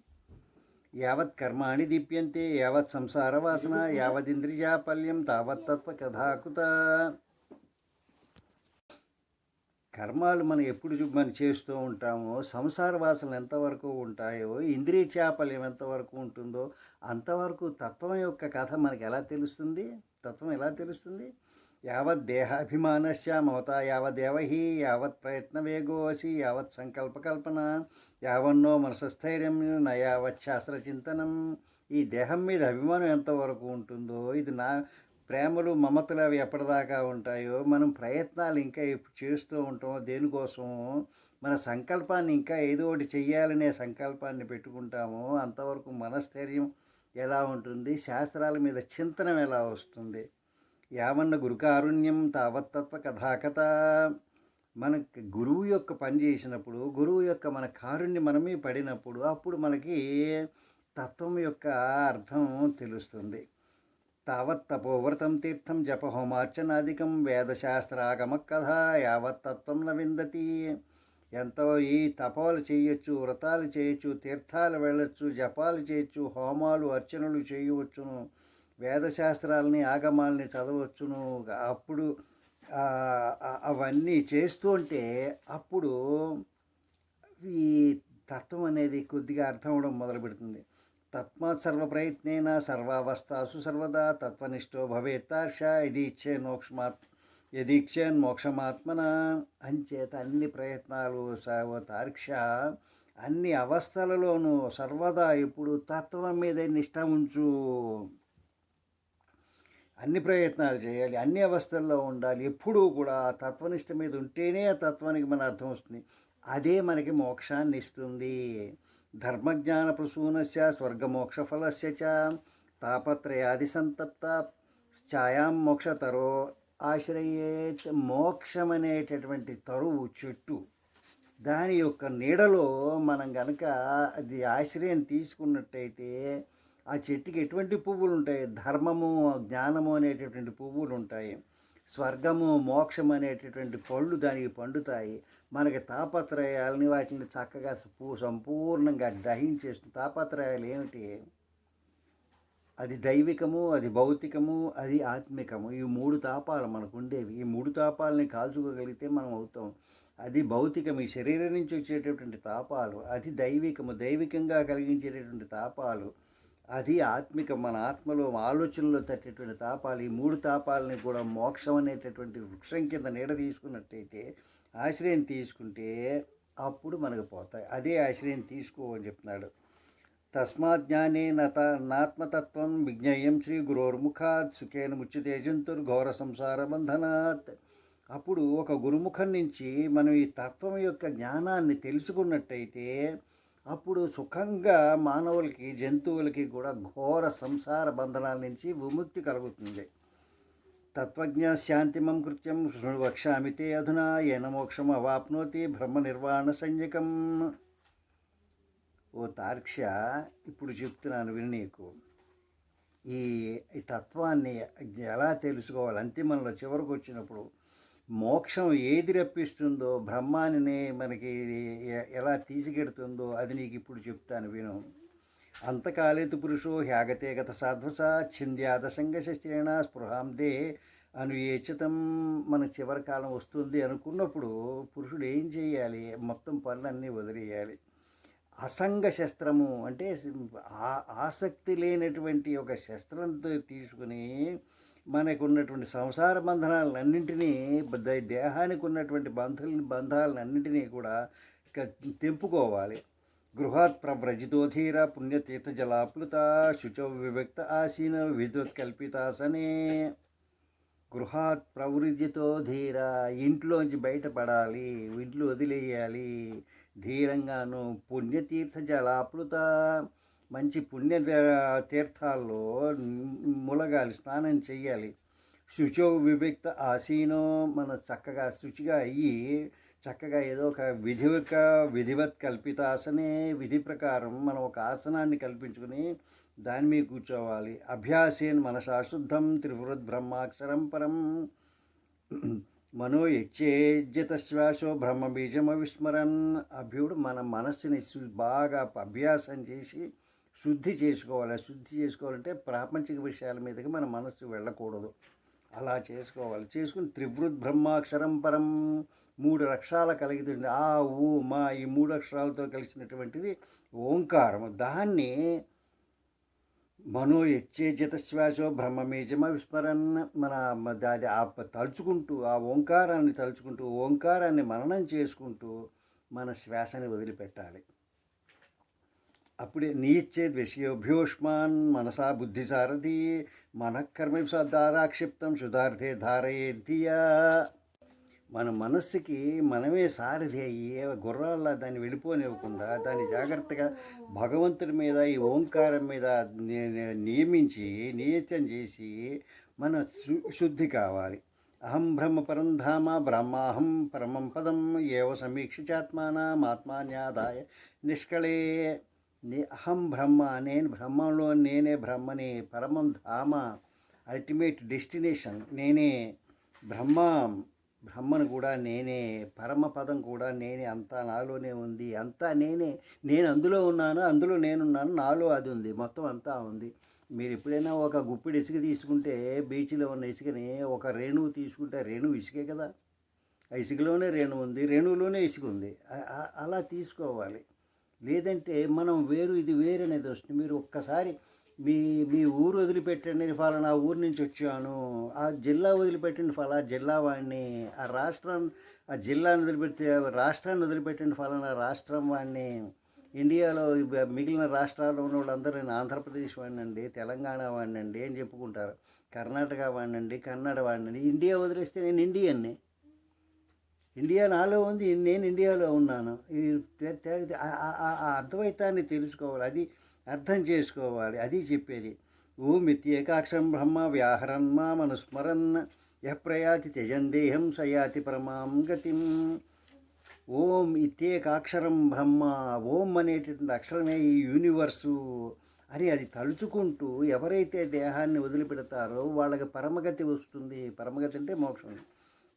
యావత్ కర్మాణి దీప్యంతే యావత్ సంసార వాసన యావదింద్రియాపల్యం తావత్ తత్వ కథాకుత. కర్మాలు మనం ఎప్పుడు మనం చేస్తూ ఉంటామో, సంసార వాసనలు ఎంతవరకు ఉంటాయో, ఇంద్రియ చాపల్యం ఎంతవరకు ఉంటుందో అంతవరకు తత్వం యొక్క కథ మనకి ఎలా తెలుస్తుంది? తత్వం ఎలా తెలుస్తుంది? యావత్ దేహాభిమానస్య మమత యావదేవహి యావత్ ప్రయత్న వేగోసి యావత్ సంకల్పకల్పన యావన్నో మనసస్థైర్యం నా యావత్ శాస్త్రచింతనం. ఈ దేహం మీద అభిమానం ఎంతవరకు ఉంటుందో, ఇది నా ప్రేమలు మమతలు అవి ఎప్పటిదాకా ఉంటాయో, మనం ప్రయత్నాలు ఇంకా చేస్తూ ఉంటాం దేనికోసం, మన సంకల్పాన్ని ఇంకా ఏదో ఒకటి చెయ్యాలనే సంకల్పాన్ని పెట్టుకుంటామో అంతవరకు మనస్థైర్యం ఎలా ఉంటుంది, శాస్త్రాల మీద చింతనం ఎలా వస్తుంది. యావన్న గురుకారుణ్యం తావత్తత్వ కథాకథ. మనకి గురువు యొక్క పని చేసినప్పుడు, గురువు యొక్క మన కారుణ్యం మనమే పడినప్పుడు, అప్పుడు మనకి తత్వం యొక్క అర్థం తెలుస్తుంది. తావత్ తపోవ్రతం తీర్థం జపహోమార్చనాదికం వేదశాస్త్రాగమ కథ యావత్ తత్వం న విందతి. ఎంతో ఈ తపాలు చేయొచ్చు, వ్రతాలు చేయొచ్చు, తీర్థాలు వెళ్ళొచ్చు, జపాలు చేయొచ్చు, హోమాలు అర్చనలు చేయవచ్చును, వేదశాస్త్రాలని ఆగమాలని చదవచ్చును. అప్పుడు అవన్నీ చేస్తూ ఉంటే అప్పుడు ఈ తత్వం అనేది కొద్దిగా అర్థం అవడం మొదలు పెడుతుంది. తస్మాత్ సర్వ ప్రయత్నేన సర్వావస్థాసు సర్వదా తత్వనిష్టో భవేత్తార్ష యదీక్షేన్ మోక్షమాత్మన. అంచేత అన్ని ప్రయత్నాలు తార్క్ష అన్ని అవస్థలలోనూ సర్వదా ఇప్పుడు తత్వం మీద నిష్ట ఉంచు. అన్ని ప్రయత్నాలు చేయాలి, అన్ని అవస్థల్లో ఉండాలి, ఎప్పుడూ కూడా తత్వనిష్ట మీద ఉంటేనే ఆ తత్వానికి మన అర్థం వస్తుంది. అదే మనకి మోక్షాన్ని ఇస్తుంది. ధర్మజ్ఞాన ప్రసూనస్య స్వర్గమోక్షఫలస్య చ తాపత్రయాది సంతప్త ఛాయాం మోక్షతరో ఆశ్రయేత్. మోక్షం అనేటటువంటి తరువు చెట్టు, దాని యొక్క నీడలో మనం కనుక అది ఆశ్రయం తీసుకున్నట్టయితే ఆ చెట్టుకి ఎటువంటి పువ్వులు ఉంటాయి? ధర్మము, జ్ఞానము అనేటటువంటి పువ్వులు ఉంటాయి. స్వర్గము, మోక్షం అనేటటువంటి పళ్ళు దానికి పండుతాయి. మనకి తాపత్రయాలని వాటిని చక్కగా సంపూర్ణంగా దహించేస్తుంది. తాపత్రయాలు ఏమిటి? అది దైవికము, అది భౌతికము, అది ఆత్మికము. ఈ మూడు తాపాలు మనకు ఉండేవి. ఈ మూడు తాపాలని కాల్చుకోగలిగితే మనం అవుతాం. అది భౌతికం, ఈ శరీరం నుంచి వచ్చేటటువంటి తాపాలు. అది దైవికము, దైవికంగా కలిగించేటటువంటి తాపాలు. అది ఆత్మికం, మన ఆత్మలో ఆలోచనలో తట్టేటువంటి తాపాలు. ఈ మూడు తాపాలని కూడా మోక్షం అనేటటువంటి వృక్షం కింద నీడ తీసుకున్నట్టయితే, ఆశ్రయం తీసుకుంటే అప్పుడు మనకు పోతాయి. అదే ఆశ్రయం తీసుకో అని చెప్తున్నాడు. తస్మాత్ జ్ఞానే నాత్మతత్వం విజ్ఞేయం శ్రీ గురోర్ముఖాత్ సుఖేన ముచ్యతే జంతుర్ఘోర సంసార బంధనాత్. అప్పుడు ఒక గురుముఖం నుంచి మనం ఈ తత్వం యొక్క జ్ఞానాన్ని తెలుసుకున్నట్టయితే అప్పుడు సుఖంగా మానవులకి, జంతువులకి కూడా ఘోర సంసార బంధనాల నుంచి విముక్తి కలుగుతుంది. తత్వజ్ఞ శాంతిమం కృత్యం వక్ష్యామి తే అధునా ఏన మోక్షం అవాప్నోతి బ్రహ్మ నిర్వాణ సంజ్ఞకం. ఓ తార్క్ష, ఇప్పుడు చెప్తున్నాను విని నీకు. ఈ తత్వాన్ని ఎలా తెలుసుకోవాలి? అంతిమంలో చివరికి వచ్చినప్పుడు మోక్షం ఏది రప్పిస్తుందో, బ్రహ్మాన్ని మనకి ఎలా తీసుకెడుతుందో అది నీకు ఇప్పుడు చెప్తాను విను. అంతకాలేతు పురుషో హ్యాగతే గత సాధ్వస ఛింద్యాద సంగశస్త్రేణ స్పృహాం దే అనుయేచితం. మన చివరి కాలం వస్తుంది అనుకున్నప్పుడు పురుషుడు ఏం చేయాలి? మొత్తం పనులన్నీ వదిలేయాలి. అసంగ శస్త్రము అంటే ఆసక్తి లేనటువంటి ఒక శస్త్రంతో తీసుకుని మనకు ఉన్నటువంటి సంసార బంధనాలన్నింటినీ, దేహానికి ఉన్నటువంటి బంధాలన్నింటినీ కూడా తెంపుకోవాలి. గృహాత్ ప్రవ్రజితోధీర పుణ్యతీర్థ జలాప్లుత శుచౌ వివిక్త ఆసీన విద్వత్కల్పితాసనే. గృహాత్ ప్రవృజితో ధీర, ఇంట్లోంచి బయటపడాలి, ఇంట్లో వదిలేయాలి. ధీరంగాను పుణ్యతీర్థ జలాప్లుత, మంచి పుణ్య తీర్థాల్లో ములగాలి, స్నానం చెయ్యాలి. శుచో వివిక్త ఆసీనో, మన చక్కగా శుచిగా అయ్యి చక్కగా ఏదో ఒక విధివత్ కల్పితాసనే, విధి ప్రకారం మనం ఒక ఆసనాన్ని కల్పించుకుని దాని మీద కూర్చోవాలి. అభ్యాసేన్ మనసా శుద్ధం త్రివృద్ బ్రహ్మాక్షరం పరం మనో యచ్చేజ్యత శ్వాసో బ్రహ్మబీజమవిస్మరన్. అభ్యుడు మన మనస్సుని బాగా అభ్యాసం చేసి శుద్ధి చేసుకోవాలి. శుద్ధి చేసుకోవాలంటే ప్రాపంచిక విషయాల మీదకి మన మనస్సు వెళ్ళకూడదు. అలా చేసుకోవాలి. చేసుకుని త్రివృద్ బ్రహ్మాక్షరం పరం, 3 అక్షరాలు కలిగితుంది. ఆ, ఊ, మా, ఈ 3 అక్షరాలతో కలిసినటువంటిది ఓంకారం. దాన్ని మనో యచ్చేజ్యత శ్వాసో బ్రహ్మబీజమ విస్మరన్, మన దాది తలుచుకుంటూ, ఆ ఓంకారాన్ని తలుచుకుంటూ, ఓంకారాన్ని మననం చేసుకుంటూ మన శ్వాసని వదిలిపెట్టాలి. అప్పుడే నీచ్చేద్ విషయోభ్యోష్మాన్ మనసా బుద్ధిసారథి మనఃకర్మ దారాక్షిప్తం శుధార్థే ధారయేద్ధియా. మన మనస్సుకి మనమే సారథి అయ్యి గుర్రాల్లా దాన్ని వెళ్ళిపోనివ్వకుండా దాన్ని జాగ్రత్తగా భగవంతుడి మీద, ఈ ఓంకారం మీద నియమించి నియతం చేసి మన శుద్ధి కావాలి. అహం బ్రహ్మ పరం ధామ బ్రహ్మాహం పరమం పదం ఏవ సమీక్షితాత్మానామాత్మాన్యాదాయ నిష్కళే. అహం బ్రహ్మ, నేను బ్రహ్మంలో, నేనే బ్రహ్మని. పరమం ధామ, అల్టిమేట్ డెస్టినేషన్ నేనే. బ్రహ్మ, బ్రహ్మను కూడా నేనే, పరమపదం కూడా నేనే, అంతా నాలోనే ఉంది, అంతా నేనే, నేను అందులో ఉన్నాను, అందులో నేనున్నాను, నాలో అది ఉంది, మొత్తం అంతా ఉంది. మీరు ఎప్పుడైనా ఒక గుప్పిడి ఇసుక తీసుకుంటే, బీచ్లో ఉన్న ఇసుకని ఒక రేణువు తీసుకుంటే రేణువు ఇసుకే కదా, ఆ ఇసుకలోనే రేణువు ఉంది, రేణువులోనే ఇసుక ఉంది. అలా తీసుకోవాలి. లేదంటే మనం వేరు ఇది వేరు అనేది వస్తుంది. మీరు ఒక్కసారి మీ మీ ఊరు వదిలిపెట్టండి, ఫలానా ఊరు నుంచి వచ్చాను, ఆ జిల్లా వదిలిపెట్టండి, జిల్లా వాడిని, ఆ రాష్ట్రం, ఆ జిల్లాను వదిలిపెడితే రాష్ట్రాన్ని వదిలిపెట్టండి, ఫలానా రాష్ట్రం వాడిని. ఇండియాలో మిగిలిన రాష్ట్రాల్లో ఉన్న వాళ్ళందరూ నేను ఆంధ్రప్రదేశ్ వాడినండి, తెలంగాణ వాడినండి అని చెప్పుకుంటారు, కర్ణాటక వాడినండి, కన్నడ వాడినండి. ఇండియా వదిలేస్తే నేను ఇండియన్ని, ఇండియా నాలో ఉంది, నేను ఇండియాలో ఉన్నాను. ఈ ఆ అద్వైతాన్ని తెలుసుకోవాలి, అది అర్థం చేసుకోవాలి, అది చెప్పేది. ఓం ఇత్యేకాక్షరం బ్రహ్మ వ్యాహరన్ మామనుస్మరన్ యః ప్రయాతి త్యజందేహం సయాతి పరమాం గతిం. ఓం ఇత్యేకాక్షరం బ్రహ్మ, ఓం అనేటటువంటి అక్షరమే ఈ యూనివర్సు అని అది తలుచుకుంటూ ఎవరైతే దేహాన్ని వదిలిపెడతారో వాళ్ళకి పరమగతి వస్తుంది. పరమగతి అంటే మోక్షం.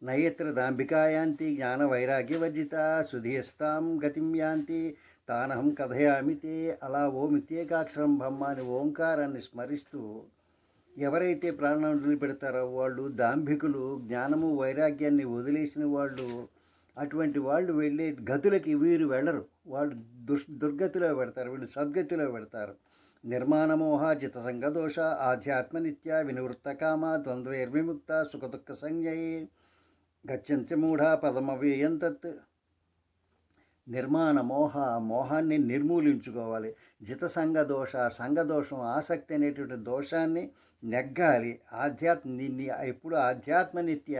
నయత్ర దాంబికాయాంతి జ్ఞాన వైరాగ్యవర్జిత సుధీయస్తాం గతిం యాంతి తానహం కథయామితే. అలా ఓం ఇత్యేకాక్షరం బ్రహ్మ అని ఓంకారాన్ని స్మరిస్తూ ఎవరైతే ప్రాణాన్ని వదిలిపెడతారో వాళ్ళు దాంభికులు, జ్ఞానము వైరాగ్యాన్ని వదిలేసిన వాళ్ళు. అటువంటి వాళ్ళు వెళ్ళే గతులకి వీరు వెళ్ళరు, వాళ్ళు దుర్గతిలో పెడతారు, వీళ్ళు సద్గతిలో పెడతారు. నిర్మాణమోహ జిత సంగదోష ఆధ్యాత్మనిత్య వినివృత్తకామ ద్వంద్వైర్విముక్త సుఖదుఃఖ సంజ్ఞయే గచ్చంతి మూఢ పదమవ్యయం తత్. నిర్మాణ మోహాన్ని నిర్మూలించుకోవాలి. జిత సంఘదోషం ఆసక్తి అనేటువంటి దోషాన్ని నెగ్గాలి. ఎప్పుడు ఆధ్యాత్మనిత్య,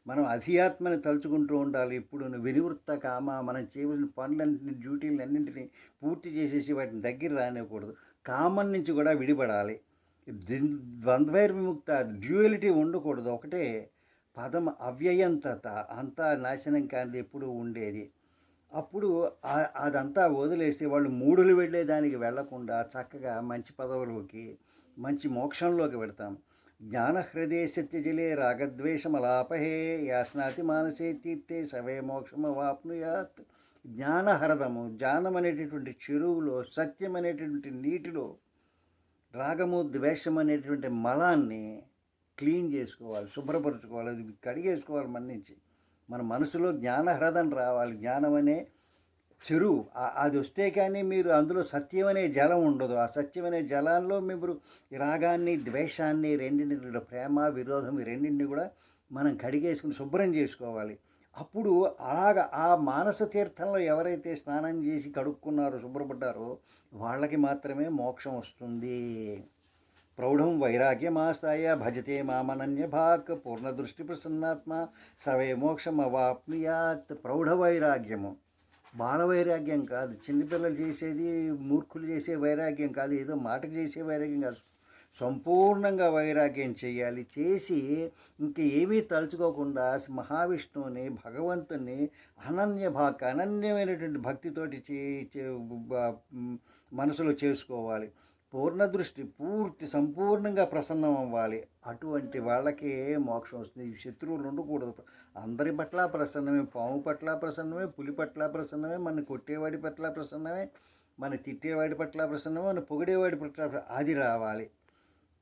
మనం అధ్యాత్మని తలుచుకుంటూ ఉండాలి. ఇప్పుడు వినివృత్త కామ, మనం చేయవలసిన పనులన్నింటినీ, డ్యూటీలన్నింటినీ పూర్తి చేసేసి వాటిని దగ్గర రానివ్వకూడదు. కామం నుంచి కూడా విడిపడాలి. ద్వంద్వైర్విముక్త, డ్యూయలిటీ ఉండకూడదు, ఒకటే పదం అవ్యయంతత, అంతా నాశనం కానిది ఎప్పుడు ఉండేది. అప్పుడు అదంతా వదిలేస్తే వాళ్ళు మూడులు వెళ్ళేదానికి వెళ్లకుండా చక్కగా మంచి పదవులోకి, మంచి మోక్షంలోకి పెడతాం. జ్ఞానహృదయ సత్యజలే రాగద్వేషమలాపహే యాస్నాతి మానసే తీర్థే సవే మోక్షమవాప్నుయాత్. జ్ఞానహరదము, జ్ఞానం అనేటటువంటి చెరువులో, సత్యం అనేటటువంటి నీటిలో రాగము ద్వేషం అనేటువంటి మలాన్ని క్లీన్ చేసుకోవాలి, శుభ్రపరచుకోవాలి, అది కడిగేసుకోవాలి మన నుంచి. మన మనసులో జ్ఞానహ్రదం రావాలి. జ్ఞానం అనే చెరువు అది వస్తే కానీ మీరు అందులో సత్యం అనే జలం ఉండదు. ఆ సత్యం అనే జలాల్లో మీరు రాగాన్ని ద్వేషాన్ని రెండింటిని, ప్రేమ విరోధం ఈ రెండింటిని కూడా మనం కడిగేసుకుని శుభ్రం చేసుకోవాలి. అప్పుడు అలాగ ఆ మానస తీర్థంలో ఎవరైతే స్నానం చేసి కడుక్కున్నారో, శుభ్రపడ్డారో వాళ్ళకి మాత్రమే మోక్షం వస్తుంది. ప్రౌఢం వైరాగ్యమాస్తాయ భజతే మామనన్య భాక్ పూర్ణదృష్టి ప్రసన్నాత్మ సవే మోక్షం అవాప్నుయాత్. ప్రౌఢ వైరాగ్యము, బాల వైరాగ్యం కాదు, చిన్నపిల్లలు చేసేది, మూర్ఖులు చేసే వైరాగ్యం కాదు, ఏదో మాటకు చేసే వైరాగ్యం కాదు. సంపూర్ణంగా వైరాగ్యం చేయాలి. చేసి ఇంక ఏమీ తలుచుకోకుండా మహావిష్ణువుని, భగవంతుని అనన్యమైనటువంటి భక్తితోటి మనసులో చేసుకోవాలి. పూర్ణదృష్టి, సంపూర్ణంగా ప్రసన్నం అవ్వాలి. అటువంటి వాళ్ళకి మోక్షం వస్తుంది. ఈ శత్రువులు ఉండకూడదు. అందరి పట్ల ప్రసన్నమే, పాము పట్ల ప్రసన్నమే, పులి పట్ల ప్రసన్నమే, మన కొట్టేవాడి పట్ల ప్రసన్నమే, మన తిట్టేవాడి పట్ల ప్రసన్నమే, మన పొగిడేవాడి పట్ల అది రావాలి.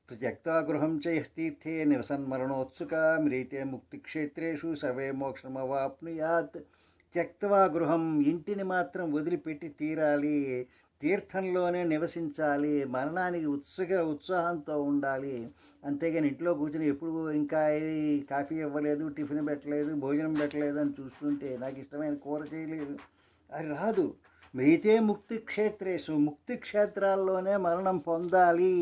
త్యక్త్వా గృహం చైస్తీర్థే నివసన్మరణోత్సుక మ్రీతే ముక్తిక్షేత్రేషు సవే మోక్షమవాప్నుయాత్. త్యక్త్వా గృహం, ఇంటిని మాత్రం వదిలిపెట్టి తీరాలి, తీర్థంలోనే నివసించాలి, మరణానికి ఉత్సాహంతో ఉండాలి. అంతేగాని ఇంట్లో కూర్చొని ఎప్పుడు ఇంకా కాఫీ ఇవ్వలేదు, టిఫిన్ పెట్టలేదు, భోజనం పెట్టలేదు అని చూస్తుంటే, నాకు ఇష్టమైన కూర చేయలేదు, అది రాదు. మ్రీతే ముక్తి క్షేత్రేషు, ముక్తి క్షేత్రాల్లోనే మరణం పొందాలి.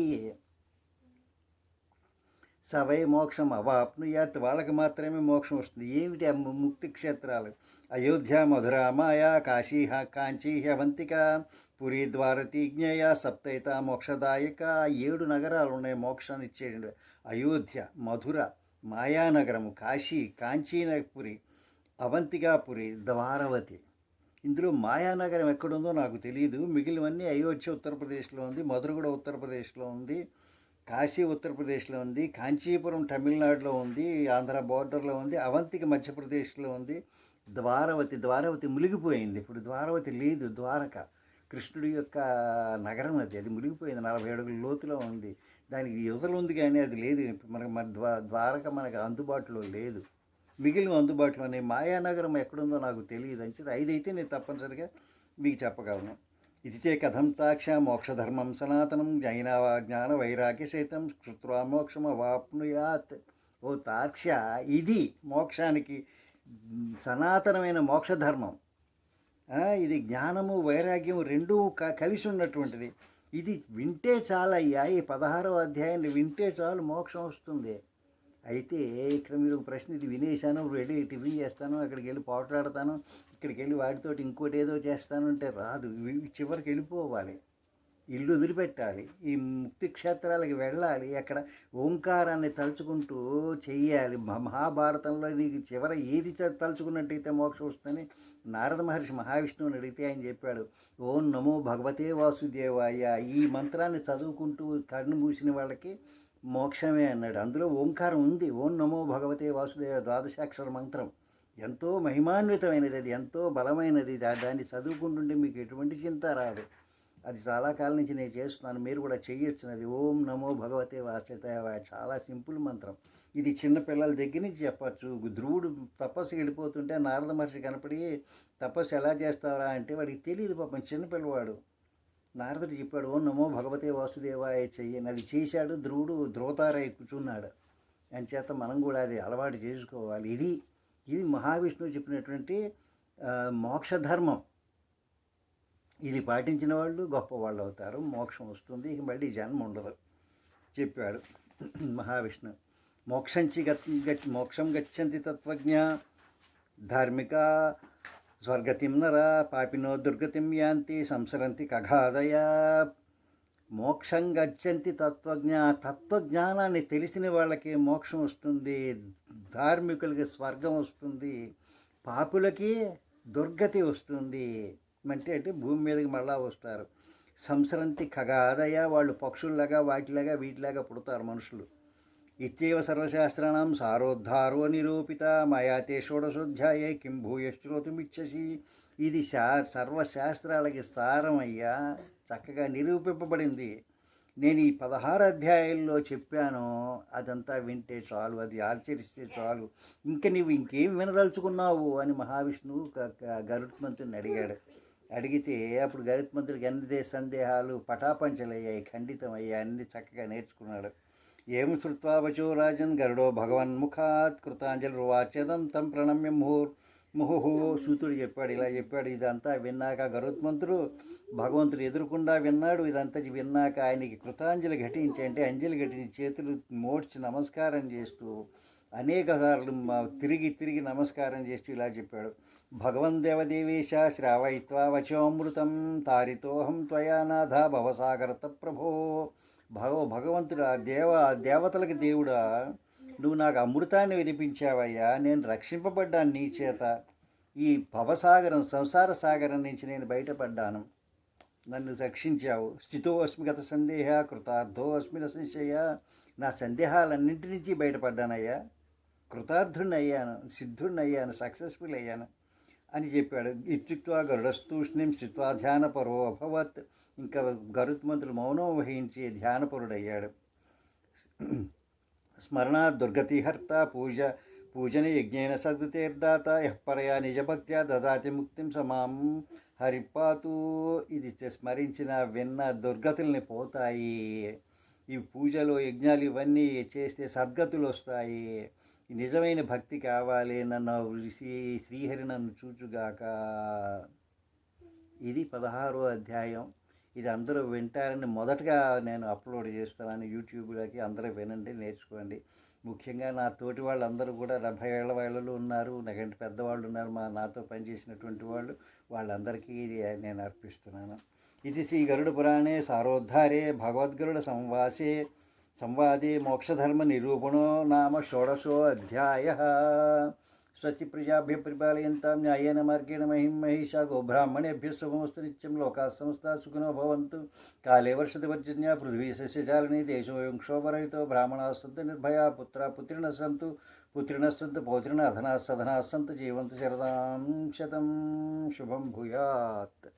సవై మోక్షం అవాప్నుయాత్, వాళ్ళకి మాత్రమే మోక్షం వస్తుంది. ఏమిటి ఆ ముక్తి క్షేత్రాలు? అయోధ్య, మధుర, మాయా, కాశీ, కాంచీ, అవంతిక, పురి, ద్వారతీజ్ఞయ, సప్తైత మోక్షదాయక. 7 నగరాలు ఉన్నాయి మోక్షాన్ని ఇచ్చేయండి. అయోధ్య, మధుర, మాయానగరము, కాశీ, కాంచీపురి, అవంతికాపురి, ద్వారవతి. ఇందులో మాయానగరం ఎక్కడుందో నాకు తెలియదు. మిగిలినవన్నీ అయోధ్య ఉత్తరప్రదేశ్లో ఉంది, మధుర కూడా ఉత్తరప్రదేశ్లో ఉంది, కాశీ ఉత్తరప్రదేశ్లో ఉంది, కాంచీపురం తమిళనాడులో ఉంది, ఆంధ్ర బోర్డర్లో ఉంది, అవంతికి మధ్యప్రదేశ్లో ఉంది, ద్వారవతి మునిగిపోయింది. ఇప్పుడు ద్వారవతి లేదు, ద్వారక కృష్ణుడి యొక్క నగరం అది మునిగిపోయింది. 40 అడుగుల లోతులో ఉంది. దానికి యువతలు ఉంది కానీ అది లేదు. మనకు మన ద్వారక మనకు అందుబాటులో లేదు. మిగిలిన అందుబాటులోనే మాయానగరం ఎక్కడుందో నాకు తెలియదు. అంచేది 5 అయితే నేను తప్పనిసరిగా మీకు చెప్పగలను. ఇదితే కథం తాక్ష మోక్షధర్మం సనాతనం జ్ఞాన వైరాగ్య సైతం కృత్వా మోక్షం అవాప్నుయాత్. ఓ తాక్ష, ఇది మోక్షానికి సనాతనమైన మోక్షధర్మం. ఇది జ్ఞానము వైరాగ్యం రెండూ కలిసి ఉన్నటువంటిది. ఇది వింటే చాలయ్యా, ఈ 16వ అధ్యాయాన్ని వింటే చాలు మోక్షం వస్తుంది. అయితే ఇక్కడ మీరు ఒక ప్రశ్న, ఇది వినేశాను, వెళ్ళి టిఫిన్ చేస్తాను, అక్కడికి వెళ్ళి పోట్లాడతాను, ఇక్కడికి వెళ్ళి వాటితోటి ఇంకోటి ఏదో చేస్తాను అంటే రాదు. చివరికి వెళ్ళిపోవాలి, ఇల్లు వదిలిపెట్టాలి, ఈ ముక్తి క్షేత్రాలకి వెళ్ళాలి, అక్కడ ఓంకారాన్ని తలుచుకుంటూ చెయ్యాలి. మహాభారతంలో నీకు చివర ఏది తలుచుకున్నట్టయితే మోక్షం వస్తుందని నారద మహర్షి మహావిష్ణువుని అడిగితే ఆయన చెప్పాడు, ఓం నమో భగవతే వాసుదేవాయ. ఈ మంత్రాన్ని చదువుకుంటూ కన్ను మూసిన వాళ్ళకి మోక్షమే అన్నాడు. అందులో ఓంకారం ఉంది. ఓం నమో భగవతే వాసుదేవ ద్వాదశాక్షర మంత్రం ఎంతో మహిమాన్వితమైనది, అది ఎంతో బలమైనది. దాన్ని చదువుకుంటుంటే మీకు ఎటువంటి చింత రాదు. అది చాలా కాలం నుంచి నేను చేస్తున్నాను, మీరు కూడా చేయొచ్చున్నది. ఓం నమో భగవతే వాసుదేవాయ, చాలా సింపుల్ మంత్రం. ఇది చిన్నపిల్లల దగ్గర నుంచి చెప్పచ్చు. ధ్రువుడు తపస్సుకి వెళ్ళిపోతుంటే నారద మహర్షి కనపడి, తపస్సు ఎలా చేస్తారా అంటే వాడికి తెలియదు పాపం, చిన్నపిల్లవాడు. నారదుడు చెప్పాడు, ఓం నమో భగవతే వాసుదేవాయ చెయ్యని. అది చేశాడు. ధ్రువుడు ధ్రువతారై కూర్చున్నాడు. అంచేత మనం కూడా అది అలవాటు చేసుకోవాలి. ఇది మహావిష్ణువు చెప్పినటువంటి మోక్షధర్మం. ఇది పాటించిన వాళ్ళు గొప్పవాళ్ళు అవుతారు, మోక్షం వస్తుంది, ఇక మళ్ళీ జన్మ ఉండదు చెప్పాడు మహావిష్ణువు. మోక్షం గచ్చంతి తత్వజ్ఞ ధార్మిక స్వర్గతిం నర పాపినో దుర్గతిం యాంతి సంసరంతి కఘాదయ. మోక్షం గచ్చంతి తత్వజ్ఞానాన్ని తెలిసిన వాళ్ళకి మోక్షం వస్తుంది, ధార్మికులకి స్వర్గం వస్తుంది, పాపులకి దుర్గతి వస్తుంది. అంటే భూమి మీదకి మళ్ళా వస్తారు. సంసరంతి ఖగాదయ, వాళ్ళు పక్షుల్లాగా వాటిలాగా వీటిలాగా పుడతారు మనుషులు. ఇత్యేవ సర్వశాస్త్రాణం సారోద్ధారో నిరూపిత మయాతే షోడశోధ్యాయే కిం భూయశ్రోతుమిచ్చసి. ఇది సర్వశాస్త్రాలకి సారమయ్యా, చక్కగా నిరూపింపబడింది. నేను ఈ 16 అధ్యాయాల్లో చెప్పాను, అదంతా వింటే చాలు, అది ఆచరిస్తే చాలు, ఇంకా నువ్వు ఇంకేం వినదలుచుకున్నావు అని మహావిష్ణువు గరుత్మంతుని అడిగాడు. అడిగితే అప్పుడు గరుత్మంతుడికి అన్ని సందేహాలు పటాపంచలయ్యాయి, ఖండితమయ్యాయి, అన్ని చక్కగా నేర్చుకున్నాడు. ఏం శ్రుత్వా వచో రాజన్ గరుడో భగవన్ముఖాత్ కృతాంజలిర్వాచ్యదం తం ప్రణమ్య ముహుహు. సూతుడు చెప్పాడు, ఇలా చెప్పాడు. ఇదంతా విన్నాక గరుత్మంతుడు భగవంతుడు ఎదురుకుండా విన్నాడు. ఇదంతా విన్నాక ఆయనకి కృతాంజలి ఘటించి, అంటే అంజలి ఘటించి చేతులు మోడ్చి నమస్కారం చేస్తూ అనేక సార్లు తిరిగి నమస్కారం చేస్తూ ఇలా చెప్పాడు, భగవన్ దేవదేవేశ శ్రావయిత్వా వచోమృతం తారితోహం త్వయా నాథ భవసాగరత ప్రభో. భగవంతుడా, దేవతలకి దేవుడా, నువ్వు నాకు అమృతాన్ని వినిపించావయ్యా, నేను రక్షింపబడ్డాను నీ చేత. ఈ భవసాగరం, సంసార సాగరం నుంచి నేను బయటపడ్డాను, నన్ను రక్షించావు. స్థితో అస్మి గత సందేహ కృతార్థో అస్మి న సంశయ. నా సందేహాలన్నింటి నుంచి బయటపడ్డానయ్యా, కృతార్థుడిని అయ్యాను, సిద్ధుడిని అయ్యాను, సక్సెస్ఫుల్ అయ్యాను అని చెప్పాడు. ఇత్యుక్త్వా గరుడస్తూష్ణిం స్థిత్వా ధ్యానపరో అభవత్. ఇంకా గరుత్మంతుడు మౌనం వహించి ధ్యానపరుడయ్యాడు. స్మరణా దుర్గతిహర్త పూజన యజ్ఞేన సద్గతేర్దాత యఃపరయా నిజభక్త్యా దదాతి ముక్తిం సమాం హరిపాతు. ఇది స్మరించిన విన్న దుర్గతుల్ని పోతాయి. ఈ పూజలు యజ్ఞాలు ఇవన్నీ చేస్తే సద్గతులు వస్తాయి. నిజమైన భక్తి కావాలి, నన్ను శ్రీహరి నన్ను చూచుగాక. ఇది 16వ అధ్యాయం. ఇది అందరూ వింటారని మొదటగా నేను అప్లోడ్ చేస్తున్నాను యూట్యూబ్లోకి. అందరూ వినండి, నేర్చుకోండి. ముఖ్యంగా నా తోటి వాళ్ళందరూ కూడా 70 ఏళ్ల వాళ్ళు ఉన్నారు, నాకంటే పెద్దవాళ్ళు ఉన్నారు, నాతో పనిచేసినటువంటి వాళ్ళు, వాళ్ళందరికీ ఇది నేను అర్పిస్తున్నాను. ఇది శ్రీ గరుడ పురాణే సారోద్ధారే భగవద్గరుడ సంవాదే మోక్షధర్మ నిరూపణో నామ 16 అధ్యాయ. स्वस्ति प्रजाभ्यः परिपालयन्तां न्यायेन मार्गेण महिं महिषा गोब्राह्मणेभ्यः शुभमस्तु नित्यं लोकाः समस्ताः सुखिनो भवन्तु काले वर्षति पर्जन्या पृथ्वी सस्यशालिनी देशोऽयं क्षोभरहितो ब्राह्मणाः सन्तु निर्भयाः पुत्राः पुत्रिणः सन्तु पौत्रिणः अधनाः सधनाः सन्तु जीवन्तु शरदां शतं शुभं भूयात्।